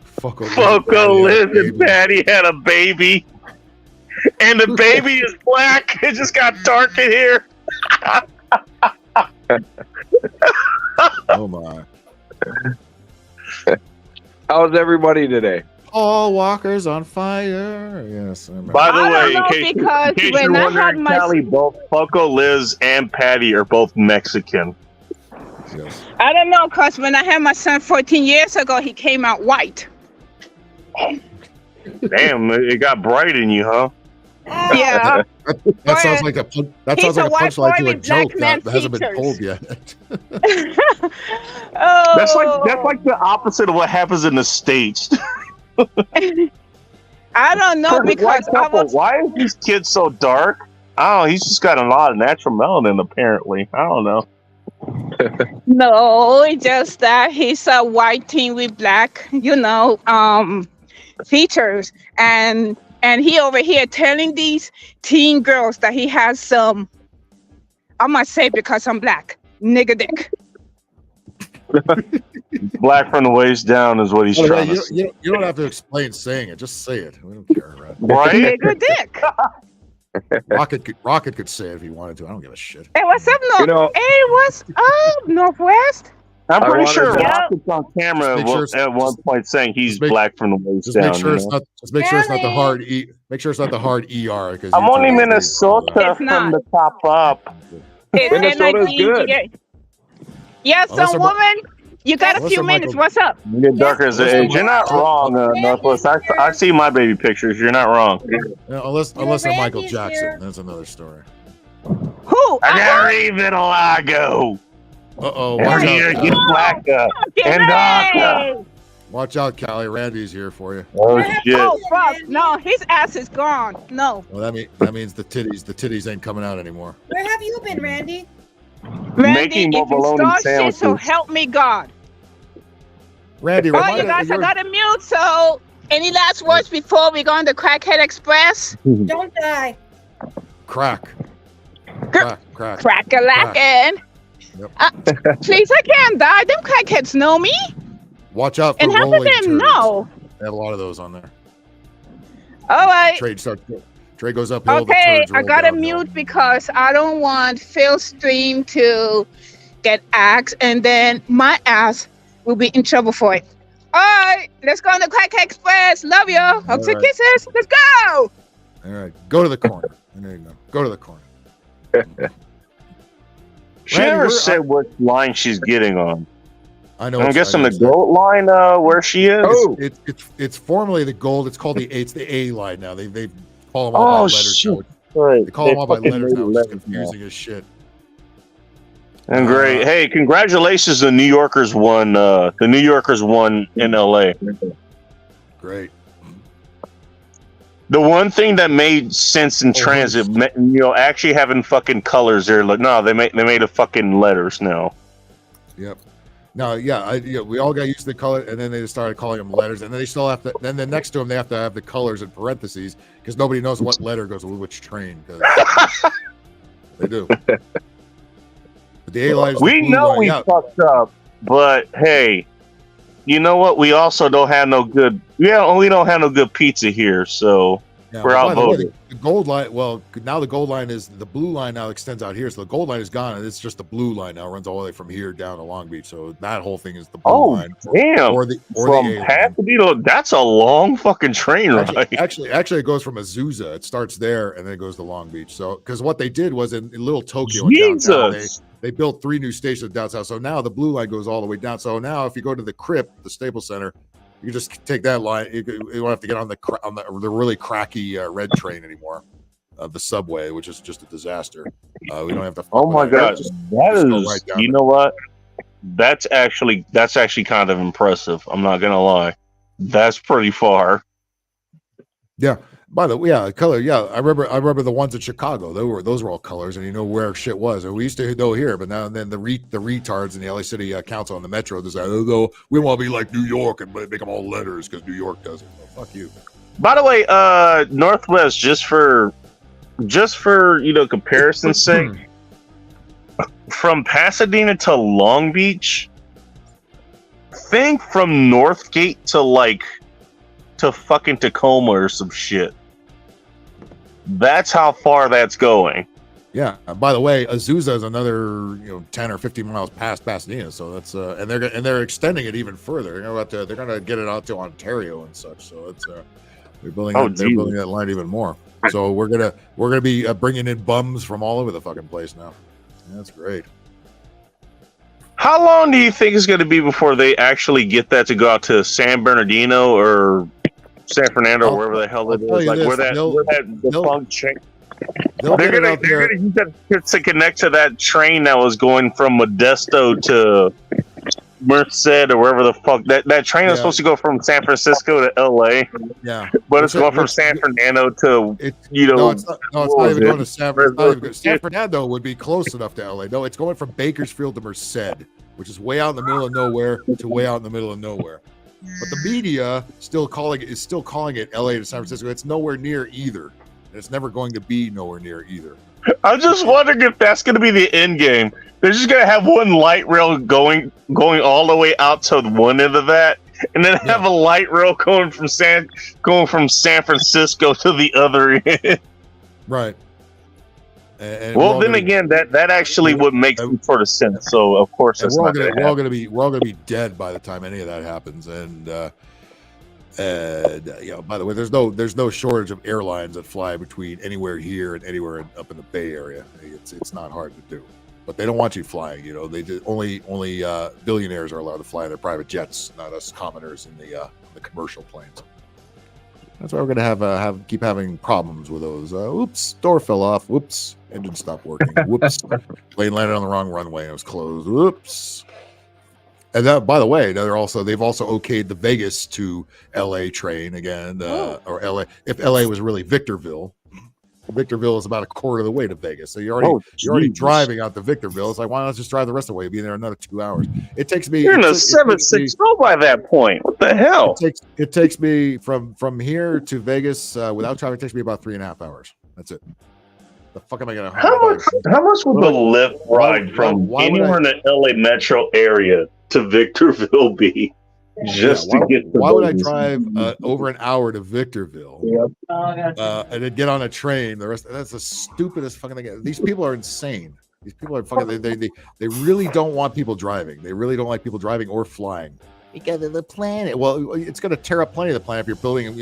Foco, Liz, and Patty had a baby. And the baby is black. It just got dark in here. Oh my! How's everybody today? Paul Walker's on fire. Yes. By the way, in case when you're I had wondering, my Callie, both Foco, Liz, and Patty are both Mexican. Yes. I don't know, cause when I had my son 14 years ago, he came out white. Damn, it got bright in you, huh? Yeah. That sounds like a He's a white punchline boy to a with black joke man that hasn't been features. told yet. Oh. That's like the opposite of what happens in the States. I don't know because I was. Why is these kids so dark? Oh, he's just got a lot of natural melanin, apparently. I don't know. No, it's just that he's a white teen with black, features, and he over here telling these teen girls that he has some. I must say because I'm black, nigga dick. Black from the waist down is what he's trying to say. You don't have to explain saying it. Just say it. We don't care, right? Right? Nigga dick. Rocket could say it if he wanted to. I don't give a shit. Hey, what's up, Hey, what's up, Northwest? I'm pretty sure Yep. Rocket's on camera at one point saying he's black from the waist Just down. make sure it's not. Just make sure it's not the hard E. Make sure it's not the hard ER. Because I'm only Minnesota from the top up. Minnesota is good. Yes, Unless some they're- woman. You got a unless few they're minutes. Michael- What's up? You get darker as the age. You're not wrong, Northwest. I see my baby pictures. You're not wrong. Yeah, unless they're Michael Randy's Jackson. here. That's another story. Who? I got vitiligo. Uh-oh. And Watch here out, get blacker and darker. Watch out, Callie. Randy's here for you. Oh shit! Oh fuck! No, his ass is gone. No. Well, that means the titties ain't coming out anymore. Where have you been, Randy? Randy, Making if you bologna start shit, sandwiches. so help me God. Randy, Oh, you guys, I got to mute. So, any last words before we go on the Crackhead Express? Don't die. crack. Crack-a-lackin'. Yep. Please, I can't die. Them crackheads know me. Watch out for And half of rolling them turds. know. They have a lot of those on there. All right. Trade goes uphill. the Okay, turds I roll got to downhill. mute because I don't want Phil Stream to get axed, and then my ass will be in trouble for it. All right, let's go on the Crackhead Express. Love you. Hugs and right. kisses. Let's go. All right, go to the corner. There you go. Go to the corner. She Randy, never we're- said what line she's getting on. I know. I'm it's- guessing I know the it's not- goat line where she is. Oh. It's formerly the gold. It's called the A line now. They call them all by Oh letters shit! now. Right. They call them all by fucking letters made now, which is letters confusing as shit. And great. Hey, congratulations! The New Yorkers won. The New Yorkers won in LA. Great. The one thing that made sense in transit, actually having fucking colors there. Like, no, they made a fucking letters now. Yep. No, yeah, we all got used to the color, and then they just started calling them letters, and then they still have to. Then next to them, they have to have the colors in parentheses because nobody knows what letter goes with which train. 'Cause they do. But the A line. We know we fucked up, but hey, you know what? We also don't have no good. Yeah, we don't have no good pizza here, so we're outvoted. The gold line. Well, now the gold line is the blue line now extends out here, so the gold line is gone, and it's just the blue line now runs all the way from here down to Long Beach. So that whole thing is the blue line. Damn! Or from the Pasadena, that's a long fucking train ride. Actually, it goes from Azusa. It starts there and then it goes to Long Beach. So, because what they did was in Little Tokyo, in downtown, they built 3 new stations downtown. So now the blue line goes all the way down. So now if you go to the Crypt, the Staples Center, you just take that line. You don't have to get on the really cracky red train anymore. The subway, which is just a disaster. We don't have to. Oh my god, that is. Right, you know what? That's actually kind of impressive. I'm not gonna lie. That's pretty far. Yeah. By the way, color. Yeah, I remember the ones in Chicago. Those were all colors, and you know where shit was. And we used to know here, but now and then the retards in the LA City Council on the Metro decide, oh, we want to be like New York and make them all letters because New York does it. Well, fuck you. By the way, Northwest, just for comparison's sake, from Pasadena to Long Beach, think from Northgate to fucking Tacoma or some shit. That's how far that's going. Yeah. By the way, Azusa is another 10 or 15 miles past Pasadena, so that's and they're extending it even further. They're gonna get it out to Ontario and such. So it's they're building that line even more. So we're gonna be bringing in bums from all over the fucking place now. Yeah, that's great. How long do you think it's going to be before they actually get that to go out to San Bernardino or San Fernando or wherever the hell it is? Like where that defunct train. They're gonna use that to connect to that train that was going from Modesto to Merced or wherever the fuck that train was supposed to go from San Francisco to LA. Yeah, but it's going from San Fernando to it's not even going to San Fernando. San Fernando would be close enough to LA. No, it's going from Bakersfield to Merced, which is way out in the middle of nowhere to way out in the middle of nowhere. But the media is still calling it LA to San Francisco. It's nowhere near either, and it's never going to be nowhere near either. I'm just wondering if that's going to be the end game. They're just going to have one light rail going all the way out to one end of that, and then have a light rail going from San Francisco to the other end. Right. Well, then again, that actually would make some sort of sense. So of course, we're all going to be dead by the time any of that happens. And by the way, there's no shortage of airlines that fly between anywhere here and anywhere up in the Bay Area. It's not hard to do, but they don't want you flying. They just, only billionaires are allowed to fly their private jets, not us commoners in the commercial planes. That's why we're gonna keep having problems with those. Oops, door fell off. Whoops, engine stopped working. Whoops, plane landed on the wrong runway and it was closed. Whoops. And that, by the way, they've also okayed the Vegas to LA train again, or LA. If LA was really Victorville is about a quarter of the way to Vegas. So you're already driving out to Victorville. It's like, why not just drive the rest of the way? Be there another 2 hours. It takes me. You're in a 760 by that point. What the hell? It takes me from here to Vegas without traffic. It takes me about 3.5 hours. That's it. The fuck am I gonna? How much would the Lyft ride from anywhere in the LA metro area to Victorville be? Why would I drive over an hour to Victorville and then get on a train? That's the stupidest fucking thing. These people are insane. These people are fucking. They really don't want people driving. They really don't like people driving or flying because of the planet. Well, it's going to tear up plenty of the planet if you're building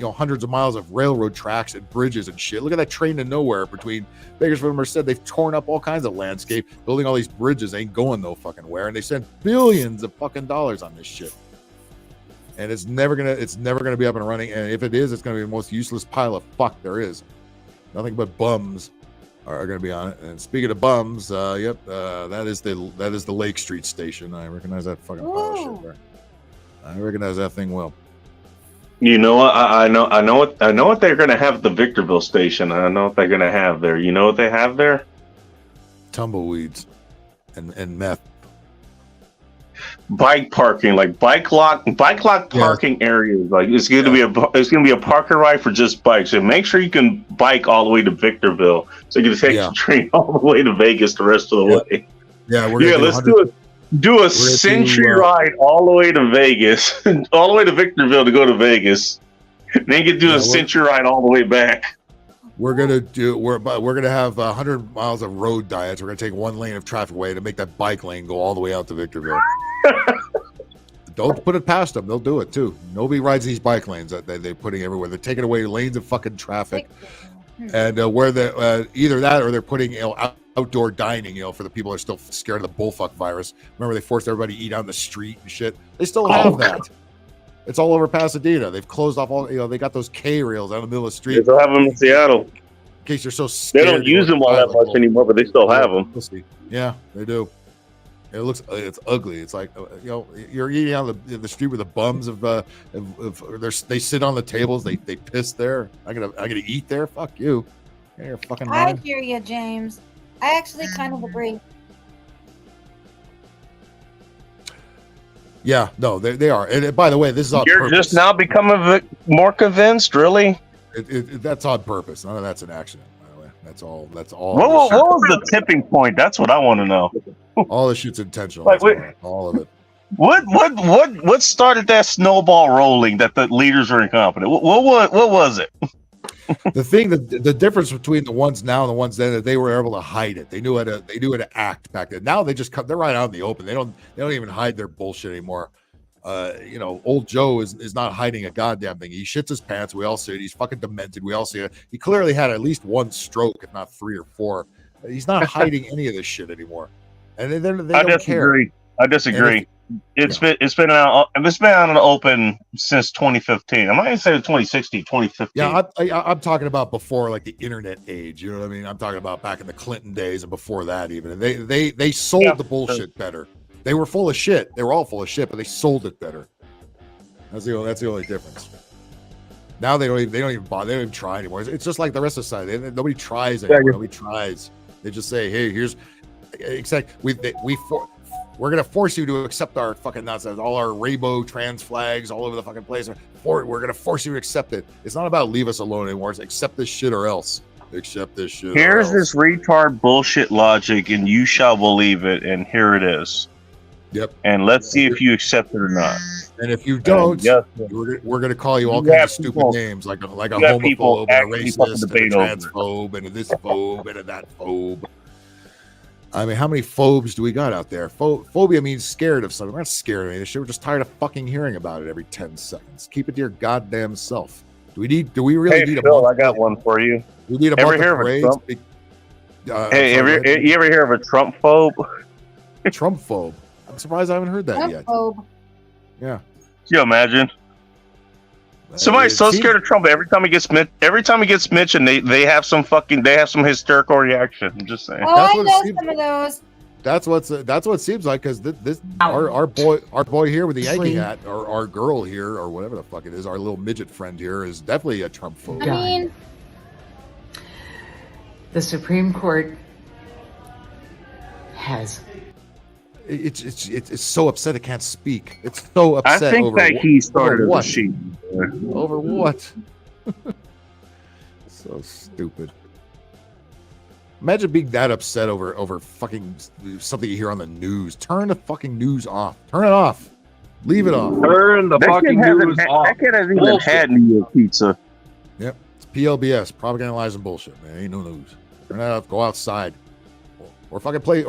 hundreds of miles of railroad tracks and bridges and shit. Look at that train to nowhere between Bakersfield and Merced. They've torn up all kinds of landscape, building all these bridges. Ain't going no fucking where, and they spent billions of fucking dollars on this shit. And it's never gonna be up and running. And if it is, it's gonna be the most useless pile of fuck there is. Nothing but bums are gonna be on it. And speaking of bums, that is the Lake Street station. I recognize that fucking pile of shit there. I recognize that thing well. You know what? I know what they're gonna have at the Victorville station. I know what they're gonna have there. You know what they have there? Tumbleweeds and meth. bike parking, like bike lock parking areas. Like it's going to be a parking right for just bikes. And make sure you can bike all the way to Victorville, so you can take the train all the way to Vegas the rest of the way. Yeah, let's do a century ride all the way to Vegas, all the way to Victorville to go to Vegas. Then you can do a century ride all the way back. We're gonna have 100 miles of road diets. We're gonna take one lane of traffic away to make that bike lane go all the way out to Victorville. Don't put it past them; they'll do it too. Nobody rides these bike lanes that they're putting everywhere. They're taking away lanes of fucking traffic, and where the either that or they're putting outdoor dining. For the people that are still scared of the bullfuck virus. Remember, they forced everybody to eat on the street and shit. They still have that. It's all over Pasadena. They've closed off all. They got those K rails out in the middle of the street. They still have them in Seattle. In case you're so scared. They don't use them all that much anymore, but they still have them. Yeah, they do. It's ugly. It's like you're eating on the street with the bums of they sit on the tables. They piss there. I gotta eat there. Fuck you. You're fucking. I hear you, James. I actually kind of agree. Yeah, no, they are. And by the way, this is on You're purpose. just now becoming more convinced, really? That's on purpose. None of that's an accident, by the way. That's all. What was the tipping point? That's what I want to know. All this shit's intentional. All of it. What started that snowball rolling that the leaders were incompetent? What was it? The difference between the ones now and the ones then, that they were able to hide it. They knew how to act back then. Now they're right out in the open. They don't even hide their bullshit anymore. Old Joe is not hiding a goddamn thing. He shits his pants. We all see it. He's fucking demented. We all see it. He clearly had at least one stroke, if not 3 or 4. He's not hiding any of this shit anymore. And they don't care. I disagree. It's been out in the open since 2015. I'm not even saying 2016, 2015. Yeah, I'm talking about before, like, the internet age. You know what I mean? I'm talking about back in the Clinton days and before that even. And they sold the bullshit better. They were full of shit. They were all full of shit, but they sold it better. That's the only difference. Now they don't even bother. They don't even try anymore. It's just like the rest of society. Nobody tries anymore. Nobody tries. They just say, "Hey, here's." Except we're gonna force you to accept our fucking nonsense, all our rainbow trans flags all over the fucking place. We're gonna force you to accept it. It's not about leave us alone anymore. It's accept this shit or else. Accept this shit. Here's this retard bullshit logic, and you shall believe it. And here it is. Yep. And let's see if you accept it or not. And if you don't, we're gonna call you all kinds of stupid names, like a homophobe, and a racist, and a transphobe, and a this phobe, and a that phobe. I mean, how many phobes do we got out there? Phobia means scared of something. We're not scared of any of this shit. We're just tired of fucking hearing about it every 10 seconds. Keep it to your goddamn self. Do we really need a month? I got one for you. We need a month of parades. You ever hear of a Trump phobe? Trump phobe. I'm surprised I haven't heard that yet. Phobe. Yeah. Can you imagine? Somebody's so scared of Trump every time he gets mentioned, they have some hysterical reaction. I'm just saying. Oh, I know some of those. That's what it seems like, because our boy here with the Yankee hat, or our girl here, or whatever the fuck it is, our little midget friend here, is definitely a Trump phobe. I mean, the Supreme Court has. It's so upset it can't speak. It's so upset. I think that he started what? the sheet. Over what? So stupid. Imagine being that upset over fucking something you hear on the news. Turn the fucking news off. Turn it off. Leave it off. Turn the fucking news off. That kid hasn't even had New York pizza. Yep. It's PLBS. Propaganda, lies, and bullshit, man. Ain't no news. Turn it off. Go outside. Or fucking play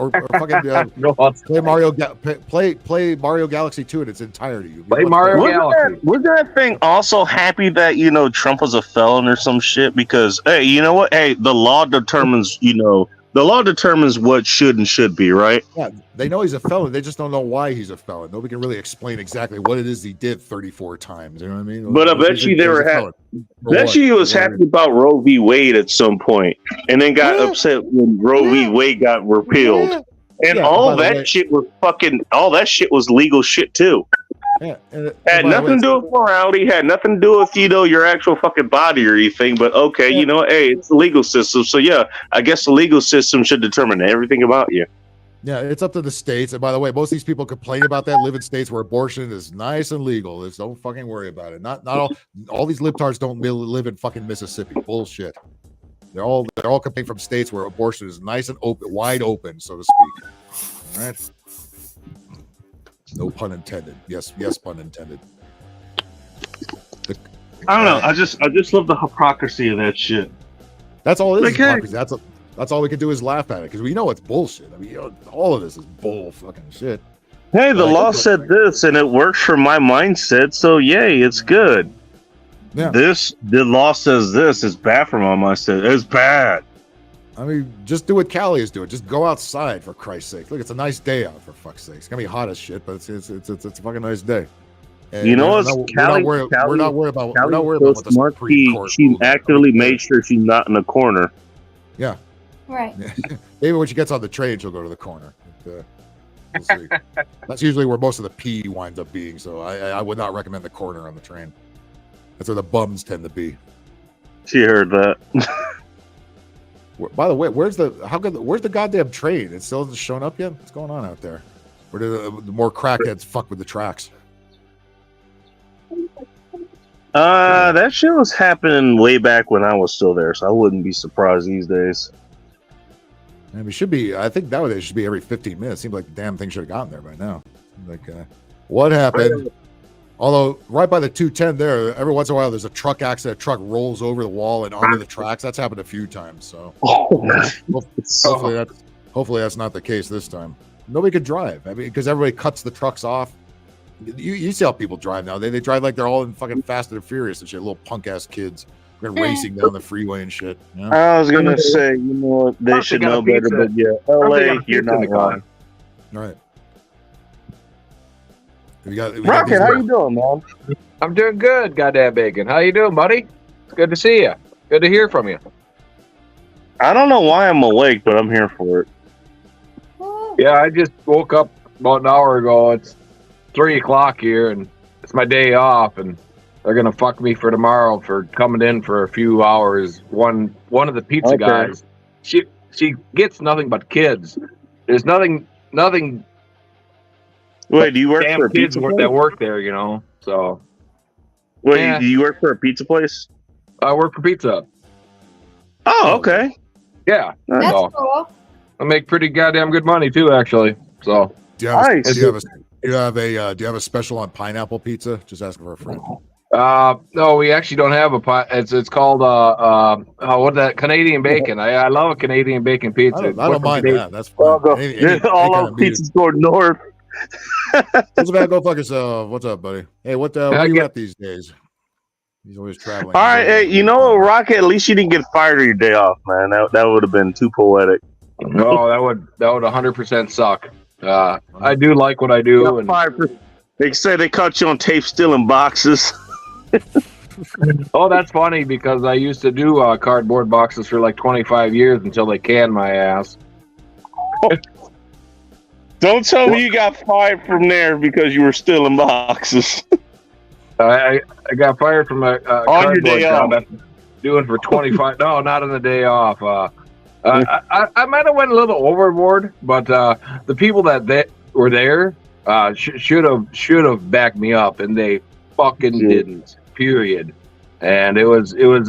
play Mario Galaxy 2 in its entirety. Play Mario Galaxy. Was that thing also happy that Trump was a felon or some shit? Because hey, you know what? Hey, the law determines what should and should be, right? Yeah, they know he's a felon. They just don't know why he's a felon. Nobody can really explain exactly what it is he did 34 times. You know what I mean? But I bet you they were happy. Bet you he was happy about Roe v. Wade at some point, and then got upset when Roe v. Wade got repealed. And all that shit was legal shit too. Yeah, had nothing to do with morality, had nothing to do with your actual fucking body or anything. But okay, hey, it's the legal system, so yeah, I guess the legal system should determine everything about you. Yeah, it's up to the states. And by the way, most of these people complaining about that live in states where abortion is nice and legal. Just don't fucking worry about it. Not all these libtards don't live in fucking Mississippi. Bullshit. They're all coming from states where abortion is nice and open, wide open, so to speak. All right. No pun intended. Yes, pun intended. I don't know. I just love the hypocrisy of that shit. That's all it is. Like, Hypocrisy. That's all we can do is laugh at it because we know it's bullshit. I mean, all of this is bull fucking shit. Hey, the law said this, and it works for my mindset. So yay, it's good. Yeah. The law says this is bad for my mindset. It's bad. I mean, just do what Callie is doing. Just go outside for Christ's sake. Look, it's a nice day out for fuck's sake. It's gonna be hot as shit, but it's a fucking nice day. And you know what? we're not worried about what the Supreme Court She rules. actively made sure she's not in the corner. Yeah. Right. Maybe when she gets on the train, she'll go to the corner. But, we'll see. That's usually where most of the pee winds up being. So I would not recommend the corner on the train. That's where the bums tend to be. She heard that. By the way, where's the goddamn train? It still hasn't shown up yet. What's going on out there? Where did the more crackheads fuck with the tracks? That shit was happening way back when I was still there, so I wouldn't be surprised these days. I mean, should be. I think nowadays it should be every 15 minutes. Seems like the damn thing should have gotten there by now. Like, what happened? Although right by the 210 there, every once in a while there's a truck accident. A truck rolls over the wall and onto the tracks. That's happened a few times. So hopefully that's not the case this time. Nobody could drive. I mean, because everybody cuts the trucks off. You see how people drive now. They drive like they're all in fucking Fast and Furious and shit. Little punk ass kids. They're racing down the freeway and shit. You know? I was gonna say, you know what, they should know better, but yeah, LA, you're not wrong. All right. Rocket, how you doing, man? I'm doing good, goddamn bacon. How you doing, buddy? It's good to see you. Good to hear from you. I don't know why I'm awake, but I'm here for it. Yeah, I just woke up about an hour ago. It's 3 o'clock here, and it's my day off, and they're gonna fuck me for tomorrow for coming in for a few hours. One of the pizza guys, she gets nothing but kids. There's nothing. Wait, do you work for a pizza place? That work there, you know? So. Wait, yeah. Do you work for a pizza place? I work for pizza. Oh, okay. Yeah. That's cool. I make pretty goddamn good money too, actually. So. Do you have a special on pineapple pizza? Just asking for a friend. No, we actually don't have a pie. It's called Canadian bacon. I love a Canadian bacon pizza. I don't mind that. That's fine. All our pizzas go north. What's about go fuck yourself? What's up, buddy? Hey, what are you at these days? He's always traveling. All right, hey, you know what, Rocket? At least you didn't get fired on your day off, man. That would have been too poetic. No, that would 100% suck. I do like what I do. They say they caught you on tape stealing boxes. Oh, that's funny because I used to do cardboard boxes for like 25 years until they canned my ass. Don't tell me you got fired from there because you were stealing boxes. I got fired from a on your day job off. Doing for 25. No, not on the day off. I might have went a little overboard, but the people that were there should have backed me up, and they fucking didn't. Period. And it was you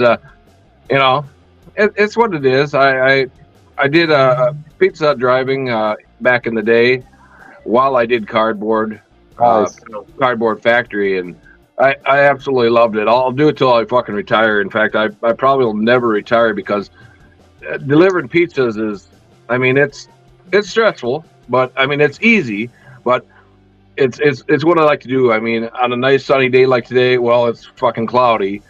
know, it's what it is. I did Pizza Hut driving back in the day while I did cardboard factory, and I absolutely loved it. I'll do it till I fucking retire. In fact, I probably will never retire because delivering pizzas is, I mean, it's stressful, but I mean it's easy, but it's what I like to do. I mean, on a nice sunny day like today, well, it's fucking cloudy.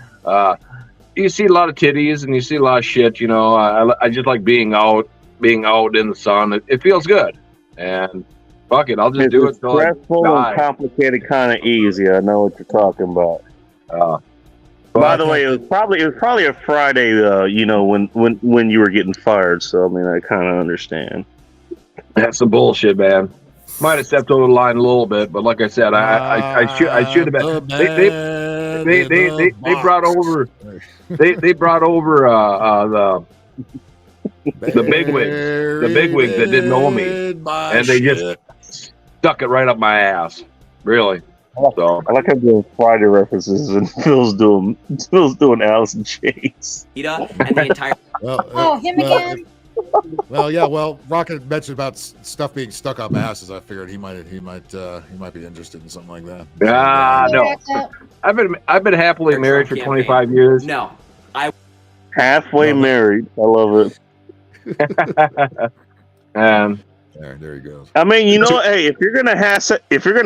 You see a lot of titties and you see a lot of shit. You know, I just like being out in the sun. It feels good, and fuck it, I'll just do it. Stressful and complicated, kind of easy. I know what you're talking about. By the way, it was probably a Friday. You know, when you were getting fired. So I mean, I kind of understand. That's some bullshit, man. Might have stepped over the line a little bit, but like I said, I should have been. They brought over the The bigwigs that didn't know me, and they just stuck it right up my ass. Really. So I like how doing Friday references and Phil's doing Alice in Chains. And the entire. Oh, him again? Well, yeah. Well, Rocket mentioned about stuff being stuck up asses. I figured he might be interested in something like that. No. I've been happily married for 25 years. No, halfway married. I love it. There he goes. I mean, you know, hey, if you're gonna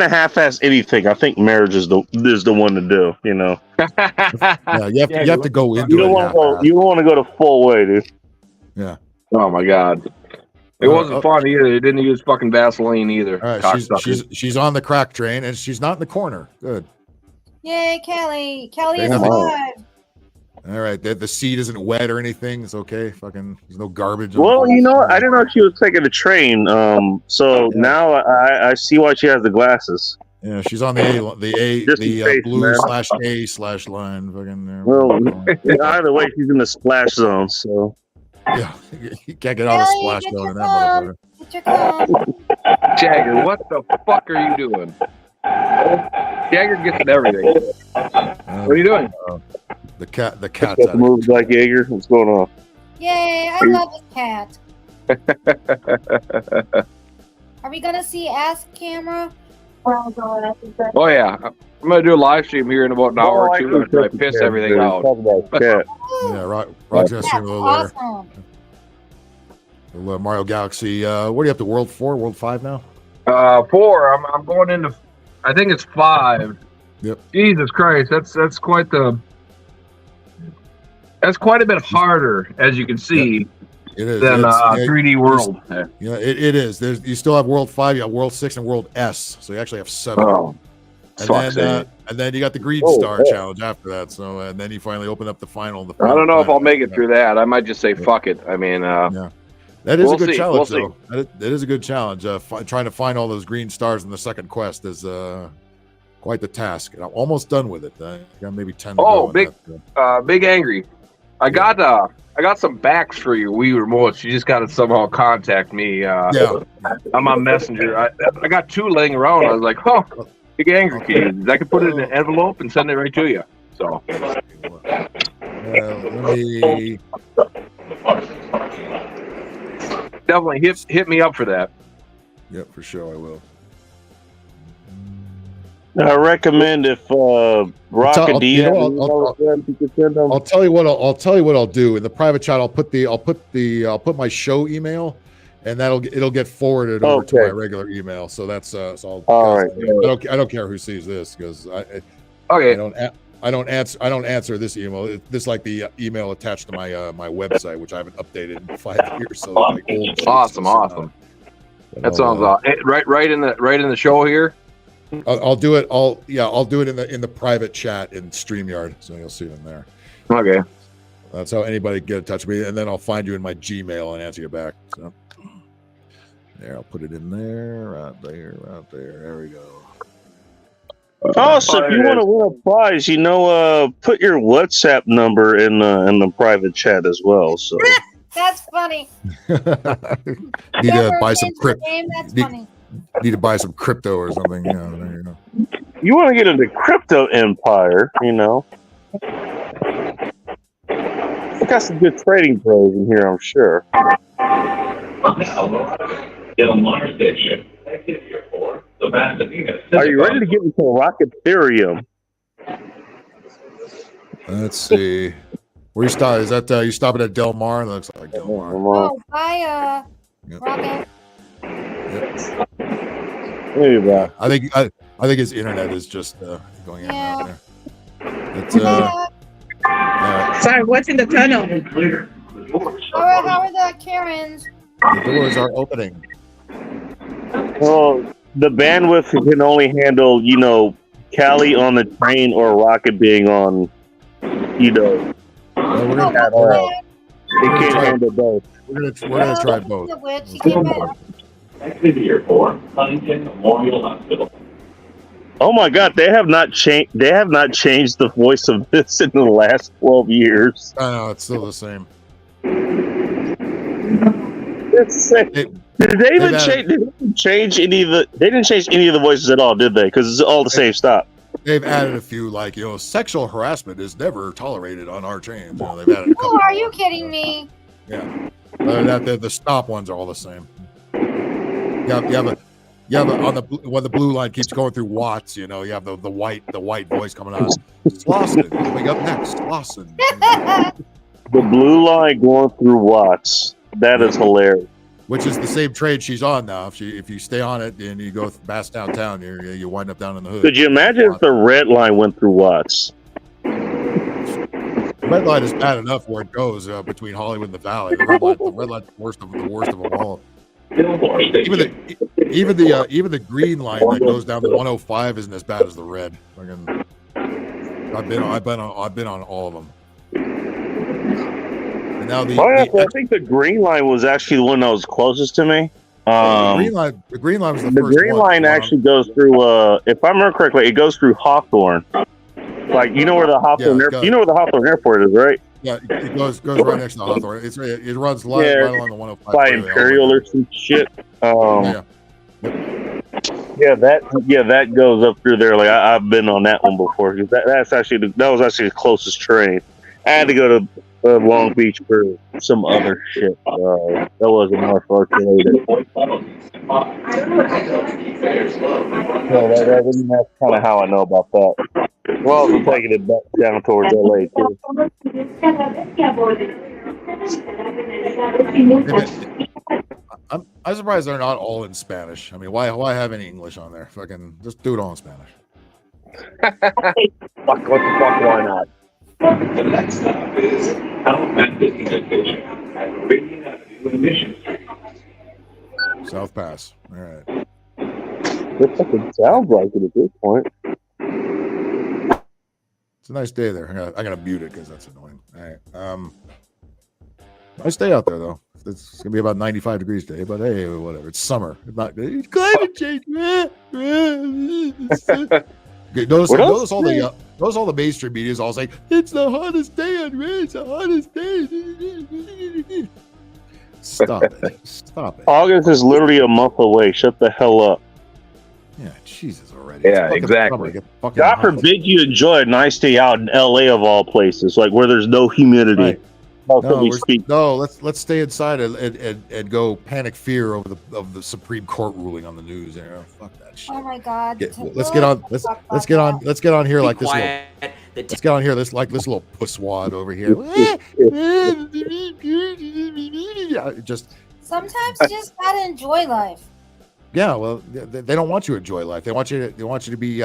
half-ass anything, I think marriage is the one to do. You know. Yeah, you have to go into it. You don't want to go the full way, dude. Yeah. Oh my God. It wasn't fun either. It didn't use fucking Vaseline either. All right, she's on the crack train and she's not in the corner. Good. Yay, Kelly! Kelly They is have alive. All right, the seat isn't wet or anything. It's okay. Fucking, there's no garbage. Well, you know, I didn't know she was taking the train. Now I see why she has the glasses. Yeah, she's on the blue/A/line. Fucking. Well, either way, she's in the splash zone. So. Yeah, you can't get out of the splash zone in that motherfucker. Jagger, what the fuck are you doing? Jagger gets everything. What are you doing? The cat's Got moves like Jaeger. What's going on? Yay! I love this cat. Are we gonna see ass camera? Oh yeah, I'm gonna do a live stream here in about an hour or two after I piss everything out. Yeah, Rock's gonna stream a little later. Awesome. Mario Galaxy. What are you up to? World 4, World 5 now? 4. I'm going into. I think it's 5. Yep. Jesus Christ, that's quite the. That's quite a bit harder, as you can see, it is. than 3D World. Yeah, it is. You still have World 5, you got World 6, and World S. So you actually have 7. Oh, and then you got the Green Star Challenge after that. So and then you finally open up the final. I don't know if I'll make it through that. I might just say fuck it. I mean, that is a good challenge, though. That is a good challenge. Trying to find all those green stars in the second quest is quite the task. And I'm almost done with it. I got maybe 10 to go. Big Angry. I got some backs for your Wii remotes. You just got to somehow contact me. I'm on Messenger. I got 2 laying around. I was like, Big Angry keys. I could put it in an envelope and send it right to you. So. Let me. Definitely hit me up for that. Yep, for sure I will. I recommend if Rocket D. I'll tell you what I'll do in the private chat. I'll put my show email, and it'll get forwarded over to my regular email. So that's all right. I don't care who sees this because I don't answer this email. This like the email attached to my my website, which I haven't updated in 5 years. So like old awesome. That sounds right in the show here. I'll do it. I'll do it in the private chat in StreamYard, so you'll see them there. Okay. That's how anybody can get in touch with me, and then I'll find you in my Gmail and answer you back. So there, I'll put it in there, right there. There we go. Also, if you want to win a prize, put your WhatsApp number in the private chat as well. So that's funny. Need to buy some crypto. That's funny. Need to buy some crypto or something. Yeah, there you go. You want to get into crypto empire, got some good trading pros in here, I'm sure. Are you ready to get into Rocketherium? Let's see. Where you stop? Is that you stopping at Del Mar? That looks like Del Mar. Oh, hi, Rocket. Yep. I think his internet is just going in and out there. It's, Sorry, what's in the tunnel? How are the Karens? The doors are opening. Well, the bandwidth can only handle, Callie on the train or Rocket being on, We're gonna it can't handle both. We're gonna try both. Here for Huntington Memorial Hospital. Oh my God, they have not changed. They have not changed the voice of this in the last 12 years. I know it's still the same. Did they even change? Did they change any of the? They didn't change any of the voices at all, did they? Because it's all the same stuff. They've added a few, like, sexual harassment is never tolerated on our trains. They've added a couple. Oh, are you kidding me? Yeah. The stop ones are all the same. You have on when the blue line keeps going through Watts, you have the white voice coming out. Slauson, coming up next, Slauson. The blue line going through Watts. That is hilarious. Which is the same train she's on now. If you stay on it and you go past downtown, you wind up down in the hood. Could you imagine if the red line went through Watts? The red line is bad enough where it goes between Hollywood and the Valley. The red line's the worst of them all. Even the green line that goes down to 105 isn't as bad as the red. I've been on all of them. And now I think the green line was actually the one that was closest to me. The green line was the first one. The green line actually goes through. If I remember correctly, it goes through Hawthorne. Like where the Hawthorne where the Hawthorne Airport is, right? Yeah, it goes right next to the Hawthorne. It runs right along the 105 by Imperial or some shit. That goes up through there. Like I've been on that one before. That was actually the closest train. I had to go to Long Beach for some other shit. That wasn't Norfolk related. That's kind of how I know about that. Well, I'm taking it back down towards LA too. I'm surprised they're not all in Spanish. I mean, why have any English on there? Fucking just do it all in Spanish. What the fuck? Why not? The next stop is Outback Location at Meridian Avenue in Mission Street. South Pass. All right. It fucking sounds like it at this point. It's a nice day there. I'm gonna mute it because that's annoying. All right. Nice day out there though. It's gonna be about 95 degrees today, but hey, whatever. It's summer. It's not climate change. Okay, notice all the mainstream media is all saying it's the hottest day on Earth. It's the hottest day. Stop it. August is literally a month away. Shut the hell up. Yeah, Jesus already. Yeah, exactly. God forbid you enjoy a nice day out in LA of all places, like where there's no humidity. Right. Let's stay inside and go panic fear over the Supreme Court ruling on the news. Fuck that shit. Oh my God. Let's get on here like this little. Let's get on here this little pusswad over here. Sometimes you just gotta enjoy life. Yeah, well, they don't want you to enjoy life. They want you to be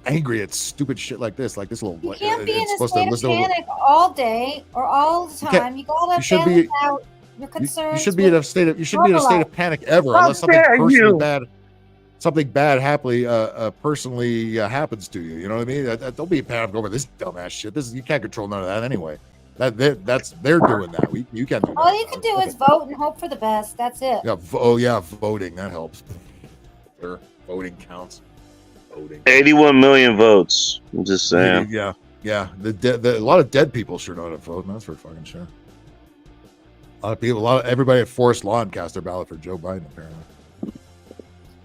angry at stupid shit like this little. You can't be in a state of panic all day or all the time. You gotta balance out your concerns. You should be in a state of panic ever, unless something bad happily personally happens to you. You know what I mean? Don't be panicked over this dumbass shit. You can't control none of that anyway. They're doing that. You can't do that. All you can do is vote and hope for the best. That's it. Yeah. Voting that helps. Sure, voting counts. Voting. 81 million votes. I'm just saying. Yeah. A lot of dead people sure know how to vote. That's for fucking sure. A lot of people. Everybody at Forest Lawn cast their ballot for Joe Biden. Apparently.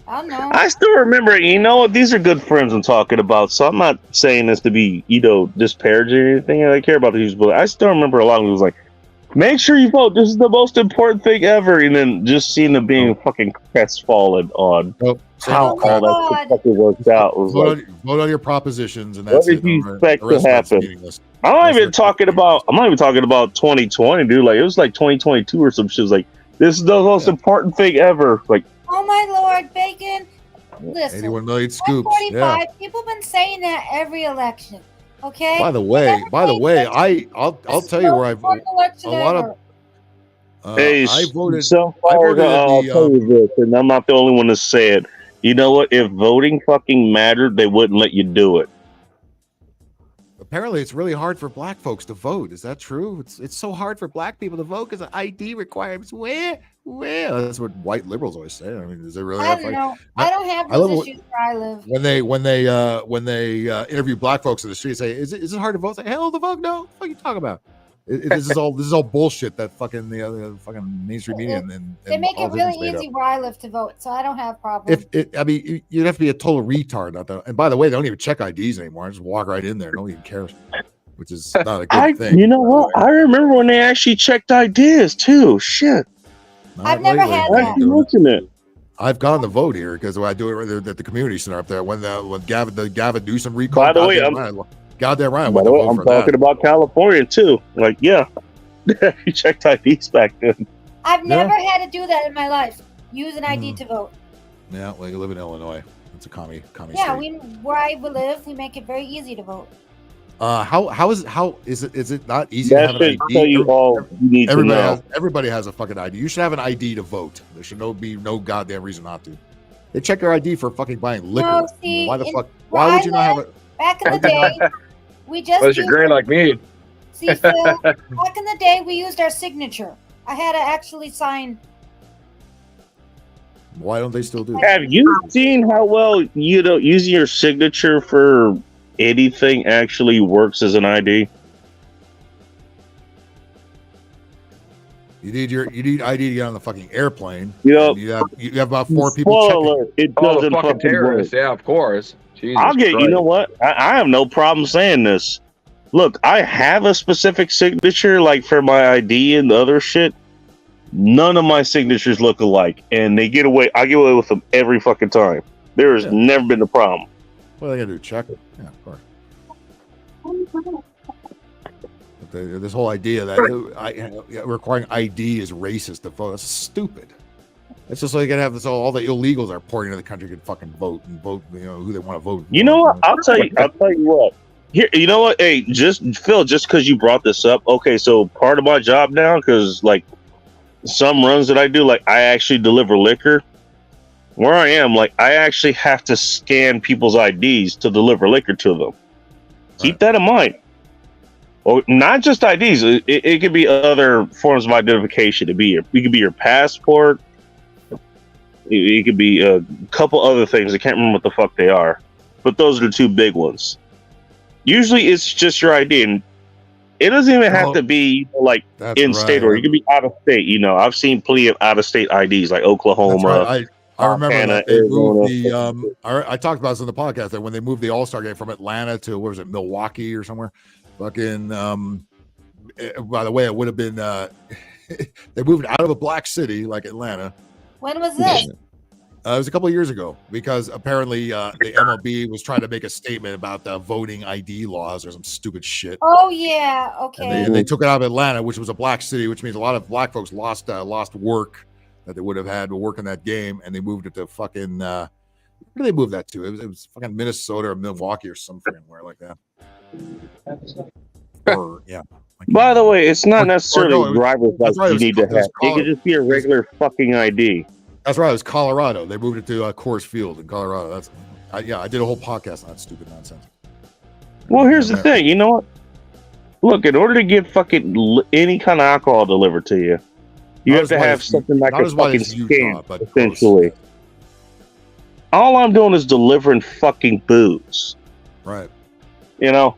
I don't know. I still remember. You know what? These are good friends I'm talking about. So I'm not saying this to be, disparaging or anything. I care about these, but I still remember a lot of it was like, make sure you vote. This is the most important thing ever. And then just seeing them being fucking crestfallen on how all that fucking worked out. Was vote on your propositions, and that's what did you expect to happen? I'm not even talking about 2020, dude. Like it was like 2022 or some shit. It was like, this is the most important thing ever. Like, oh my Lord, Bacon. Listen, 81 million scoops. 145. Yeah. People have been saying that every election. Okay. By the way, I'll tell you where I've I voted. I'll tell you this, and I'm not the only one to say it. You know what? If voting fucking mattered, they wouldn't let you do it. Apparently, it's really hard for black folks to vote. Is that true? It's so hard for black people to vote because of ID requirements. Where? That's what white liberals always say. I mean, is it really? I don't know. I don't have those issues where I live. When they interview black folks in the street, say, "Is it hard to vote?" Say, "Hell, the vote? No. What are you talking about? This is all bullshit that fucking the fucking mainstream media and They make it politicians really made up. easy where I live to vote, so I don't have problems. I mean, you'd have to be a total retard not to. And by the way, they don't even check IDs anymore. Just walk right in there. Nobody even cares, which is not a good thing. You know what? I remember when they actually checked ideas too. Shit. I've never had that. I've gone to vote here because I do it right there at the community center up there. When Gavin Newsom recall. By the way, goddamn right. By the way, I'm talking about California too. Like, yeah, you checked IDs back then. I've never had to do that in my life. Use an ID to vote. Yeah, well, you live in Illinois. It's a commie Yeah, state. where I live, we make it very easy to vote. How is it not easy to have an ID? Tell you all you need to know. Everybody has a fucking ID. You should have an ID to vote. There should be no goddamn reason not to. They check your ID for fucking buying liquor. No, see, why the fuck? Why would you not have it? Back in the day, we just. Unless you're gray like me. See, Phil, back in the day, we used our signature. I had to actually sign. Why don't they still do that? Have you seen how well using your signature for anything actually works as an ID? You need ID to get on the fucking airplane. You have about 4 people checking. It All the doesn't fucking fucking terrorists. work. Yeah, of course. Jesus I'll get. Christ. You know what? I have no problem saying this. Look, I have a specific signature, like for my ID and the other shit. None of my signatures look alike, and they get away. I get away with them every fucking time. There has never been a problem. What are they gonna do? Check it? Yeah, of course. But this whole idea that requiring ID is racist to vote, that's stupid. It's just like you gotta have this. All the illegals are pouring into the country can fucking vote and vote. Who they want to vote. You know what? I'll tell you what. Here, you know what? Hey, Phil, just because you brought this up, okay. So part of my job now, because like some runs that I do, like I actually deliver liquor. Where I am, like I actually have to scan people's IDs to deliver liquor to them. Keep that in mind. Or not just IDs. It could be other forms of identification. It could be your passport. It could be a couple other things. I can't remember what the fuck they are, but those are the two big ones. Usually, it's just your ID, and it doesn't even have to be like in state, or you can be out of state. You know, I've seen plenty of out of state IDs, like Oklahoma. I remember Montana, that they moved Arizona. I talked about this in the podcast that when they moved the All-Star game from Atlanta to where was it, Milwaukee or somewhere. Fucking by the way, it would have been they moved out of a black city like Atlanta. When was this? It was a couple of years ago because apparently the MLB was trying to make a statement about voting ID laws or some stupid shit. Oh yeah, okay. And they took it out of Atlanta, which was a black city, which means a lot of black folks lost work that they would have had to work in that game, and they moved it to fucking where did they move that to? It was fucking Minnesota or Milwaukee or somewhere like that. Or yeah. By the way, it's not necessarily no, driver's that's license right, you need to have. It could just be a regular fucking ID. That's right. It was Colorado. They moved it to Coors Field in Colorado. I did a whole podcast on that stupid nonsense. Well, here's the thing. You know what? Look, in order to get fucking any kind of alcohol delivered to you, you have to have something like a fucking scan, essentially. All I'm doing is delivering fucking booze. Right. You know?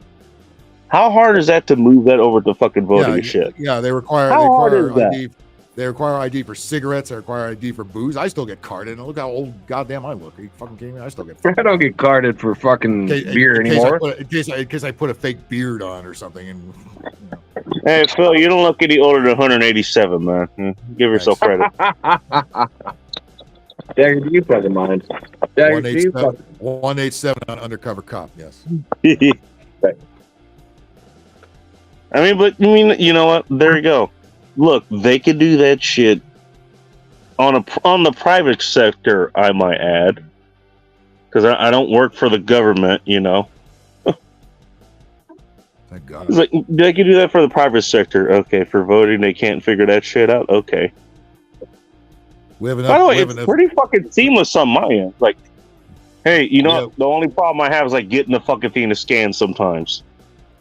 How hard is that to move that over to fucking voting shit? Yeah, they require ID. They require ID for cigarettes. They require ID for booze. I still get carded. And look how old goddamn I look. Are you fucking kidding me? I still get. I don't get carded for fucking beer anymore. In case I put a fake beard on or something. And Hey Phil, you don't look any older than 187, man. Give yourself credit. Dagger, do you fucking mind? 187 on undercover cop. Yes. I mean, you know what? There you go. Look, they can do that shit on the private sector, I might add, because I don't work for the government, you know. Thank God. It's like they can do that for the private sector. Okay, for voting, they can't figure that shit out. Okay. We have enough. By the way, it's pretty fucking seamless on my end. Like, hey, you know, what? The only problem I have is like getting the fucking thing to scan sometimes.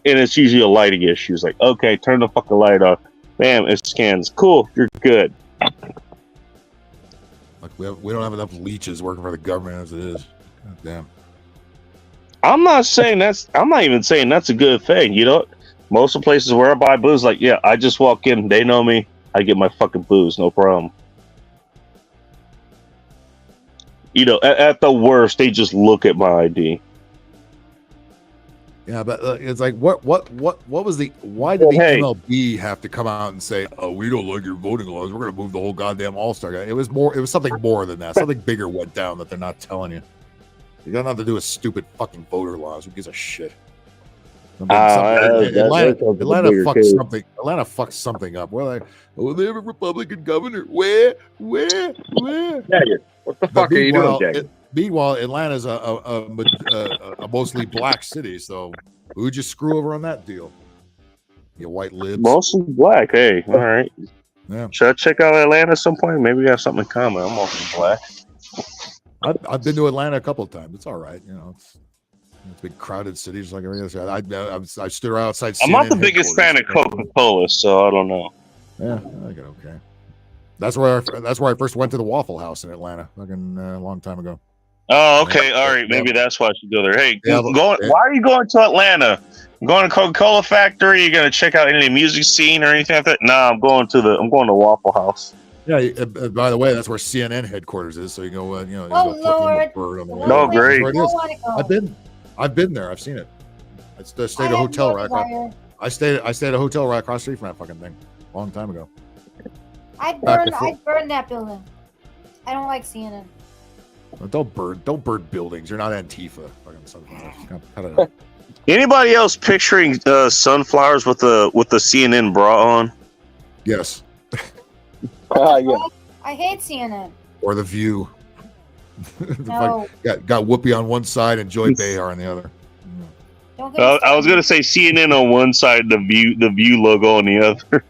And it's usually a lighting issue. It's like, okay, turn the fucking light off. Bam, it scans. Cool, you're good. Like we don't have enough leeches working for the government as it is. God damn. I'm not even saying that's a good thing. You know, Most of the places where I buy booze, like, yeah, I just walk in, they know me, I get my fucking booze, no problem. You know, at the worst, they just look at my ID. Yeah, but it's like, what was the? Why did the MLB have to come out and say, "Oh, we don't like your voting laws. We're going to move the whole goddamn All-Star game"? It was more. It was something more than that. Something bigger went down that they're not telling you. You got nothing to do with stupid fucking voter laws. Who gives a shit? Atlanta fucked something. Atlanta fucked something up. Well, like, oh, they have a Republican governor. Where? Yeah, what the fuck are you doing, Jack? Meanwhile, Atlanta's a mostly black city, so who'd you screw over on that deal? You white libs. Mostly black. Hey, all right. Yeah. Should I check out Atlanta at some point? Maybe we have something in common. I'm mostly black. I've been to Atlanta a couple of times. It's all right. You know, it's a big crowded city, just like every other city. I stood outside. I'm not the biggest fan of Coca-Cola, so I don't know. Yeah, I get okay. That's where I first went to the Waffle House in Atlanta, fucking a long time ago. Oh, okay, all right. Maybe that's why I should go there. Hey, Yeah, why are you going to Atlanta? You going to Coca-Cola factory? You gonna check out any music scene or anything like that? Nah, I'm going to Waffle House. Yeah. By the way, that's where CNN headquarters is. So you go, you know. Oh, you go Lord. bird on the No, great. That's where it is. I've been there. I've seen it. I stayed at a hotel right across. I stayed at a hotel right across the street from that fucking thing, a long time ago. I'd burn that building. I don't like CNN. Don't burn buildings. You're not Antifa. Fucking sunflowers. Cut it out. Anybody else picturing sunflowers with the CNN bra on? Yes. Yeah. I hate CNN. Or The View. No. got Whoopi on one side and Joy Behar on the other. Don't get me I was gonna say CNN on one side, the View logo on the other.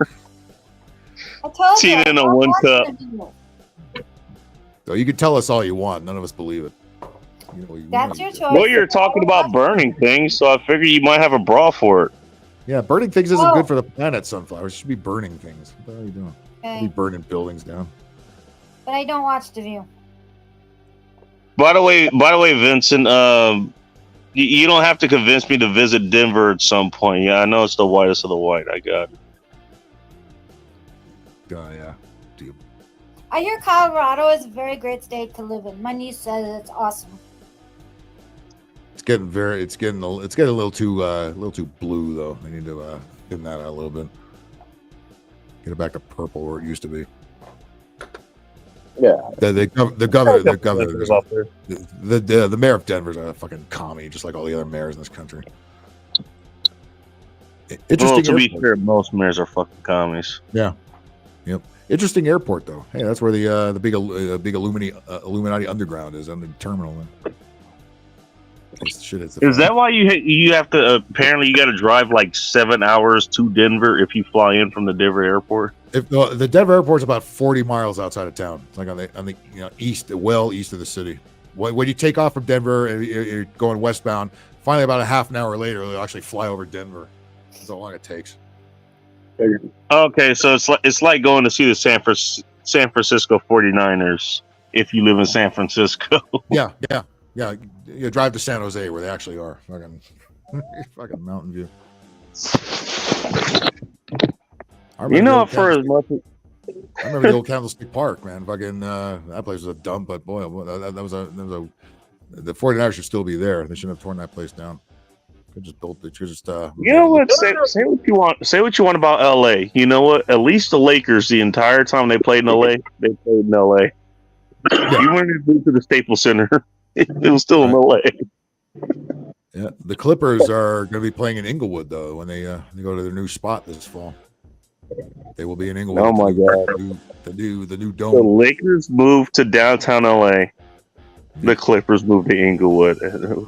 I told you, CNN on one cup. So you can tell us all you want. None of us believe it. That's your choice. Well, you're talking about burning things, so I figure you might have a bra for it. Yeah, burning things isn't good for the planet, sunflowers. You should be burning things. What the hell are you doing? Okay. Be burning buildings down. But I don't watch The View. By the way, Vincent, you don't have to convince me to visit Denver at some point. Yeah, I know it's the whitest of the white. I got it. Yeah. I hear Colorado is a very great state to live in. My niece says it's awesome. It's getting a little too blue though. They need to thin that out a little bit. Get it back to purple where it used to be. Yeah. The mayor of Denver's a fucking commie, just like all the other mayors in this country. Well, to be fair, most mayors are fucking commies. Yeah. Yep. Interesting airport though. Hey, that's where the big Illuminati underground is on the terminal. Is that why you have to? Apparently, you got to drive like 7 hours to Denver if you fly in from the Denver airport. The Denver airport's about 40 miles outside of town. It's like on the east of the city. When you take off from Denver and you're going westbound, finally about a half an hour later, they'll actually fly over Denver. That's how long it takes. Okay, so it's like going to see the San Francisco 49ers if you live in San Francisco. Yeah. You drive to San Jose where they actually are. Fucking Mountain View. I remember the old Candlestick Park, man. Fucking that place was a dump, but boy, that was the 49ers should still be there. They shouldn't have torn that place down. Could just built it. You know what? Say what you want. Say what you want about LA. You know what? At least the Lakers, the entire time they played in LA, they played in LA. Yeah. You weren't moved to the Staples Center. It was still in LA. Yeah, the Clippers are going to be playing in Inglewood though when they go to their new spot this fall. They will be in Inglewood. Oh my god! The new dome. The Lakers moved to downtown LA. The Clippers moved to Inglewood.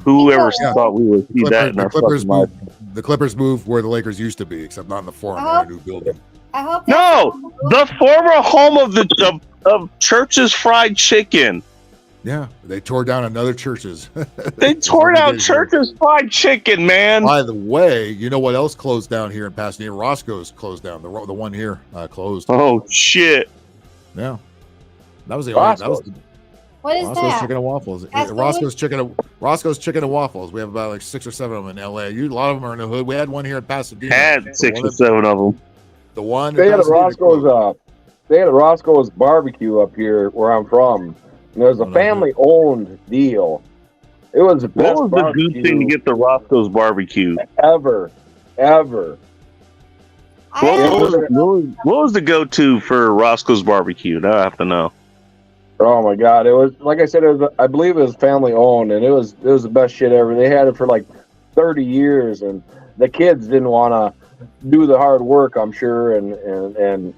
Whoever thought we would see that in our fucking life? The Clippers moved where the Lakers used to be, except not in the Forum, in a new building. I hope. No, the former home of Church's Fried Chicken. Yeah, they tore down another Church's. They tore down Church's Fried Chicken, man. By the way, you know what else closed down here in Pasadena? Roscoe's closed down. The one here closed. Oh shit! Yeah, that was the only. What is Roscoe's that? Chicken and Waffles. Fast food? Roscoe's Chicken and Waffles. We have about like 6 or 7 of them in LA. A lot of them are in the hood. We had one here in Pasadena. Had 6 or 7 of them. The one They had a Roscoe's. They had a Roscoe's barbecue up here where I'm from. And it was a family-owned deal. It was the best What was the good thing to get the Roscoe's barbecue? Ever. What was the go-to for Roscoe's barbecue? Now I have to know. Oh my God! It was, like I said, I believe it was family-owned, and it was the best shit ever. They had it for like 30 years, and the kids didn't want to do the hard work, I'm sure, and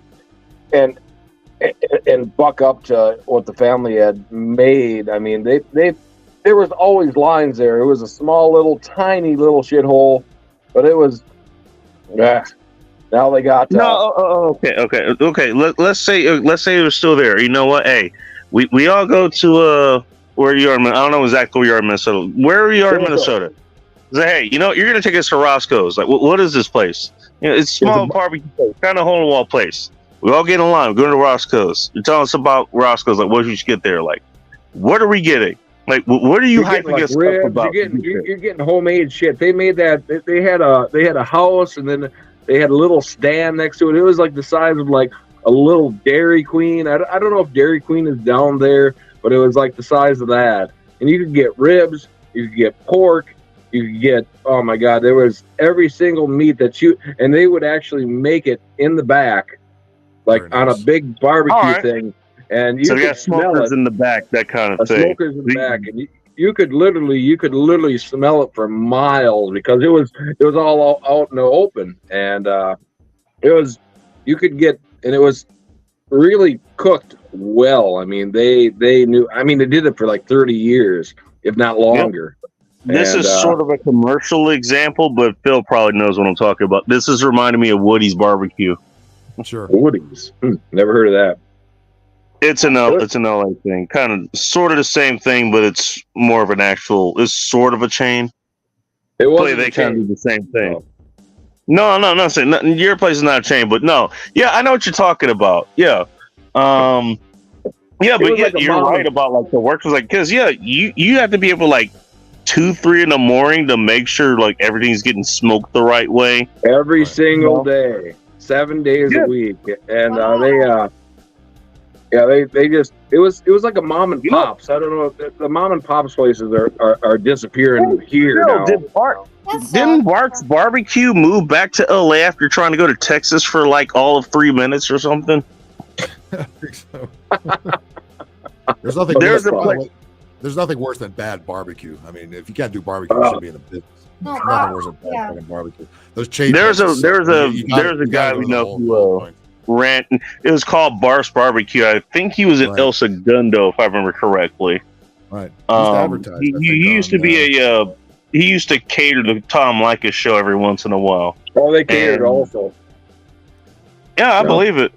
buck up to what the family had made. I mean, there was always lines there. It was a small tiny little shithole, but it was. Now they got okay. Let's say it was still there. You know what? Hey, we all go to where you are. I don't know exactly where you are in Minnesota. Where you are in Minnesota? Say, hey, you know, you're gonna take us to Roscoe's. Like, what is this place? You know, it's a small barbecue place, kind of hole in the wall place. We all get in line. We're going to Roscoe's. You're telling us about Roscoe's. Like, what did you get there? Like, what are we getting? Like, what are you hyping us up about? You're getting homemade shit. They made that. They had a house, and then they had a little stand next to it. It was like the size of like a little Dairy Queen. I don't know if Dairy Queen is down there, but it was like the size of that. And you could get ribs. You could get pork. You could get, oh my God, there was every single meat and they would actually make it in the back, like on a big barbecue thing. And you so could got smokers in the back, that kind of thing. Smokers in the back, and you could literally smell it for miles because it was all out in the open, and you could get, and it was really cooked well. I mean, they knew. I mean, they did it for like 30 years, if not longer. Yep. This is sort of a commercial example, but Phil probably knows what I'm talking about. This is reminding me of Woody's barbecue. Sure, Woody's. Never heard of that. It's an LA thing, kind of, sort of the same thing, but it's more of an actual. It's sort of a chain. It was. They kind of do the same thing. No, not saying your place is not a chain, but no, yeah, I know what you're talking about. Yeah, yeah, but yeah, like you're right about like the work was like because you have to be able to like 2-3 in the morning to make sure like everything's getting smoked the right way every single day, 7 days a week, and they just it was like a mom and pops. I don't know if the mom and pops places are disappearing here now. Didn't Bart's Barbecue move back to LA after trying to go to Texas for like all of 3 minutes or something? I think so. There's nothing worse than bad barbecue. I mean, if you can't do barbecue, you should be in the business. No, nothing worse than bad fucking barbecue. Those chain. There's a guy we know who ran. It was called Bart's Barbecue. I think he was in El Segundo, if I remember correctly. Right. He used to be he used to cater the Tom Likas show every once in a while. Oh, they catered also. Yeah, I believe it.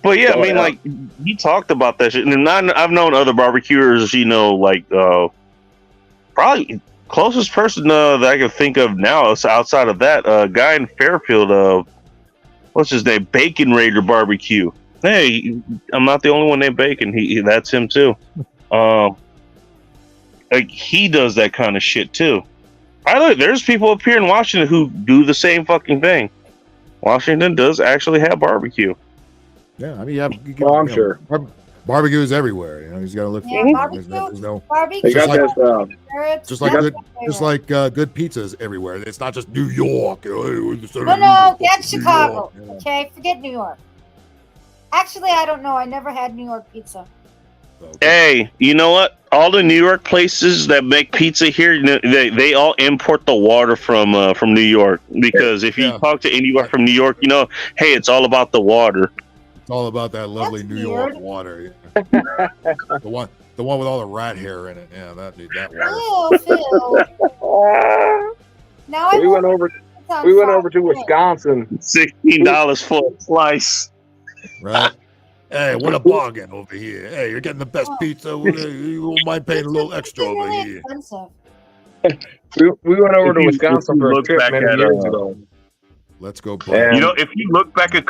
But yeah, I mean, like, he talked about that shit. And I've known other barbecuers, you know, like, probably closest person that I can think of now is outside of that, guy in Fairfield, what's his name? Bacon Raider Barbecue. Hey, I'm not the only one named Bacon. That's him too. Like, he does that kind of shit too. There's people up here in Washington who do the same fucking thing. Washington does actually have barbecue. Yeah, I mean, I'm sure. Barbecue is everywhere. You know, he's got to look. There's no barbecue. Just like good pizzas everywhere. It's not just New York. No, that's Chicago. Okay, forget New York. Actually, I don't know. I never had New York pizza. Hey, you know what? All the New York places that make pizza here, they all import the water from New York. Because if you talk to anyone from New York, you know, hey, it's all about the water. It's all about that lovely New York water. Yeah. the one with all the rat hair in it. Yeah, that water. Now we went over to Wisconsin. $16 for a slice. Right. Hey, what a bargain over here. Hey, you're getting the best pizza. You won't mind paying a little extra over here. We went over to Wisconsin for a trip many years ago. Let's go play. You know, if you look back I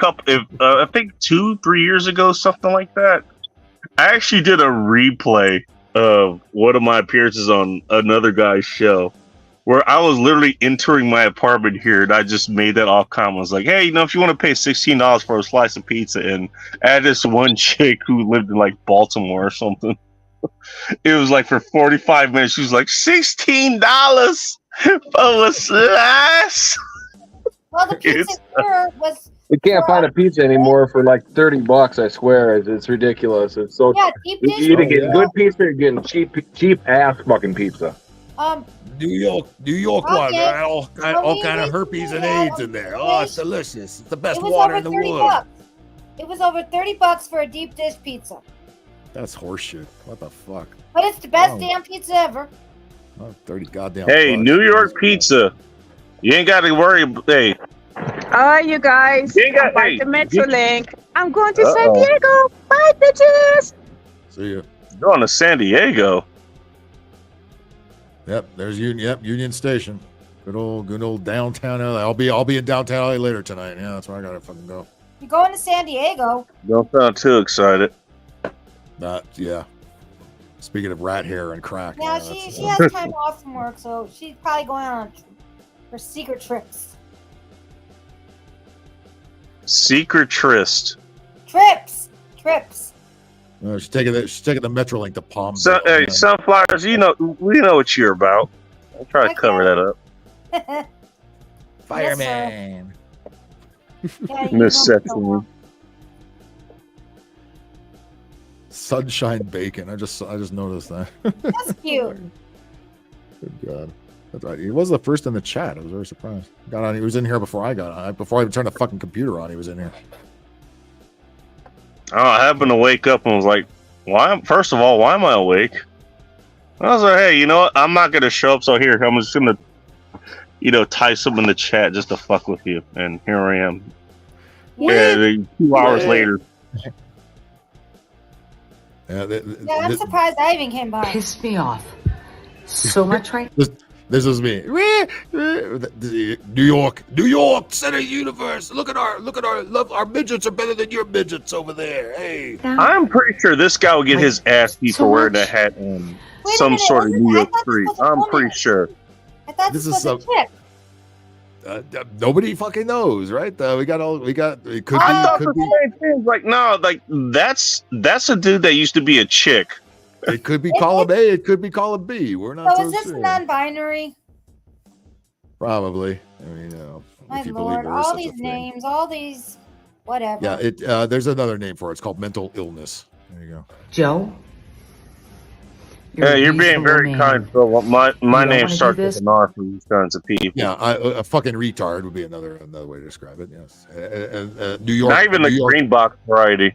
think 2-3 years ago, something like that, I actually did a replay of one of my appearances on another guy's show where I was literally entering my apartment here and I just made that off comment. I was like, hey, if you want to pay $16 for a slice of pizza, and I had this one chick who lived in like Baltimore or something. It was like for 45 minutes, she was like, $16 for a slice. Well, the pizza here was. You can't find a pizza anymore for like $30. I swear, it's ridiculous. It's so. Yeah, deep dish. You either get good pizza or you're getting cheap ass fucking pizza. New York water, okay. all kind of herpes and AIDS in there. Oh, it's delicious. It's the best It was water over in the 30 world. bucks. It was over $30 for a deep dish pizza. That's horseshit. What the fuck? But it's the best Oh. damn pizza ever. Oh, 30 goddamn. Hey, bucks. New York pizza. You ain't got to worry. Hey, All right, you guys. You ain't got- I'm hey, the Metrolink. I'm going to San Uh-oh. Diego. Bye, bitches. See ya. going to San Diego. Yep, there's Union Station. Good old downtown LA. I'll be in downtown LA later tonight. Yeah, that's where I gotta fucking go. You're going to San Diego. Don't sound too excited. Yeah. Speaking of rat hair and crack. Yeah, that's, she has time off from work, so she's probably going on her secret trips. Secret tryst. Trips. she's taking the Metrolink to Palm. So, hey, Sunflowers, we know what you're about. I'll try to cover that up. Fireman. Miss Sexually. Sunshine Bacon. I just noticed that. That's cute. Good God. That's right. He was the first in the chat. I was very surprised. Got on. He was in here before I got on. Before I even turned the fucking computer on, he was in here. Oh, I happened to wake up and was like, first of all, why am I awake? I was like, hey, you know what? I'm not going to show up, so here, I'm just going to, type something in the chat just to fuck with you. And here I am. Yeah, 2 hours later. Yeah, I'm surprised I even came by. Pissed me off so much right This is me. New York, center universe. Look at our midgets are better than your midgets over there. Hey, I'm pretty sure this guy will get his ass beat for wearing a hat on some sort of New York street. I'm pretty sure. I thought this was a chick. Nobody fucking knows, right? It could be. I thought the same thing. Like, no, like that's a dude that used to be a chick. It could be column A. It could be column B. We're not. So is this non-binary? Probably. I mean, My if you lord, believe there is all such a these thing. names, all these, whatever. Yeah. There's another name for it. It's called mental illness. There you go. Joe? Yeah, you're being very kind. So my name starts this? with an R for these kinds of people. Yeah, a fucking retard would be another way to describe it. Yes. New York. Not even the green box variety.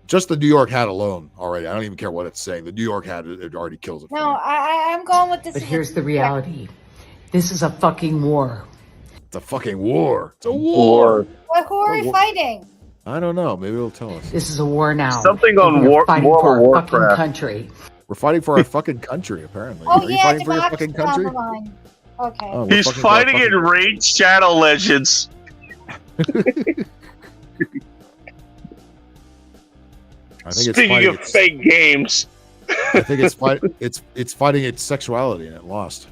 Just the New York hat alone already. I don't even care what it's saying. The New York hat, it already kills it. No, I'm going with this. But here's the reality. This is a fucking war. It's a fucking war. It's a war. But who are we fighting? I don't know. Maybe it'll tell us. This is a war now. Something on And we're fighting for our Warcraft. fucking country. We're fighting for our fucking country, apparently. Oh Are you yeah, fighting for your democracy fucking on country? the line. Okay. Oh, we're He's fucking for our fighting in fucking- Raid Shadow Legends. I think it's Speaking fighting of fake games. I think it's fighting its sexuality, and it lost.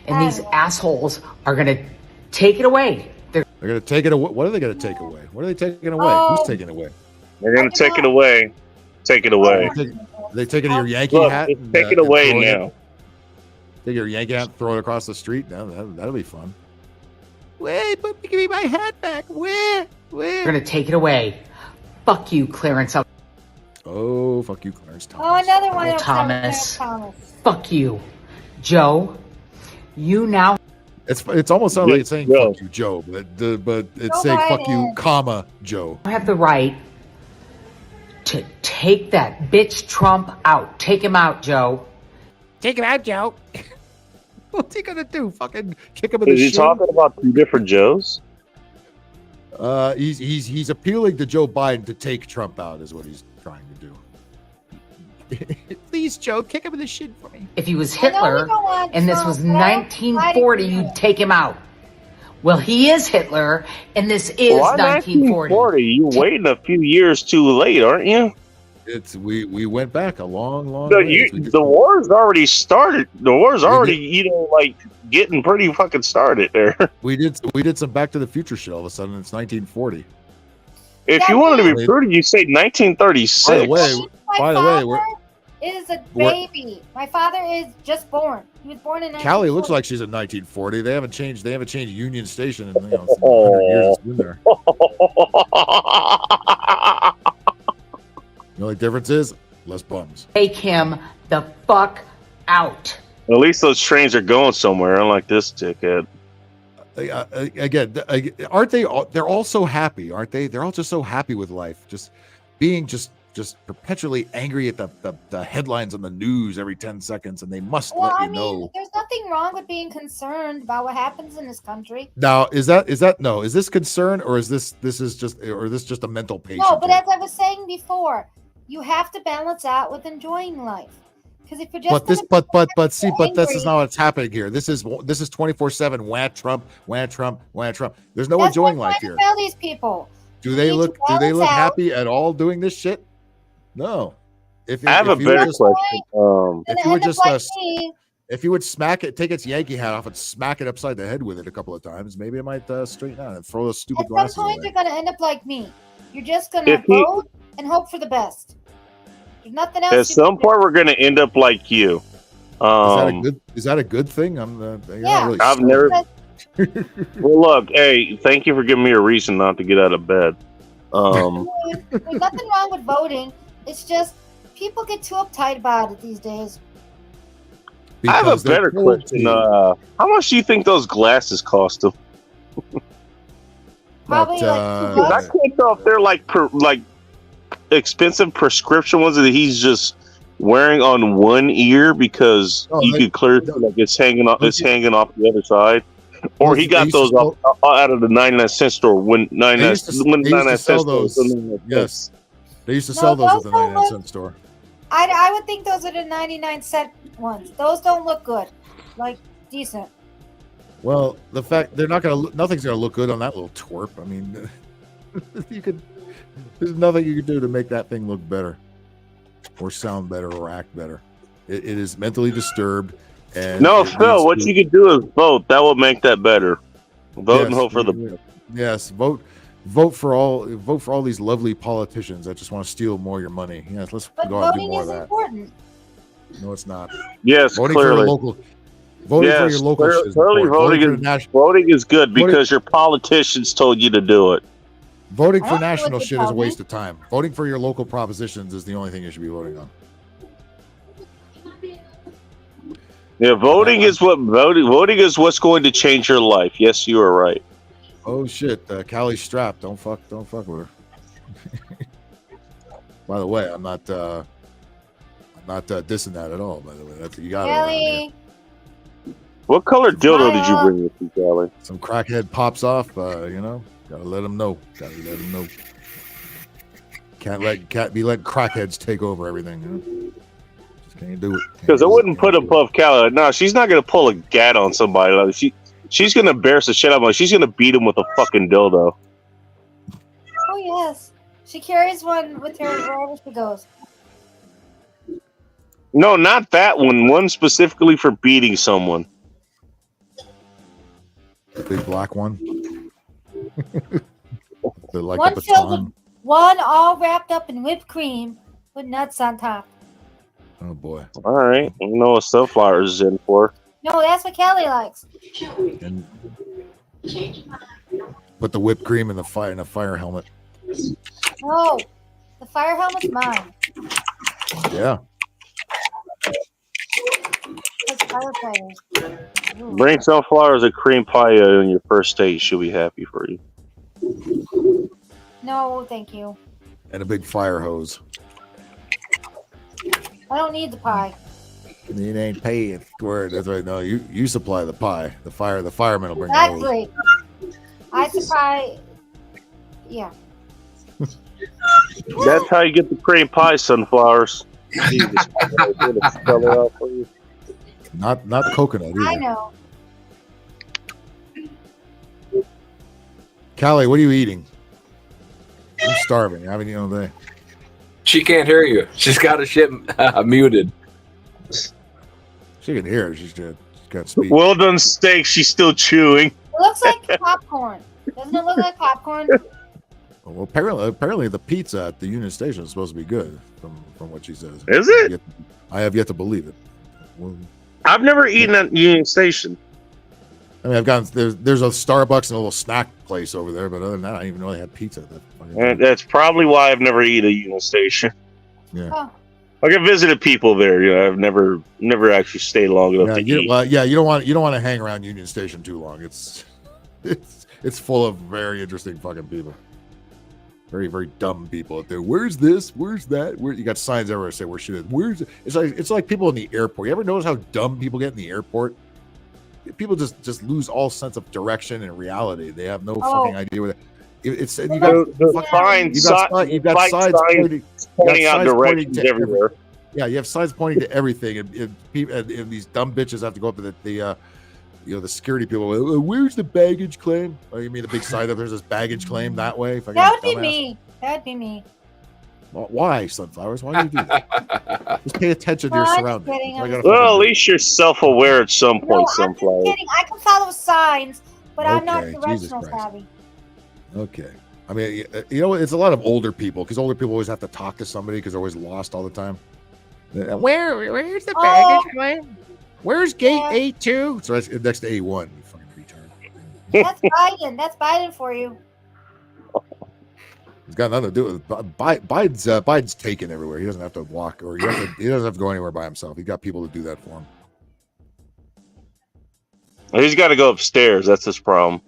And these assholes are going to take it away. They're going to take it away. What are they going to take away? What are they taking away? Oh. Who's taking it away? They're going to take it away. Take it away. They taking your Yankee Look, hat? just and, take it and away throw now. Take your Yankee hat, and throw it across the street. No, that'll be fun. Wait, but give me my hat back. Where? They're going to take it away. Fuck you, Clarence. Oh, fuck you, Clarence Thomas. Oh, another one. Oh, of Thomas. Thomas. Fuck you. Joe, you now... It's almost sounds like it's saying Joe. fuck you, Joe, but it's Joe saying fuck you, Biden. comma, Joe. have the right to take that bitch Trump out. Take him out, Joe. Take him out, Joe. What's he gonna do? Fucking kick him in the Is he shin? talking about two different Joes? He's appealing to Joe Biden to take Trump out, is what he's trying to do. Please, Joe, kick him in the shin for me. If he was I know we Hitler don't want and this Trump, was but I don't 1940, fight you'd take him out. Well, he is Hitler, and this is Why 1940. 1940? You're waiting a few years too late, aren't you? we went back a long No, ways. the war's already started. The war's already, like getting pretty fucking started there. We did some Back to the Future shit. All of a sudden, it's 1940. If you wanted to be prudent, you say 1936. By the way, we're is a baby. My father is just born. He was born in 1940. Callie looks like she's in 1940. They haven't changed Union Station in 100 years. It's been there. The only difference is less bums. Take him the fuck out. At least those trains are going somewhere, unlike this dickhead. Again, aren't they? They're all so happy, aren't they? They're all just so happy with life, just being just perpetually angry at the headlines on the news every 10 seconds, and they must let you know. There's nothing wrong with being concerned about what happens in this country. Now, is this concern, or is this just a mental patient? No, but as I was saying before, you have to balance out with enjoying life. Because if you're just but this is not what's happening here. This is 24/7 wah Trump. There's no enjoying life here. Tell these people. Do they look happy at all doing this shit? No. I have a better question. If you would smack it, take its Yankee hat off and smack it upside the head with it a couple of times, maybe it might straighten out and throw those stupid glasses away. At some point, you're going to end up like me. You're just going to vote and hope for the best. There's nothing else. At some point, we're going to end up like you. Is that a good thing? Yeah. I've never. Well, look, hey, thank you for giving me a reason not to get out of bed. There's nothing wrong with voting. It's just people get too uptight about it these days. I have a better question. How much do you think those glasses cost them? Probably I can't tell if they're like expensive prescription ones that he's just wearing on one ear because you could clearly like it's hanging off the other side. Or he got those out of the 99-cent store when 99 cent stores. Yes, they used to sell those at the 99-cent store. I would think those are the 99-cent ones. Those don't look good, like decent. Well, the fact nothing's gonna look good on that little twerp. I mean, there's nothing you can do to make that thing look better, or sound better, or act better. It is mentally disturbed. And no, Phil, what you could do is vote. That will make that better. Vote and hope for the best. Yes, vote for all these lovely politicians that just want to steal more of your money. Yes, let's go out and do more of that. Important. No, it's not. Yes, voting clearly. For your local is voting is good because your politicians told you to do it. Voting for national shit is a waste of time. Voting for your local propositions is the only thing you should be voting on. Yeah, voting is what's going to change your life. Yes, you are right. Oh shit, Callie's strapped. Don't fuck with her. By the way, I'm not dissing that at all. By the way, you got it. What color dildo did you bring with you, Callie? Some crackhead pops off. Gotta let him know. Can't be letting crackheads take over everything. You know? Can't do it. Because I wouldn't put above Callie. No, she's not gonna pull a gat on somebody. Like she's gonna embarrass the shit out of him. She's gonna beat him with a fucking dildo. Oh yes, she carries one with her wherever she goes. No, not that one. One specifically for beating someone. The big black one. Like one filled with one all wrapped up in whipped cream with nuts on top. Oh boy! All right, you know what sunflowers is in for. No, that's what Kelly likes. And put the whipped cream in a fire helmet. No, the fire helmet's mine. Yeah. That's firefighters. Bring sunflowers and cream pie on your first date. She'll be happy for you. No, thank you. And a big fire hose. I don't need the pie. It ain't paying for it. That's right. No, you supply the pie. The firemen will bring the hose. Exactly. I supply. Yeah. That's how you get the cream pie, sunflowers. Not coconut either. I know. Callie, what are you eating? I'm starving. I haven't eaten all day. She can't hear you. She's got her shit muted. She can hear. She's got speak. Well done, steak. She's still chewing. It looks like popcorn. Doesn't it look like popcorn? Well, apparently the pizza at the Union Station is supposed to be good, from what she says. Is it? I have yet to believe it. Well, I've never eaten at Union Station. I mean, I've gone. There's a Starbucks and a little snack place over there, but other than that, I didn't even know they had pizza. That's probably why I've never eaten a Union Station. Yeah. Oh. Like I visited people there. You know, I've never actually stayed long enough to eat. Well, yeah, you don't want to hang around Union Station too long. It's full of very interesting fucking people. Very, very dumb people out there. Where's this? Where's that? Where you got signs everywhere that say where shit is. It's like people in the airport. You ever notice how dumb people get in the airport? People just lose all sense of direction and reality. They have no fucking idea where it's. You got signs pointing out directions everywhere. Yeah, you have signs pointing to everything, and these dumb bitches have to go up to the security people. Where's the baggage claim? Oh, you mean the big sign up there's this baggage claim that way? That would be me. That'd be me. Well, why, Sunflowers? Why do you do that? Just pay attention to your surroundings. Well, at least you're self-aware at some point, Sunflowers. Kidding. I can follow signs, but I'm not Okay, directional savvy. Okay. I mean, it's a lot of older people because older people always have to talk to somebody because they're always lost all the time. Where's the baggage claim? Where's gate A2? So it's next to A1. You fucking retard. That's Biden. That's Biden for you. It's got nothing to do with Biden's taken everywhere. He doesn't have to walk, or he doesn't have to go anywhere by himself. He's got people to do that for him. He's got to go upstairs. That's his problem.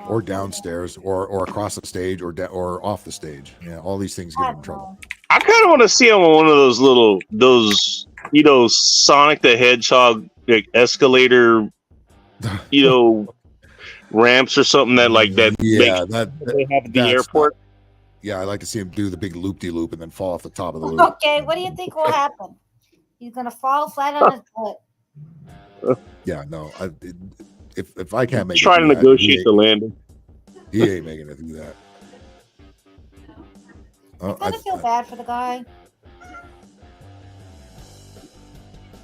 Or downstairs, or across the stage, or off the stage. Yeah, all these things get him in trouble. I kind of want to see him on one of those Sonic the Hedgehog escalator, ramps or something that they have at the airport. Yeah, I'd like to see him do the big loop-de-loop and then fall off the top of the loop. Okay, what do you think will happen? He's gonna fall flat on his butt. Yeah, no. If I can't make try to negotiate the landing, he ain't making it through that. I kind of feel bad for the guy.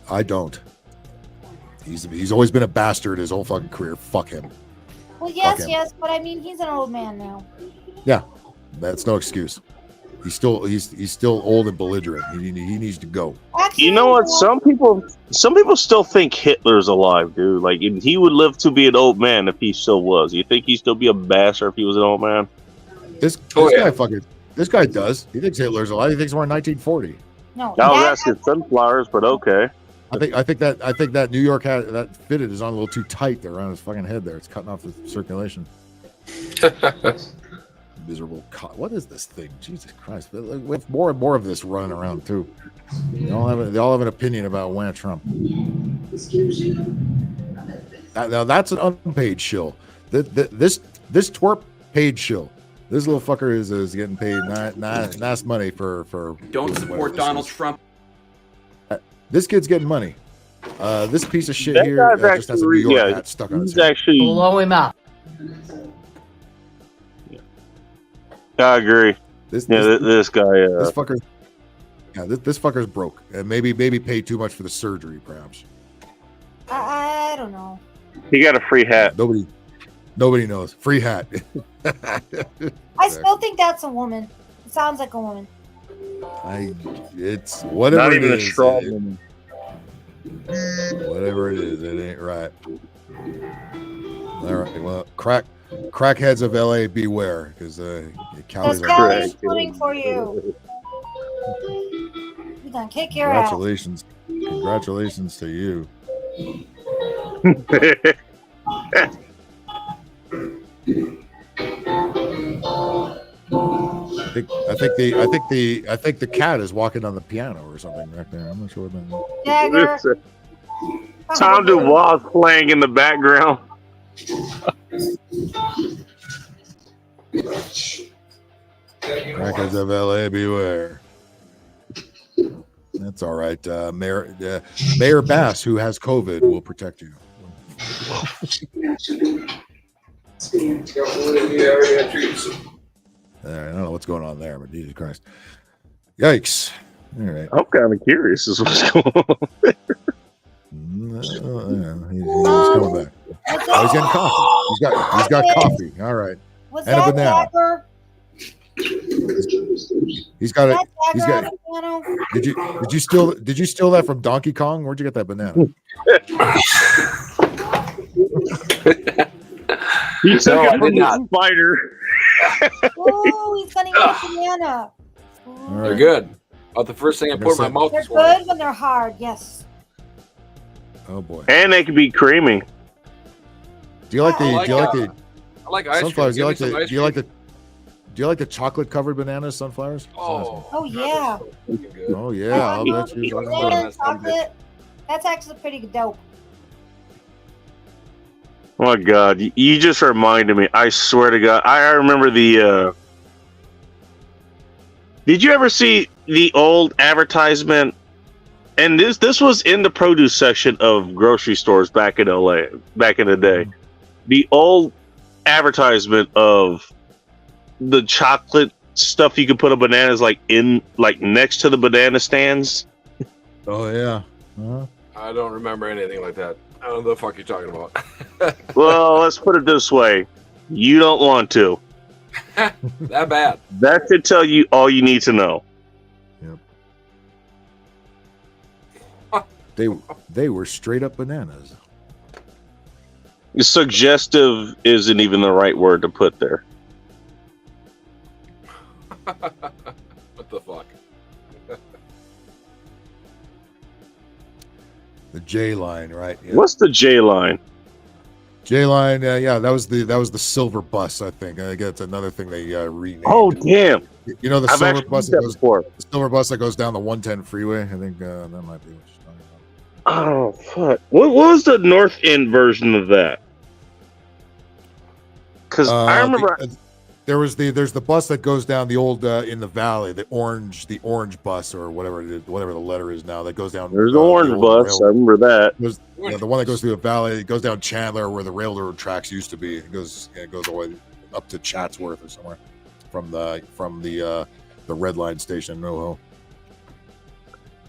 I don't. He's always been a bastard his whole fucking career. Fuck him. Well, yes, but I mean, he's an old man now. Yeah, that's no excuse. He's still old and belligerent. He needs to go. Actually, you know what? Some people still think Hitler's alive, dude. Like he would live to be an old man if he still was. You think he'd still be a bastard if he was an old man? This guy does. He thinks Hitler's alive. He thinks we're in 1940. No, I was asking Sunflowers, but okay. I think that New York hat that fitted is on a little too tight there around his fucking head there. It's cutting off the circulation. Miserable what is this thing? Jesus Christ. We have more and more of this running around too. They all have an opinion about Wayne Trump. Now that's an unpaid shill. This twerp paid shill. This little fucker is getting paid nice money for Don't support Donald Trump. This kid's getting money. This piece of shit here just has a New York hat stuck on his head. Actually blow him up. I agree. This guy. This fucker. Yeah, this fucker's broke, and maybe paid too much for the surgery, perhaps. I don't know. He got a free hat. Nobody knows. Free hat. I still think that's a woman. It sounds like a woman. It's whatever. Not even it is, a straw woman. Whatever it is, it ain't right. All right. Well, crackheads of LA, beware, because Callie's rooting for you. You're gonna kick your ass. Congratulations to you. I think the cat is walking on the piano or something back there. I'm not sure what that is. Tom DeWall's playing in the background. Crackheads of LA, beware. That's all right. Mayor Bass, who has COVID, will protect you. I don't know what's going on there, but Jesus Christ. Yikes! All right. I'm kind of curious as what's going on. He's coming back. Oh, he's getting coffee. He's got coffee. All right. Was And a that banana. Dagger? He's got it. That He's Dagger got. on the piano? Did you steal that from Donkey Kong? Where'd you get that banana? He took No, it I from did the not. spider. Oh, he's gonna eat a banana. All They're right. good. Oh, the first thing I put in my mouth They're this morning. good when they're hard. Yes. Oh boy. And they can be creamy. Do you like the? I like, do you like the I like ice sunflowers? Do cream. you Give like me the? some Do you like ice the? Do you like the chocolate covered bananas, sunflowers? Oh, Oh yeah. cream. Good. Oh yeah, I'll bet you. Banana and chocolate. That's actually pretty dope. Oh my God, you just reminded me. I swear to God, I remember the. Did you ever see the old advertisement? And this was in the produce section of grocery stores back in LA, back in the day. The old advertisement of the chocolate stuff you could put on bananas, like next to the banana stands. Oh yeah. Uh-huh. I don't remember anything like that. I don't know the fuck you're talking about. Well, let's put it this way: you don't want to. That bad. That should tell you all you need to know. They were straight up bananas. Suggestive isn't even the right word to put there. What the fuck? The J line, right? Yeah. What's the J line? J line, yeah, that was the silver bus, I think. I guess it's another thing they renamed. Oh damn! You know the I've silver actually bus seen that before. the silver bus that goes down the 110 freeway. I think that might be what you're talking about. Oh fuck! What was the North End version of that? Because I remember there's the bus that goes down the old in the valley, the orange bus or whatever it is, whatever the letter is now, that goes down. There's the orange old bus. railroad. I remember that. There's, the one that goes through the valley. It goes down Chandler where the railroad tracks used to be. It goes all the way up to Chatsworth or somewhere from the red line station in NoHo.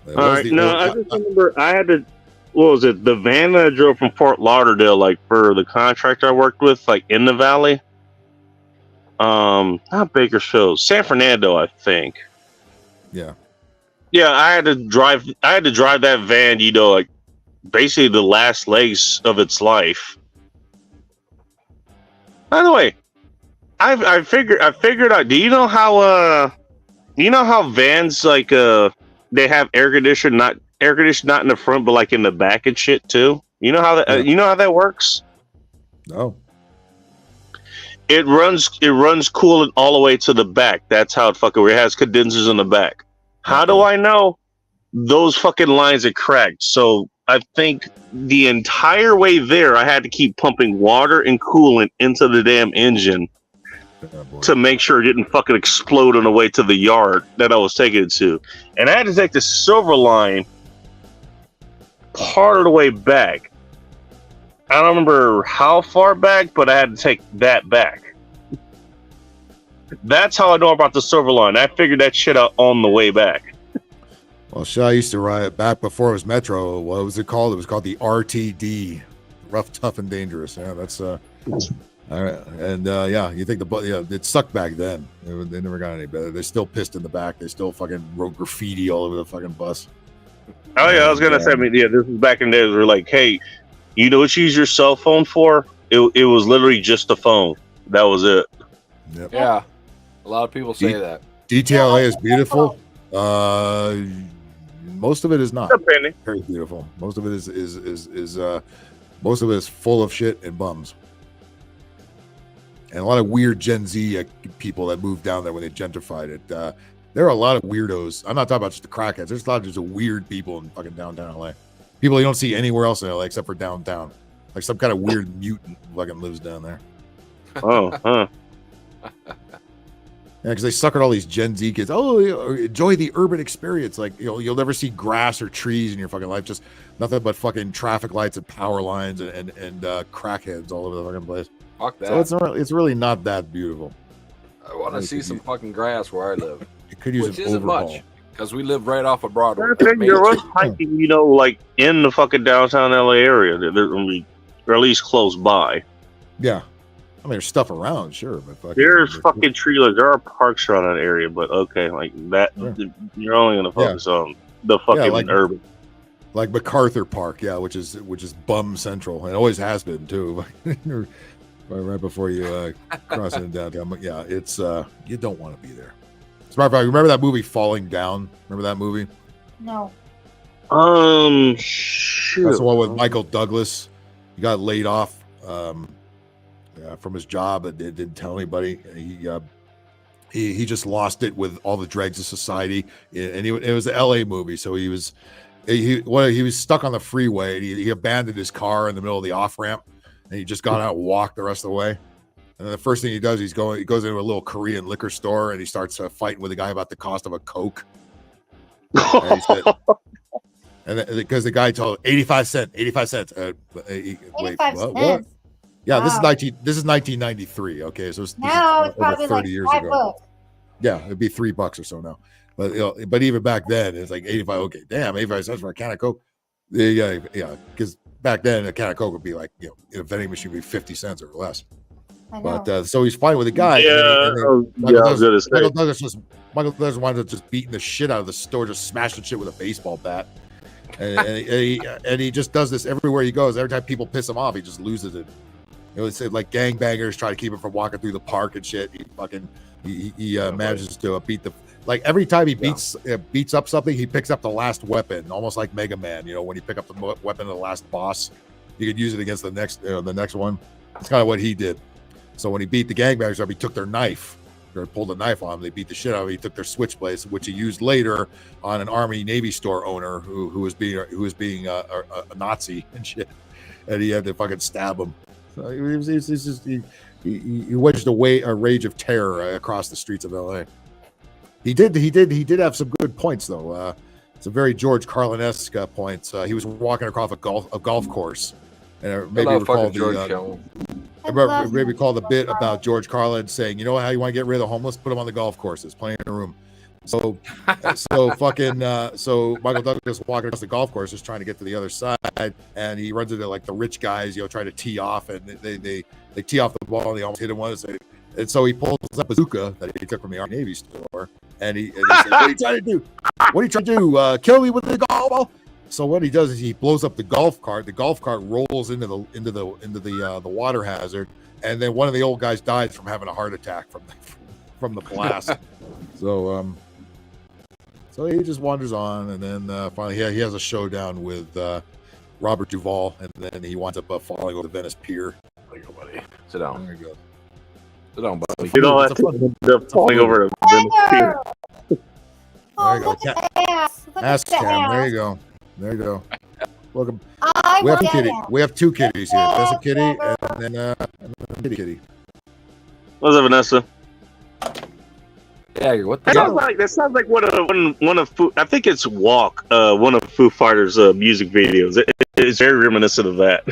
All right. No, I just remember I had to. What was it? The van that I drove from Fort Lauderdale, like for the contractor I worked with, like in the valley. Not Bakersfield, San Fernando, I think. Yeah. Yeah, I had to drive that van, like basically the last legs of its life. By the way, I figured out, do you know how vans like they have air conditioning not in the front but like in the back and shit too? You know how that you know how that works? No. It runs coolant all the way to the back. That's how it fucking works. It has condensers in the back. How do I know? Those fucking lines are cracked. So I think the entire way there, I had to keep pumping water and coolant into the damn engine to make sure it didn't fucking explode on the way to the yard that I was taking it to. And I had to take the silver line part of the way back. I don't remember how far back, but I had to take that back. That's how I know about the silver line. I figured that shit out on the way back. Well, shit, I used to ride back before it was Metro. What was it called? It was called the RTD, Rough, Tough, and Dangerous. Yeah, that's all right. And yeah, you think it sucked back then. They never got any better. They're still pissed in the back. They still fucking wrote graffiti all over the fucking bus. Oh yeah, I was gonna say, this is back in the days. We're like, hey, you know what you use your cell phone for? It was literally just a phone. That was it. Yep. Yeah, a lot of people say that. DTLA is beautiful. Most of it is not very beautiful. Most of it is full of shit and bums, and a lot of weird Gen Z people that moved down there when they gentrified it. There are a lot of weirdos. I'm not talking about just the crackheads. There's a lot of just weird people in fucking downtown LA. People you don't see anywhere else in LA except for downtown. Like some kind of weird mutant fucking lives down there. Oh, huh. Yeah, because they suckered all these Gen Z kids. Oh, enjoy the urban experience. Like, you'll never see grass or trees in your fucking life. Just nothing but fucking traffic lights and power lines and crackheads all over the fucking place. Fuck that. So it's really not that beautiful. I want to see some fucking grass where I live. It could use which an isn't overhaul. much. Because we live right off of Broadway. There was hiking, you know, like in the fucking downtown LA area, or at least close by. Yeah, I mean, there's stuff around, sure, but there's fucking trees. There are parks around that area, but okay, like that, you're only gonna focus on the fucking urban. Like MacArthur Park, yeah, which is bum central, and always has been too. right before you cross into downtown, but yeah, it's you don't want to be there. As a matter of fact, remember that movie Falling Down? Remember that movie? No. Shoot. That's the one with Michael Douglas. He got laid off from his job and didn't tell anybody. He just lost it with all the dregs of society, and it was an LA movie, so he was stuck on the freeway. And he abandoned his car in the middle of the off ramp, and he just got out and walked the rest of the way. And then the first thing he does, he goes into a little Korean liquor store and he starts fighting with a guy about the cost of a Coke. And he said, because the guy told 85 cents. Wait, what? Yeah, wow. This is 1993. Okay, so now it's probably 30 like years $5 ago. Yeah, it'd be $3 or so now. But but even back then, it's like 85. Okay, damn, 85 cents for a can of Coke. Yeah, because back then a can of Coke would be like, in a vending machine would be 50 cents or less. But so he's fighting with a guy. Michael Douglas wanted to just beating the shit out of the store, just smashing shit with a baseball bat. And he just does this everywhere he goes. Every time people piss him off, he just loses it. It's like gangbangers try to keep him from walking through the park and shit. He manages to beat the. Like every time he beats up something, he picks up the last weapon, almost like Mega Man. When you pick up the weapon of the last boss, you could use it against the next one. That's kind of what he did. So when he beat the gangbangers up, he took their knife, or pulled a knife on them. They beat the shit out of him. He took their switchblades, which he used later on an Army Navy store owner who was being a Nazi and shit, and he had to fucking stab him. So he waged a rage of terror across the streets of LA. He did have some good points though. Some very George Carlin-esque points. He was walking across a golf course, and maybe recall the bit about George Carlin saying, "You know how you want to get rid of the homeless? Put them on the golf courses, plenty in room." So Michael Douglas walking across the golf course is trying to get to the other side, and he runs into like the rich guys, trying to tee off, and they tee off the ball, and they almost hit him once. And so he pulls up a bazooka that he took from the Army Navy store, and he said, "What are you trying to do? What are you trying to do? Kill me with the golf ball?" So what he does is he blows up the golf cart. The golf cart rolls into the water hazard, and then one of the old guys dies from having a heart attack from the blast. So he just wanders on, and then finally he has a showdown with Robert Duvall, and then he winds up falling over the Venice Pier. There you go, buddy. Sit down. There you go. Sit down, buddy. You don't have to falling over a Venice Pier. There you go. Ask Cam. There you go. There you go. Welcome. We have two kitties here. There's a kitty and then a kitty. What's up, Vanessa? Yeah, what the that sounds like one of Foo, I think it's Walk, one of Foo Fighters' music videos. It's very reminiscent of that.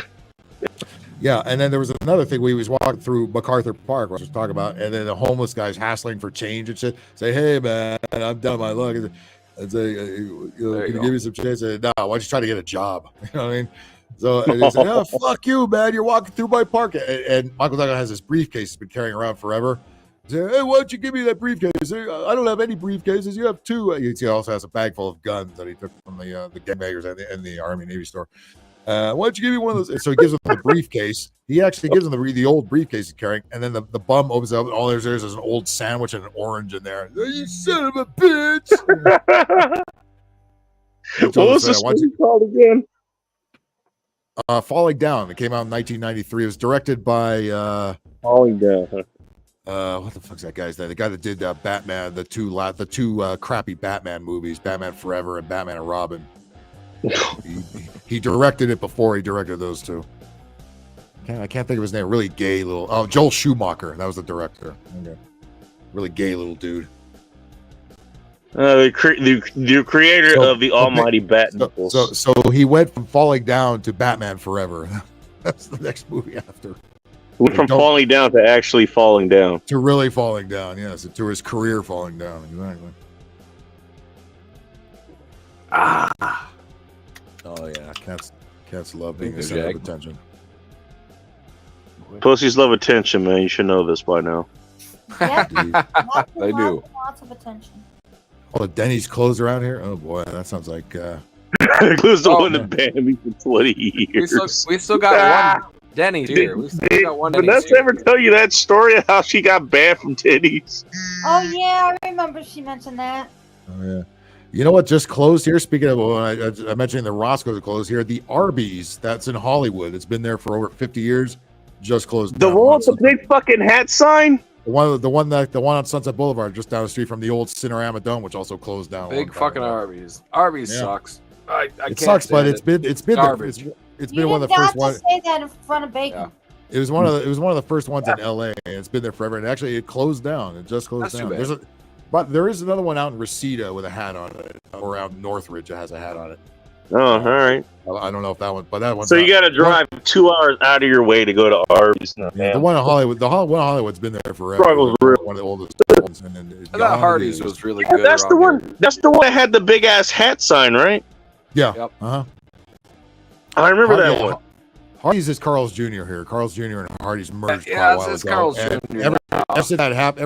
Yeah, and then there was another thing. We was walking through MacArthur Park, what I was talking about, and then the homeless guy's hassling for change and shit. Say, "Hey man, I'm down my luck." And say, "Can you give me some change?" I said, "No, why don't you try to get a job?" You know what I mean? So and he said, "Oh, fuck you, man! You're walking through my park." And Michael Douglas has this briefcase he's been carrying around forever. He said, "Hey, why don't you give me that briefcase? I don't have any briefcases. You have two." He also has a bag full of guns that he took from the gangbangers and the Army Navy store. Why don't you give me one of those? So he gives him the briefcase. He actually gives him the old briefcase he's carrying, and then the bum opens up, and all there's is an old sandwich and an orange in there. "You son of a bitch!" What was this movie called again? Falling Down. It came out in 1993. It was directed by Falling Down. What the fuck's that guy's name? The guy that did Batman, the two crappy Batman movies, Batman Forever and Batman and Robin. He directed it before he directed those two. I can't think of his name. Really gay little. Oh, Joel Schumacher. That was the director. Okay. Really gay little dude. The creator of the almighty Batman. So he went from Falling Down to Batman Forever. That's the next movie after. Went from falling down to actually falling down. To really falling down, yes. To his career falling down, exactly. Ah. Oh yeah, cats love being Thank the you, center of Jag. attention. Pussies love attention, man. You should know this by now. Yeah, They do. Lots of attention. Oh, Denny's closed around here. Oh boy, that sounds like. Includes the Oh, one that banned me for 20 years. We still got one Denny's here. We still got one Denny's Vanessa here. ever tell you that story of how she got banned from Denny's? Oh yeah, I remember she mentioned that. Oh yeah. You know what just closed here? Speaking of, well, I mentioned the Roscoe's closed here. The Arby's that's in Hollywood. It's been there for over 50 years. Just closed. The down. one with the big fucking hat sign? The one on Sunset Boulevard, just down the street from the old Cinerama Dome, which also closed down. a long Big time fucking ago. Arby's. Arby's Yeah. sucks. I It can't sucks, but stand it's been garbage. it's You been one of the didn't first got ones. to say that in front of Bacon. Yeah. It was one of the first ones in LA, and it's been there forever. And actually, it closed down. It just closed That's too down. bad. But there is another one out in Reseda with a hat on it, or out in Northridge that has a hat on it. Oh, all right. I don't know if that one, but that one. So you got to drive 2 hours out of your way to go to Arby's. No, Yeah, the one in Hollywood, one in Hollywood's been there forever. Struggle's It's real. one of the oldest ones. And then I thought Hardee's was really Yeah, good. that's the around one. That's the one that had the big ass hat sign, right? Yeah. Yep. Uh-huh. I remember that one. Hardee's is Carl's Jr. here. Carl's Jr. and Hardee's merged Yeah, quite a while it's ago. Carl's And Jr. Ever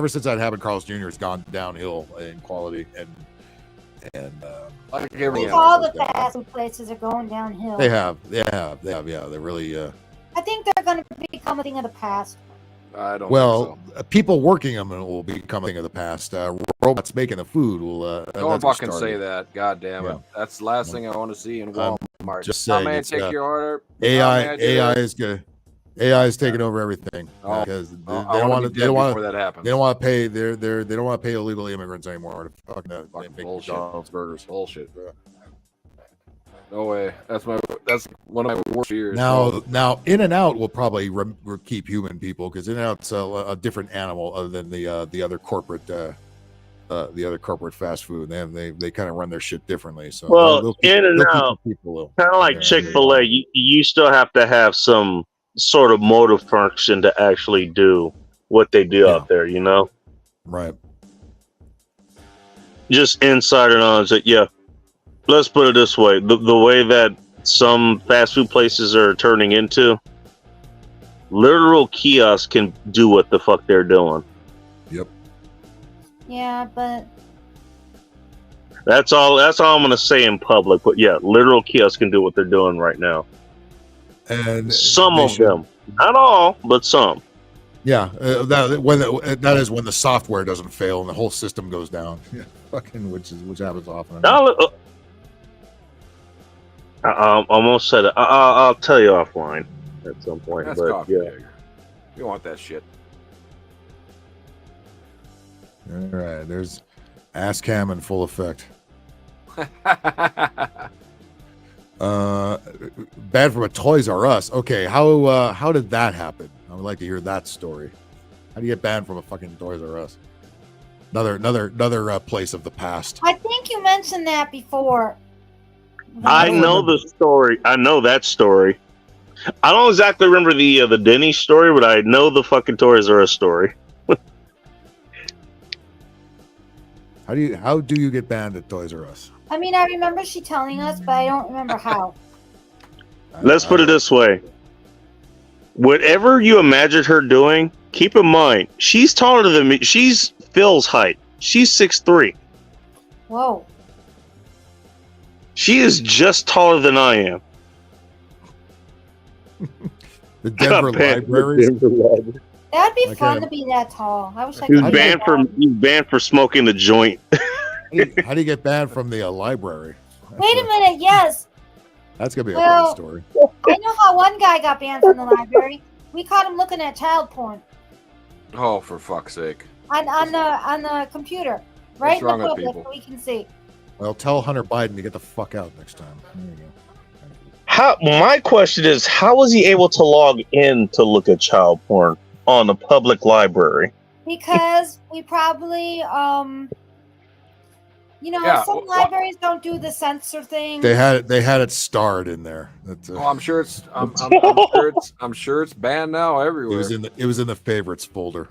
since that happened, Carl's Jr. has gone downhill in quality and Like I think everything all else. the fast food places are going downhill. they have. Yeah, they're really. I think they're going to become a thing of the past. I don't. Well, people working them will become a thing of the past. Robots making the food will. Don't that's fucking started. say that. God damn it. Yeah. That's the last thing I want to see in Walmart. just How saying, may I it's, take your order? AI is good. AI is taking over everything Oh, because they I don't wanna want to. be They dead don't want before that happens. They don't want to pay. They don't want to pay illegal immigrants anymore to fucking make bullshit. McDonald's burgers. Bullshit. No way. That's one of my worst fears. Now, In-N-Out will probably keep human people because In-N-Out's a different animal other than the other corporate fast food. They kind of run their shit differently. So Well, In and they'll keep Out, the people. kind of like Chick-fil-A, you still have to have some sort of motive function to actually do what they do out there, you know? Right. Just insider knowledge that, yeah, let's put it this way. The way that some fast food places are turning into, literal kiosks can do what the fuck they're doing. Yep. Yeah, but That's all I'm gonna say in public. But yeah, literal kiosks can do what they're doing right now. And Some of them, not all, but some. Yeah, that is when the software doesn't fail and the whole system goes down. Yeah, fucking which happens often. I almost said it. I'll tell you offline at some point. That's but coffee. yeah. You want that shit. All right, there's ass cam in full effect. Bad from a Toys R Us. Okay, how did that happen? I would like to hear that story. How do you get banned from a fucking Toys R Us? Another place of the past. I think you mentioned that before. I know the story. I know that story. I don't exactly remember the Denny story, but I know the fucking Toys R Us story. How do you get banned at Toys R Us? I mean, I remember she telling us, but I don't remember how. Let's put it this way. Whatever you imagine her doing, keep in mind, she's taller than me. She's Phil's height. She's 6'3". Whoa. She is just taller than I am. The Denver Libraries. That'd be Okay. fun to be that tall. I wish I He's could. banned for smoking the joint. How do you get banned from the library? Wait a minute. Yes. That's gonna be a Well- fun story. I know how one guy got banned from the library. We caught him looking at child porn Oh, for fuck's sake. on the computer, right in wrong the with public, people? so we can see. Well, tell Hunter Biden to get the fuck out next time. There you go. My question is, how was he able to log in to look at child porn on a public library? Because we probably, some libraries don't do the censor thing. They had it starred in there. Oh, I'm sure it's. I'm sure it's banned now everywhere. It was in the favorites folder.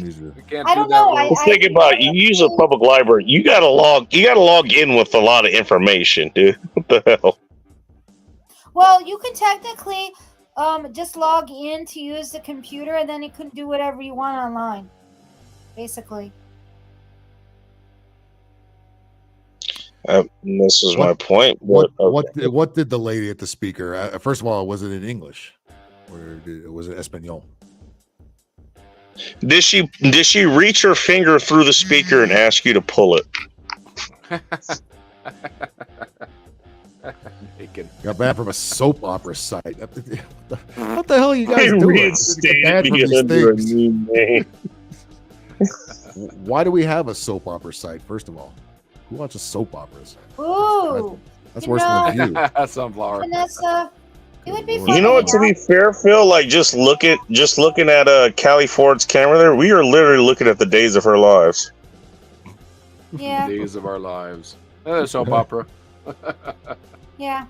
We can't I do don't that. know. Let's think about you use a public library. You gotta log in with a lot of information, dude. What the hell? Well, you can technically just log in to use the computer, and then you can do whatever you want online, basically. This is my point. What did the lady at the speaker? First of all, was it in English, or was it Espanol? Did she reach her finger through the speaker and ask you to pull it? Got banned from a soap opera site. What the hell are you guys doing? Reinstated me under a new name. Why do we have a soap opera site? First of all, who watches soap operas? Ooh, That's worse than The View. Sunflower. Vanessa, it would be fun. You know what? To be fair, Phil, like just looking at Callie Ford's camera there, we are literally looking at the days of her lives. Yeah. Days of our lives. Soap opera. Yeah.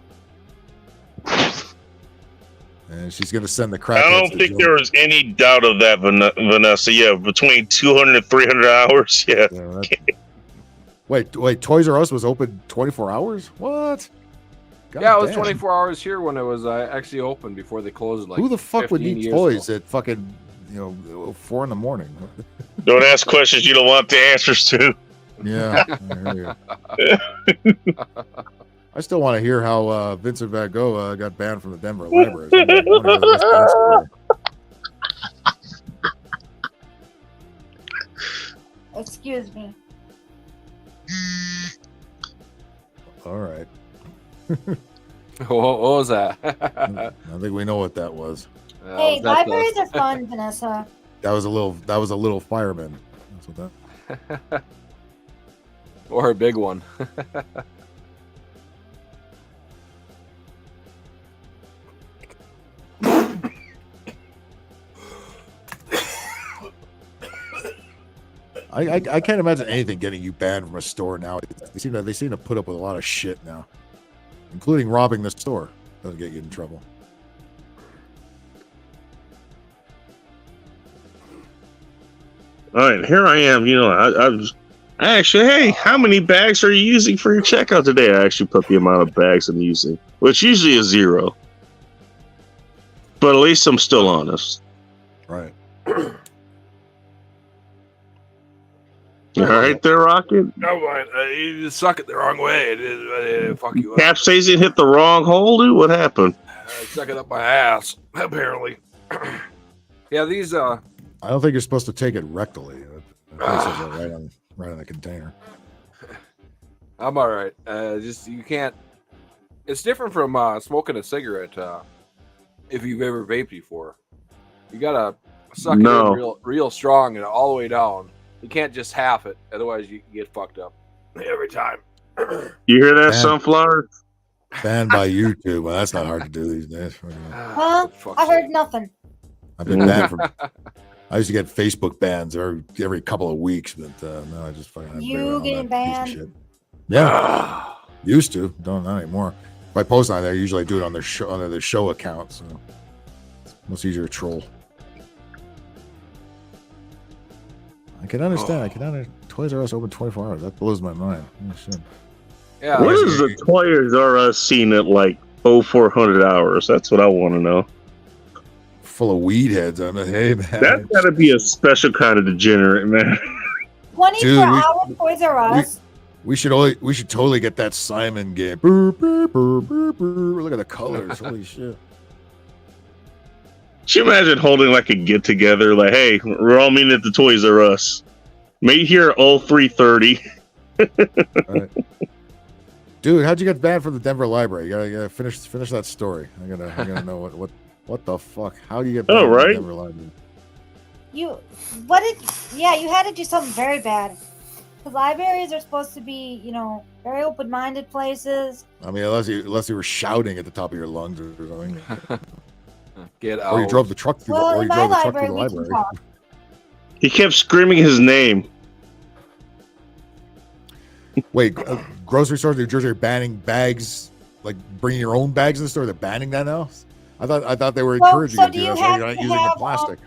And she's gonna send the crack. I don't think there was any doubt of that, Vanessa. Yeah, between 200 and 300 hours. Yeah. Wait. Toys R Us was open 24 hours? What? God Yeah, it was damn. 24 hours here when it was actually open before they closed. Like Who the fuck would 15 need years toys ago. at fucking 4 in the morning? Don't ask questions you don't want the answers to. Yeah. I hear you. I still want to hear how Vincent Van Gogh got banned from the Denver Library. I wanna hear the rest of that story. Excuse me. All right. What was that? I think we know what that was. Hey, libraries are fun, Vanessa. That was a little fireman. That's what that. Or a big one. I can't imagine anything getting you banned from a store now. They seem to put up with a lot of shit now, including robbing the store. Doesn't get you in trouble. All right, here I am. I actually, hey, how many bags are you using for your checkout today? I actually put the amount of bags I'm using, which usually is 0. But at least I'm still honest. Right. You all right there, Rocket? No, you just suck it the wrong way. Fuck you up. Capsaicin hit the wrong hole, dude? What happened? I suck it up my ass, apparently. Yeah, these I don't think you're supposed to take it rectally. It says right on the container. I'm all right. Just you can't. It's different from smoking a cigarette. If you've ever vaped before, you gotta suck it in real strong and all the way down. You can't just half it, otherwise you get fucked up every time. You hear that, Sunflower? Banned by YouTube. Well, that's not hard to do these days. Huh? I heard nothing. I've been banned from. I used to get Facebook bans every couple of weeks, but no, I just fucking. You getting banned? Yeah, used to. Don't not anymore. If I post on there, usually I do it on their show account, so it's much easier to troll. I can understand. I can understand. Toys R Us open 24 hours. That blows my mind. Oh, shit. Yeah. What is the Toys R Us scene at like 0400 hours? That's what I want to know. Full of weed heads on it. Hey, man. That's got to be a special kind of degenerate, man. 24-hour Toys R Us. We should totally get that Simon game. Brr, brr, brr, brr, brr. Look at the colors. Holy shit. Could you imagine holding like a get together? Like, hey, we're all meeting at the Toys R Us. Meet here at 0330. Right. Dude, how'd you get banned from the Denver Library? You gotta finish that story. I gotta know what the fuck. How do you get banned from the Denver Library? You had to do something very bad. Because libraries are supposed to be, very open-minded places. I mean, unless you were shouting at the top of your lungs or something. Get out. Or you drove the truck through the library. He kept screaming his name. Wait, grocery stores in New Jersey are banning bags, like bringing your own bags in the store. They're banning that now. I thought they were encouraging you to. That's why you're not using the plastic.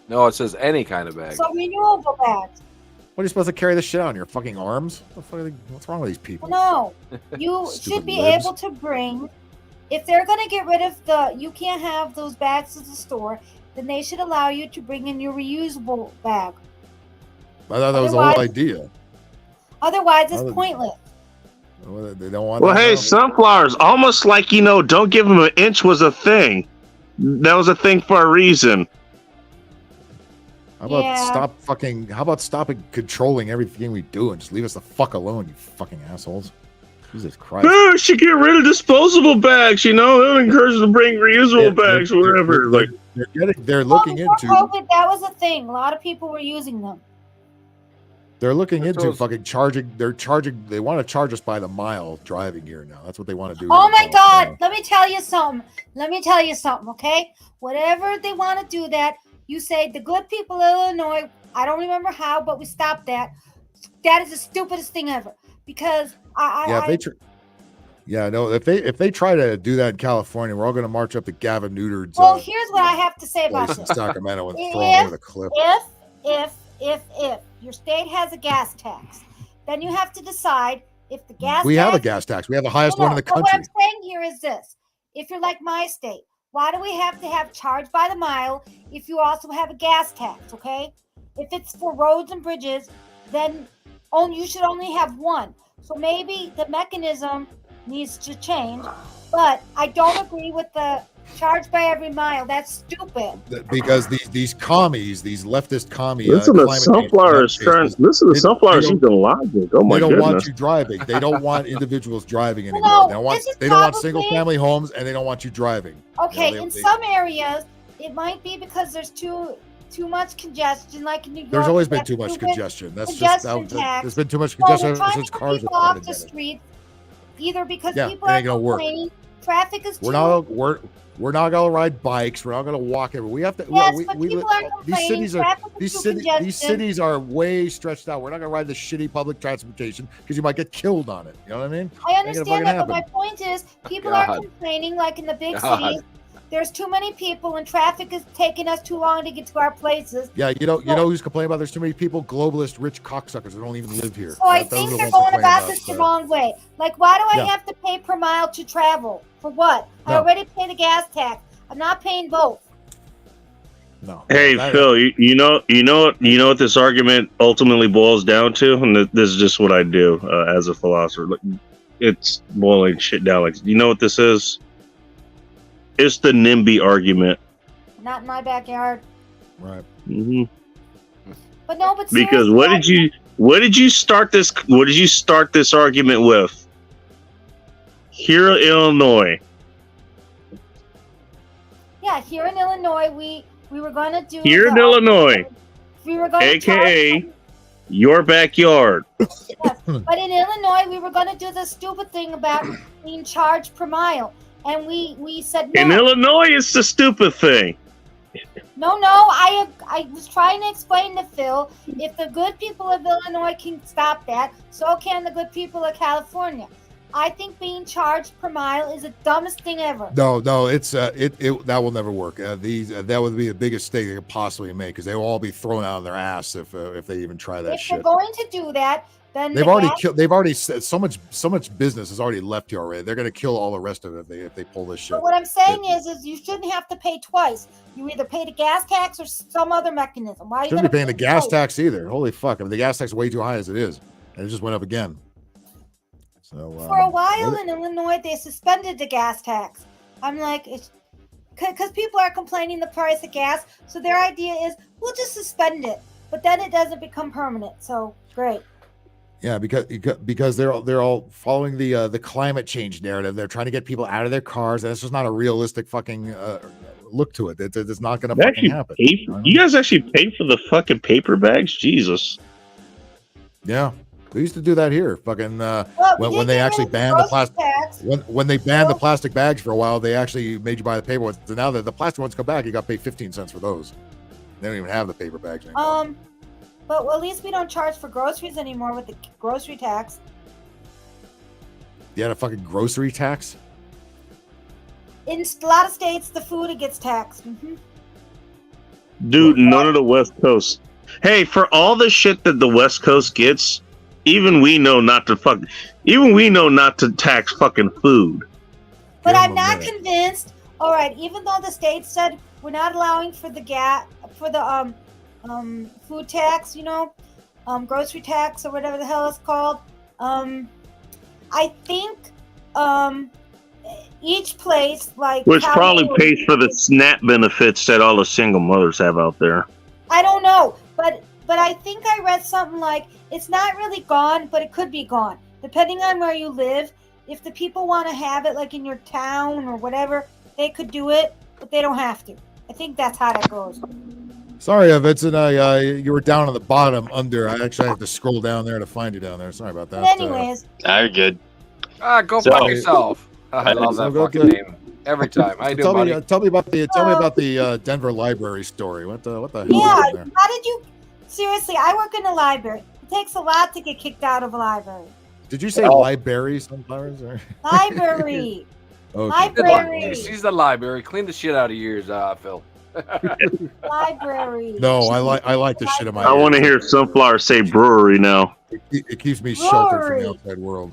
No, it says any kind of bag. So renewable bags. What are you supposed to carry this shit on your fucking arms? What's wrong with these people? No, you Stupid should be libs. able to bring. If they're going to get rid of you can't have those bags at the store, then they should allow you to bring in your reusable bag. I thought that was the whole idea. Otherwise, it's pointless. They don't want. Well, that hey, now? sunflowers, almost like, don't give them an inch was a thing. That was a thing for a reason. How about stopping controlling everything we do and just leave us the fuck alone, you fucking assholes? Jesus Christ. We should get rid of disposable bags, They don't encourage to bring reusable bags or whatever. They're looking Before into. COVID, that was a thing. A lot of people were using them. They're looking into fucking charging. They want to charge us by the mile driving here now. That's what they want to do. Oh my God! Let me tell you something. Okay? Whatever they want to do that, you say the good people of Illinois. I don't remember how, but we stopped that. That is the stupidest thing ever. Because if they try to do that in California, we're all going to march up to Gavin Newt's. Well, here's what I have to say about place in this. Sacramento and throw them over the cliff. If your state has a gas tax, then you have to decide if the gas. We have a gas tax. We have the highest one in the country. What I'm saying here is this: if you're like my state, why do we have to have charge by the mile if you also have a gas tax? Okay, if it's for roads and bridges, then you should only have one. So maybe the mechanism needs to change. But I don't agree with the charge by every mile. That's stupid. Because these commies, these leftist commies. Listen to sunflowers using logic. Oh my goodness. They don't want you driving. They don't want individuals driving anymore. No, they don't want single family homes, and they don't want you driving. Okay, in some areas, it might be because there's too much congestion, like in New York. There's always been too much congestion. That's just there's been too much congestion since cars were off the street, either because people are complaining. Traffic is we're not gonna ride bikes. We're not gonna walk everywhere. We have to. These cities are way stretched out. We're not gonna ride the shitty public transportation because you might get killed on it. You know what I mean? I understand that, but my point is, people are complaining, like in the big cities. There's too many people, and traffic is taking us too long to get to our places. Yeah, you know who's complaining about? There's too many people, globalist, rich cocksuckers who don't even live here. So I think they're going about this the wrong way. Like, why do I have to pay per mile to travel? For what? I already pay the gas tax. I'm not paying both. No. Hey, Phil, you know what this argument ultimately boils down to, and this is just what I do as a philosopher. It's boiling shit down. Like, you know what this is? It's the NIMBY argument. Not in my backyard. Right. Mm-hmm. But no, but because what did you start this argument with? Here in Illinois. Yeah, here in Illinois, we were going to do. Here in Illinois. We were going AKA your backyard. Yes, but in Illinois, we were going to do the stupid thing about being charged per mile. And we said no. In Illinois, it's the stupid thing. No, I was trying to explain to Phil, if the good people of Illinois can stop that, so can the good people of California. I think being charged per mile is the dumbest thing ever. No, it's that will never work. That would be the biggest mistake they could possibly make, because they will all be thrown out of their ass if they even try that shit. If they're going to do that, then they've already said so much business has already left here already. They're going to kill all the rest of it if they pull this shit. But what I'm saying is you shouldn't have to pay twice. You either pay the gas tax or some other mechanism. Why are you shouldn't be paying the gas twice? tax either? Holy fuck! I mean, the gas tax is way too high as it is, and it just went up again. So for a while in Illinois, they suspended the gas tax. I'm like, because people are complaining the price of gas, so their idea is we'll just suspend it, but then it doesn't become permanent. So great. Yeah, because they're all following the climate change narrative. They're trying to get people out of their cars, and it's just not a realistic fucking look to it. It's not going to fucking happen. You guys actually paid for the fucking paper bags? Jesus. Yeah, we used to do that here. Fucking when they actually banned the plastic. When they banned the plastic bags for a while, they actually made you buy the paper ones. So now that the plastic ones come back, you got to pay 15 cents for those. They don't even have the paper bags anymore. But at least we don't charge for groceries anymore with the grocery tax. You had a fucking grocery tax? In a lot of states, the food gets taxed. Mm-hmm. Dude, none of the West Coast. Hey, for all the shit that the West Coast gets, even we know not to tax fucking food. But I'm not convinced. All right, even though the state said we're not allowing for the food tax, grocery tax or whatever the hell it's called. I think each place which probably pays for the SNAP benefits that all the single mothers have out there. I don't know, but I think I read something like it's not really gone, but it could be gone depending on where you live. If the people want to have it, like in your town or whatever, they could do it, but they don't have to. I think that's how that goes. Sorry, Vincent. You were down on the bottom under. I actually have to scroll down there to find you down there. Sorry about that. But anyways, you're good. Go fuck yourself. I love that fucking name every time. I do. Tell me about the Denver library story. What the hell yeah, happened there? how did you? Seriously, I work in a library. It takes a lot to get kicked out of a library. Did you say library sometimes? Or? Library. Okay. Library. She's the library. Clean the shit out of yours, Phil. Library. No, I like the shit of my. I want to hear Sunflower say brewery now. It keeps me sheltered from the outside world.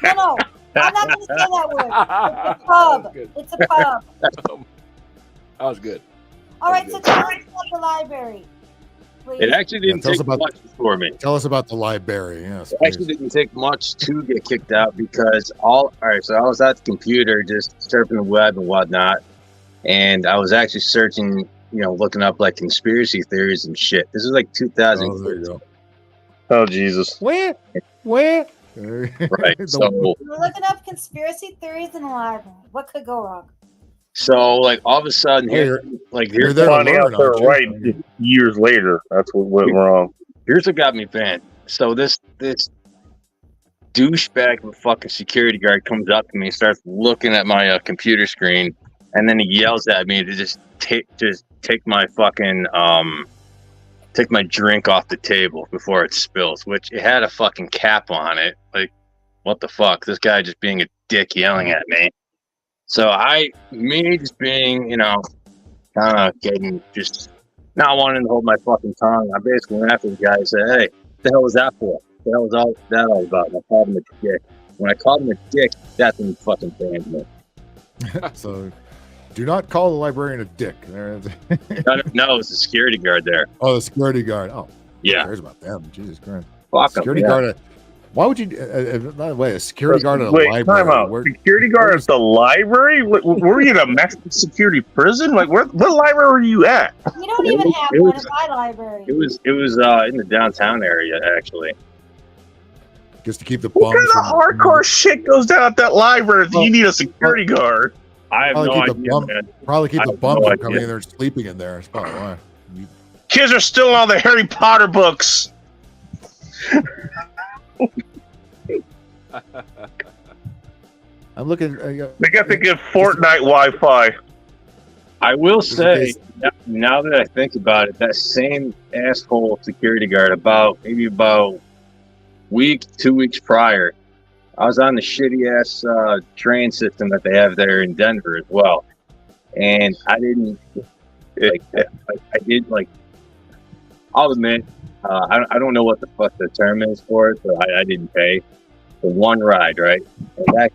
No, I'm not going to say that word. It's a pub. It's a pub. That was good. All right, so tell us about the library. Please. It actually didn't take much for me. Tell us about the library. Yes, it actually didn't take much to get kicked out because all right. So I was at the computer just surfing the web and whatnot, and I was actually searching, looking up like conspiracy theories and shit. This is like 2000. Oh, there you go. Oh Jesus. Where? Right. So We're looking up conspiracy theories in the library. What could go wrong? So, like, all of a sudden, you're here's there to finding out learn, they're aren't you? right years later. That's what went wrong. Here's what got me banned. So this douchebag of a fucking security guard comes up to me, starts looking at my computer screen, and then he yells at me to just take my fucking take my drink off the table before it spills, which it had a fucking cap on it. Like, what the fuck? This guy just being a dick yelling at me. So me just being, kind of getting just not wanting to hold my fucking tongue. I basically went after the guy and said, "Hey, what the hell was that for? What the hell was that all about?" And I called him a dick. When I called him a dick, that's when he fucking banned me. So, do not call the librarian a dick. No, it's the security guard there. Oh, the security guard. Oh, yeah. Who cares about them? Jesus Christ. Fuck security him, guard. Why would you? By the way, a security guard at a Wait, library. time out. Security guard at the library? Were you in a maximum security prison? Like, what library were you at? We don't even have one at my library. It was in the downtown area, actually. Just to keep the What kind of hardcore shit goes down at that library if you need a security guard? I have no idea, man. Probably keep I the have bum no from coming idea. in there and sleeping in there. That's probably why. Kids are still on the Harry Potter books. I'm looking. They got to give Fortnite Wi-Fi. I will say, now that I think about it, that same asshole security guard about 2 weeks prior, I was on the shitty ass train system that they have there in Denver as well, and I didn't I'll admit, I don't know what the fuck the term is for it, so I didn't pay for one ride, right? And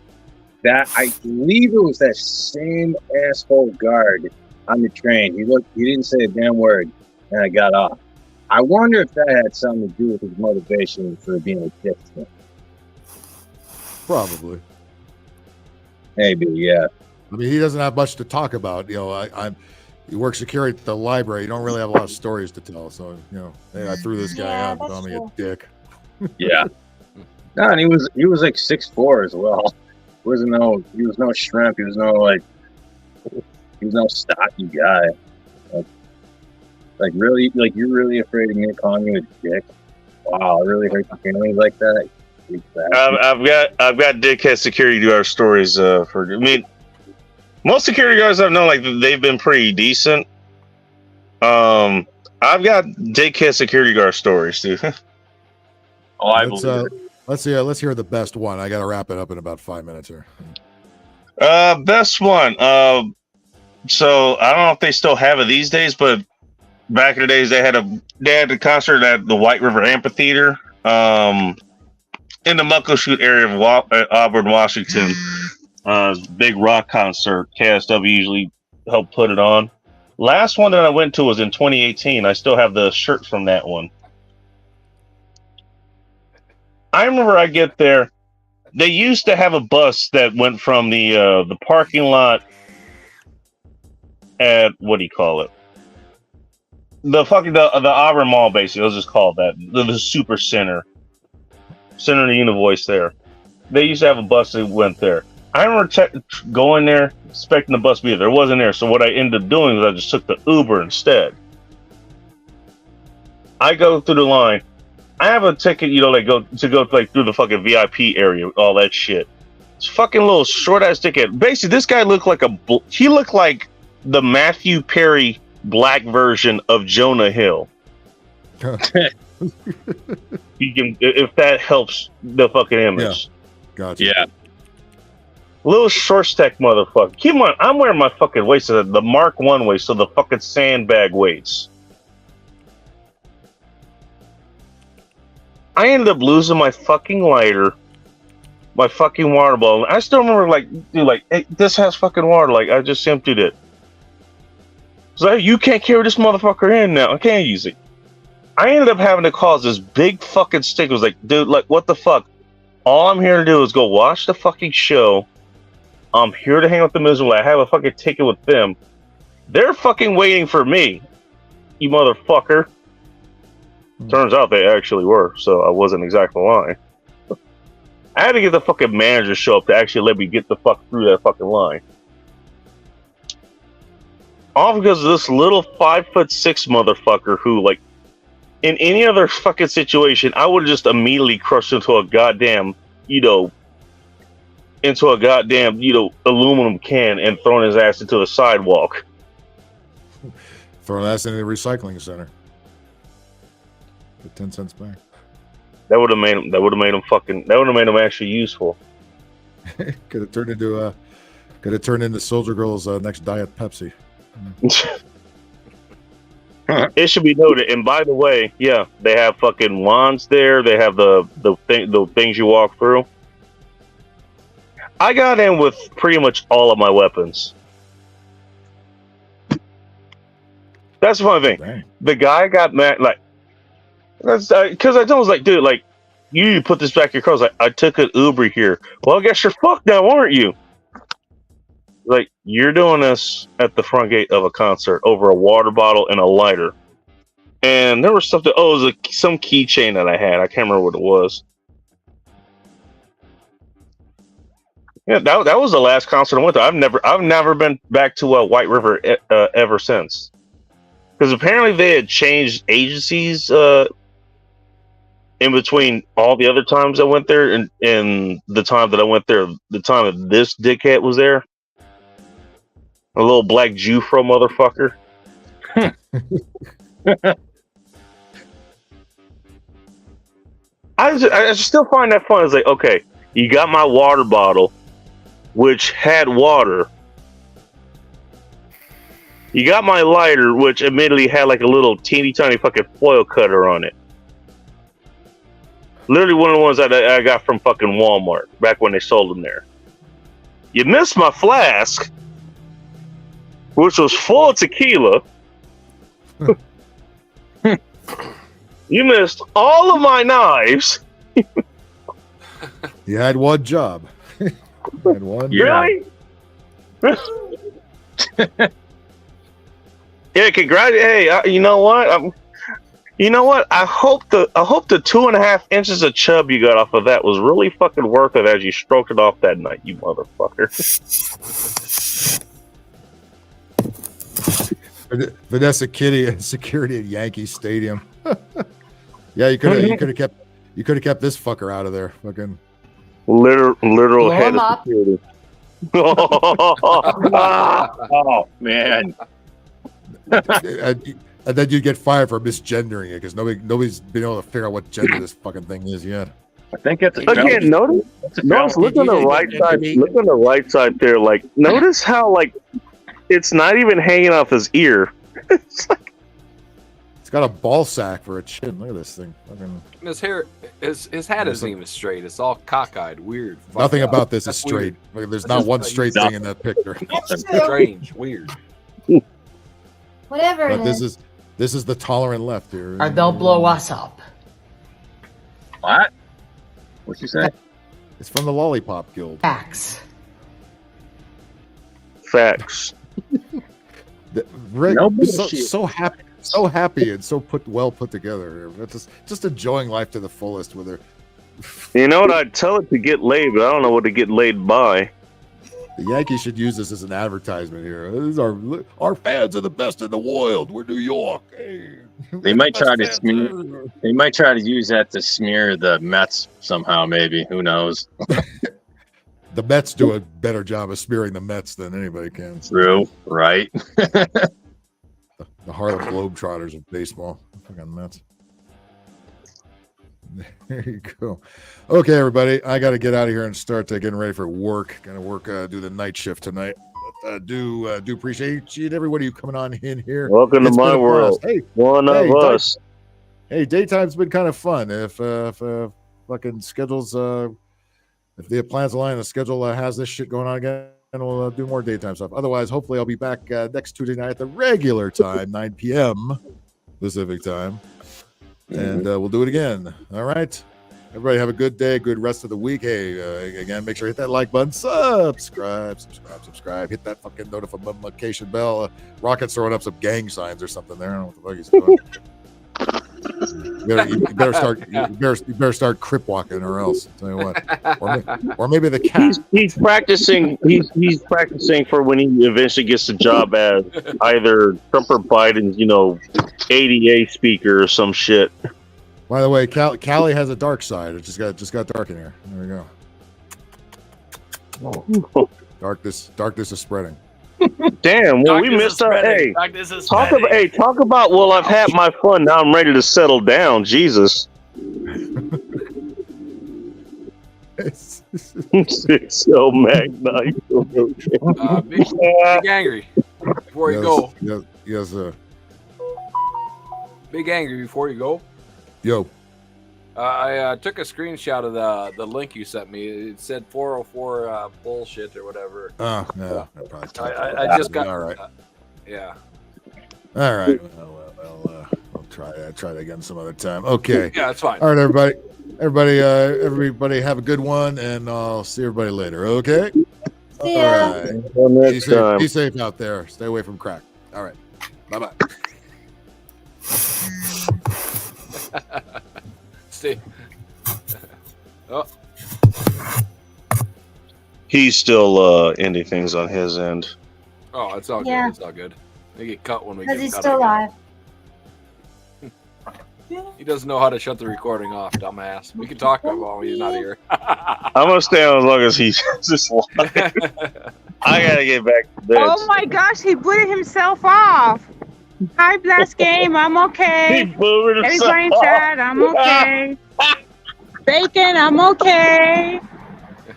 that I believe it was that same asshole guard on the train. He didn't say a damn word, and I got off. I wonder if that had something to do with his motivation for being a dick to me. Probably. Maybe, yeah. I mean, he doesn't have much to talk about. You work security at the library. You don't really have a lot of stories to tell. So, hey, I threw this guy out and called me a dick. Yeah. No, and he was like 6'4" as well. He was no shrimp. He was no stocky guy. Like really, like you're really afraid of me calling you a dick? Wow, I really hurt your feelings like that. I've got dickhead security guard stories. Most security guards I've known, like they've been pretty decent. I've got dickhead security guard stories too. Oh, I believe it. Let's hear the best one. I got to wrap it up in about 5 minutes here. Best one. So I don't know if they still have it these days, but back in the days they had a concert at the White River Amphitheater in the Muckleshoot area of Auburn, Washington. Big rock concert. KSW usually help put it on. Last one that I went to was in 2018. I still have the shirt from that one. I remember I get there. They used to have a bus that went from the parking lot at what do you call it? The Auburn Mall, basically. Let's just call it that. The Super Center. Center of the Univoice there. They used to have a bus that went there. I remember going there, expecting the bus to be there. It wasn't there. So what I ended up doing was I just took the Uber instead. I go through the line. I have a ticket, like go through the fucking VIP area, all that shit. It's fucking little short ass ticket. Basically, this guy looked like he looked like the Matthew Perry black version of Jonah Hill. You can, if that helps the fucking image. Yeah. Gotcha. Yeah. Little short stack motherfucker. Keep in mind, I'm wearing my fucking weights, the Mark 1 weights, so the fucking sandbag weights. I ended up losing my fucking lighter, my fucking water bottle. I still remember, hey, this has fucking water. I just emptied it. So you can't carry this motherfucker in now. I can't use it. I ended up having to cause this big fucking stick. It was like, dude, what the fuck? All I'm here to do is go watch the fucking show. I'm here to hang with the miserable. I have a fucking ticket with them. They're fucking waiting for me, you motherfucker. Turns out they actually were, so I wasn't exactly lying. I had to get the fucking manager to show up to actually let me get the fuck through that fucking line. All because of this little 5'6" motherfucker who, in any other fucking situation, I would have just immediately crushed into a goddamn, aluminum can and thrown his ass into the sidewalk. Throwing ass into the recycling center. Get 10 cents back. That would have made him. That would have made him actually useful. Could have turned into Soldier Girl's next Diet Pepsi. It should be noted, and by the way, yeah, they have fucking wands there. They have the things you walk through. I got in with pretty much all of my weapons. That's the funny thing. Dang. The guy got mad, that's because I was like, dude, you need to put this back in your car. I was like, I took an Uber here. Well, I guess you're fucked now, aren't you? You're doing this at the front gate of a concert over a water bottle and a lighter. And there was stuff it was some keychain that I had. I can't remember what it was. Yeah, that was the last concert I went to. I've never been back to White River ever since. Because apparently they had changed agencies in between all the other times I went there and the time that I went there, the time that this dickhead was there. A little black Jew-fro motherfucker. I still find that fun. It's like, okay, you got my water bottle, which had water. You got my lighter, which admittedly had a little teeny tiny fucking foil cutter on it. Literally one of the ones that I got from fucking Walmart back when they sold them there. You missed my flask, which was full of tequila. You missed all of my knives. You had one job. You had one. Really? Yeah, congratulations. Hey, you know what? I hope the 2.5 inches of chub you got off of that was really fucking worth it as you stroked it off that night, you motherfucker. Vanessa Kitty and security at Yankee Stadium. Yeah, you could have kept this fucker out of there. Fucking literal head of security. Oh man. And then you'd get fired for misgendering it because nobody's been able to figure out what gender this fucking thing is yet. I think it's again. Notice. Look on the right side. Look on the right side there. Notice how It's not even hanging off his ear. It's got a ball sack for a chin. Look at this thing. Fucking... His hair, his hat isn't even straight. It's all cockeyed, weird. Nothing up. about this That's is straight. weird. There's not one straight thing in that picture. That's true. Strange, weird. Whatever But it this is. is the tolerant left here. Or they'll blow us up. What? What'd you say? It's from the Lollipop Guild. Facts. Facts. Rick, No so, bullshit. so happy and so well put together. Just enjoying life to the fullest with her. You know what? I'd tell it to get laid, but I don't know what to get laid by. The Yankees should use this as an advertisement here. This is our fans are the best in the world. We're New York. Hey, They might try to smear. They might try to use that to smear the Mets somehow. Maybe, who knows? The Mets do a better job of smearing the Mets than anybody can. True, right? The Harlem Globetrotters of baseball. Fucking Mets. There you go. Okay, everybody. I got to get out of here and start getting ready for work. Gonna work, do the night shift tonight. But do appreciate each and every one of you coming on in here. Welcome It's to my been a world. blast. Hey, One of us. Hey, daytime's been kind of fun. If fucking schedules, if the plans align, the schedule has this shit going on again, and we'll do more daytime stuff. Otherwise, hopefully, I'll be back next Tuesday night at the regular time, 9 p.m. Pacific time, and we'll do it again. All right. Everybody have a good day, good rest of the week. Hey, again, make sure you hit that like button, subscribe, hit that fucking notification bell. Rocket's throwing up some gang signs or something there. I don't know what the fuck he's doing. You better start crip walking or else. I'll tell you what. Or maybe the cat. He's practicing. He's practicing for when he eventually gets a job as either Trump or Biden's, ADA speaker or some shit. By the way, Callie has a dark side. It just got dark in here. There we go. Darkness is spreading. Damn, well, we missed out. Hey, talk about. Well, I've had my fun. Now I'm ready to settle down. Jesus. So Magnite. Big Angry. Before you go. Yes, sir. Big Angry. Before you go. Yo. I took a screenshot of the link you sent me. It said 404 bullshit or whatever. Oh, no. I just got. All right. Yeah. All right. Well, I'll try that again some other time. Okay. Yeah, it's fine. All right, everybody. Everybody have a good one, and I'll see everybody later. Okay? See ya. All right. Until next time. Be safe out there. Stay away from crack. All right. Bye-bye. Stay. Oh. He's still ending things on his end. Oh, it's all Yeah. good. It's all good. They get cut when we Because get he's cut still again. alive. He doesn't know how to shut the recording off, dumbass. We can talk about while he's not here. I'm gonna stay on as long as he's just live. I gotta get back to bed. Oh my gosh, he booted himself off. Hi, Blast Game. I'm okay. He booted himself Everybody in off. chat, I'm okay. Bacon, I'm okay.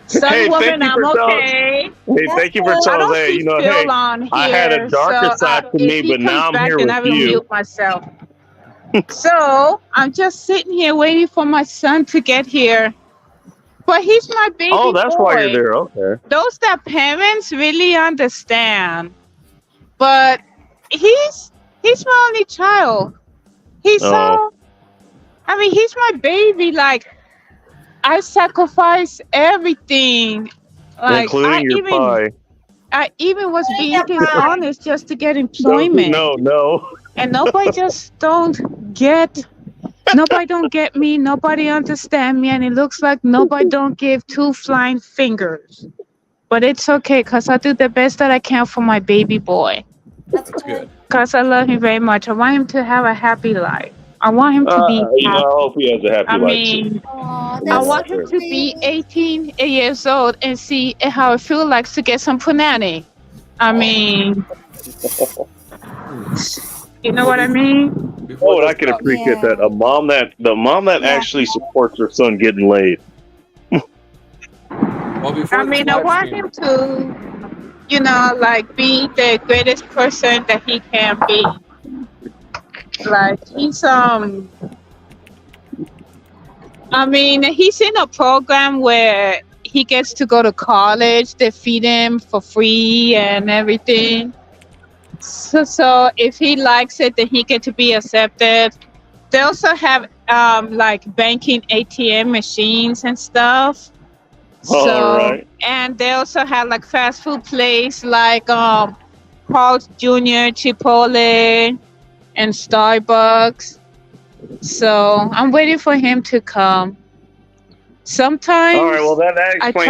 Sun Hey, Woman, thank you I'm for okay. Hey, thank you for I telling don't us. Hey, see Phil on I had a here, darker so, side to if me, he but now comes I'm back, here then I with will you. mute myself. So I'm just sitting here waiting for my son to get here. But he's my baby Oh, that's boy. why you're there. Okay. Those that parents really understand. But he's my only child. He's he's my baby. Like, I sacrifice everything. Like, Including your pie. I even was being dishonest just to get employment. No. And nobody just don't get me, nobody understand me, and it looks like nobody don't give two flying fingers. But it's okay, because I do the best that I can for my baby boy. That's good. Because I love him very much. I want him to have a happy life. I want him to be happy. I hope he has a happy I life mean, too. I want him to be 18 years old and see how it feels like to get some punani. I mean, you know what I mean? Oh, and I can appreciate that. The mom that actually supports her son getting laid. Well, I mean, I want him to you know, like be the greatest person that he can be. Like he's I mean, he's in a program where he gets to go to college. They feed him for free and everything. So if he likes it, then he get to be accepted. They also have like banking ATM machines and stuff. So Alright. and they also have like fast food place like Carl's Jr., Chipotle, and Starbucks. So I'm waiting for him to come. Sometimes Alright, well that I explains try